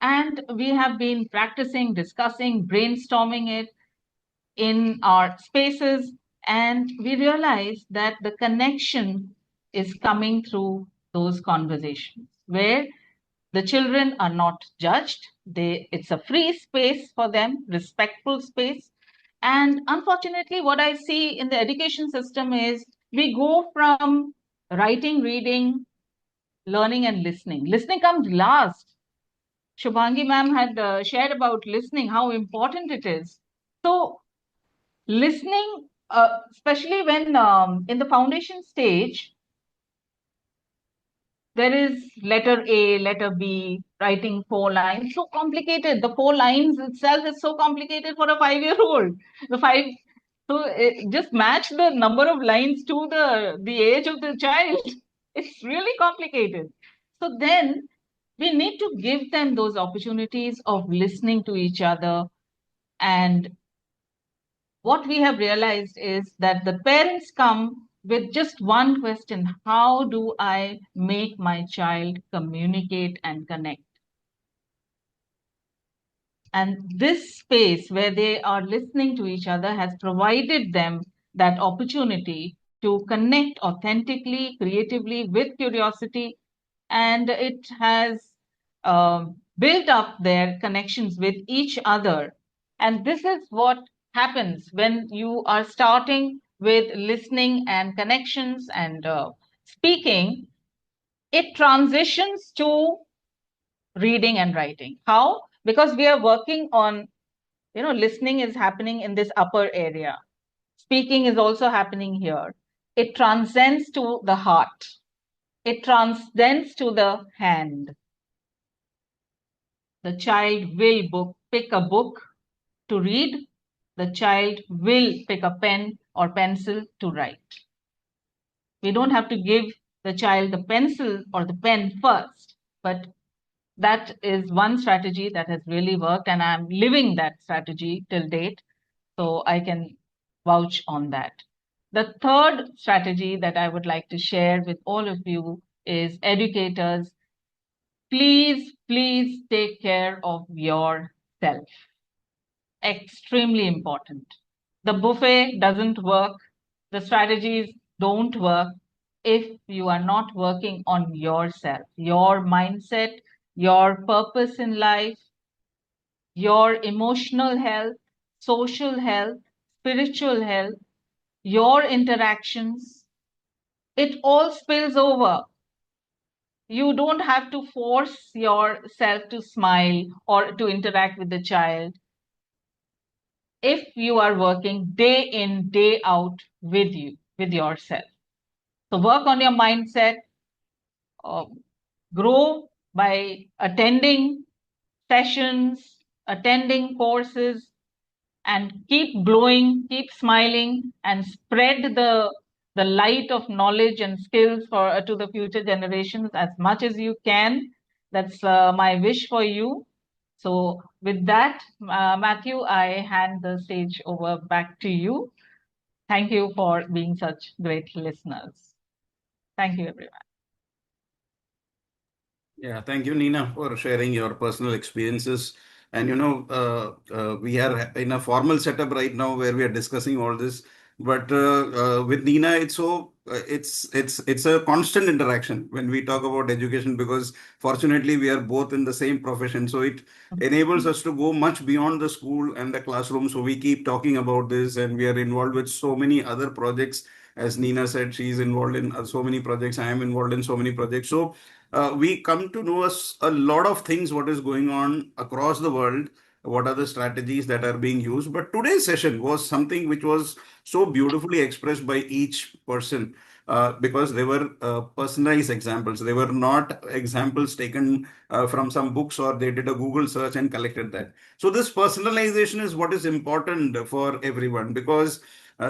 And we have been practicing, discussing, brainstorming it in our spaces. And we realized that the connection is coming through those conversations where the children are not judged. It's a free space for them, respectful space. And unfortunately, what I see in the education system is we go from writing, reading, learning, and listening. Listening comes last. Shubhangi ma'am had shared about listening, how important it is. So listening, especially when in the foundation stage, there is letter A, letter B, writing 4 lines. So complicated. The 4 lines itself is so complicated for a 5-year-old. So just match the number of lines to the age of the child. It's really complicated. So then we need to give them those opportunities of listening to each other. And what we have realized is that the parents come with just one question: how do I make my child communicate and connect? And this space where they are listening to each other has provided them that opportunity to connect authentically, creatively, with curiosity. And it has built up their connections with each other. And this is what happens when you are starting with listening and connections and speaking. It transitions to reading and writing. How? Because we are working on, listening is happening in this upper area. Speaking is also happening here. It transcends to the heart. It transcends to the hand. The child will pick a book to read. The child will pick a pen or pencil to write. We don't have to give the child the pencil or the pen first, but that is one strategy that has really worked, and I'm living that strategy till date, so I can vouch on that. The third strategy that I would like to share with all of you is, educators, please take care of yourself. Extremely important. The buffet doesn't work, the strategies don't work if you are not working on yourself, your mindset, your purpose in life, your emotional health, social health, spiritual health, your interactions. It all spills over. You don't have to force yourself to smile or to interact with the child if you are working day in, day out with yourself. So work on your mindset, grow by attending sessions, attending courses, and keep glowing, keep smiling, and spread the light of knowledge and skills to the future generations as much as you can. That's my wish for you. So with that, Matthew, I hand the stage over back to you. Thank you for being such great listeners. Thank you, everyone. Yeah, thank you, Nina, for sharing your personal experiences. And we are in a formal setup right now where we are discussing all this. But with Nina, it's a constant interaction when we talk about education, because fortunately we are both in the same profession. So it enables us to go much beyond the school and the classroom. So we keep talking about this, and we are involved with so many other projects. As Nina said, she's involved in so many projects. I am involved in so many projects. So we come to know a lot of things, what is going on across the world, what are the strategies that are being used. But today's session was something which was so beautifully expressed by each person, because they were personalized examples. They were not examples taken from some books, or they did a Google search and collected that. So this personalization is what is important for everyone, because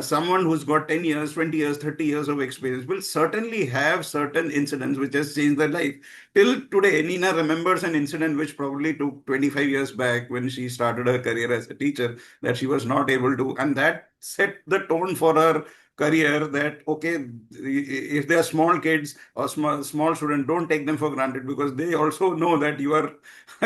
someone who's got 10 years, 20 years, 30 years of experience will certainly have certain incidents which has changed their life. Till today, Nina remembers an incident which probably took 25 years back when she started her career as a teacher, that she was not able to, and that set the tone for her career, that okay, if they are small kids or small students, don't take them for granted, because they also know that you are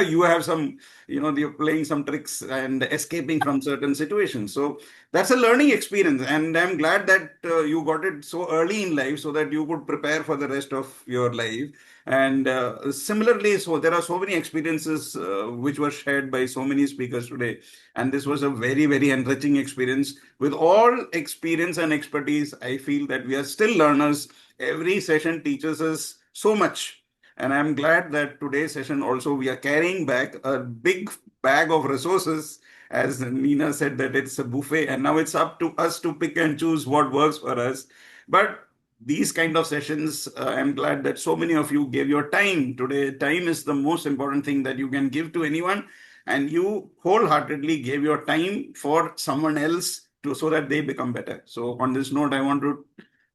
you have some, you're playing some tricks and escaping from certain situations. So that's a learning experience, and I'm glad that you got it so early in life so that you could prepare for the rest of your life. And similarly, so there are so many experiences which were shared by so many speakers today, and this was a very, very enriching experience. With all experience and expertise, I feel that we are still learners. Every session teaches us so much, and I'm glad that today's session also we are carrying back a big bag of resources. As Nina said, that it's a buffet, and now it's up to us to pick and choose what works for us. But these kind of sessions, I'm glad that so many of you gave your time today. Time is the most important thing that you can give to anyone, and you wholeheartedly gave your time for someone else so that they become better. So on this note, I want to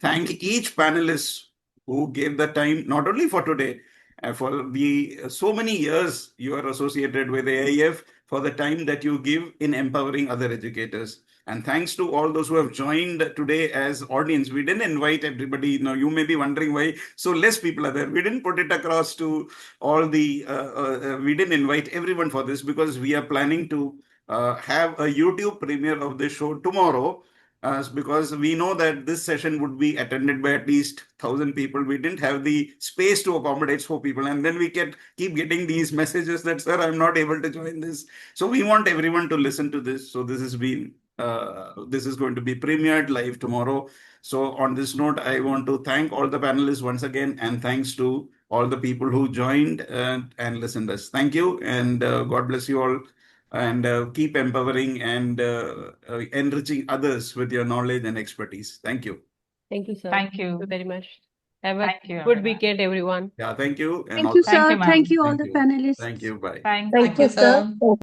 thank each panelist who gave the time, not only for today, for the so many years you are associated with AIF, for the time that you give in empowering other educators. And thanks to all those who have joined today as audience. We didn't invite everybody. Now you may be wondering why so less people are there. We didn't put it across to all the, we didn't invite everyone for this, because we are planning to have a YouTube premiere of this show tomorrow. Because we know that this session would be attended by at least 1,000 people. We didn't have the space to accommodate 4 people. And then we keep getting these messages that, sir, I'm not able to join this. So we want everyone to listen to this. So this is going to be premiered live tomorrow. So on this note, I want to thank all the panelists once again, and thanks to all the people who joined and listened to us. Thank you, and God bless you all. And keep empowering and enriching others with your knowledge and expertise. Thank you. Thank you, sir. Thank you. Very much. Have a Thank you, good everyone. weekend, everyone. Yeah, thank you. And Thank all you, the Thank sir. you, ma'am. Thank you, all Thank the you. panelists. Thank you. Bye. Thank Thank you, sir.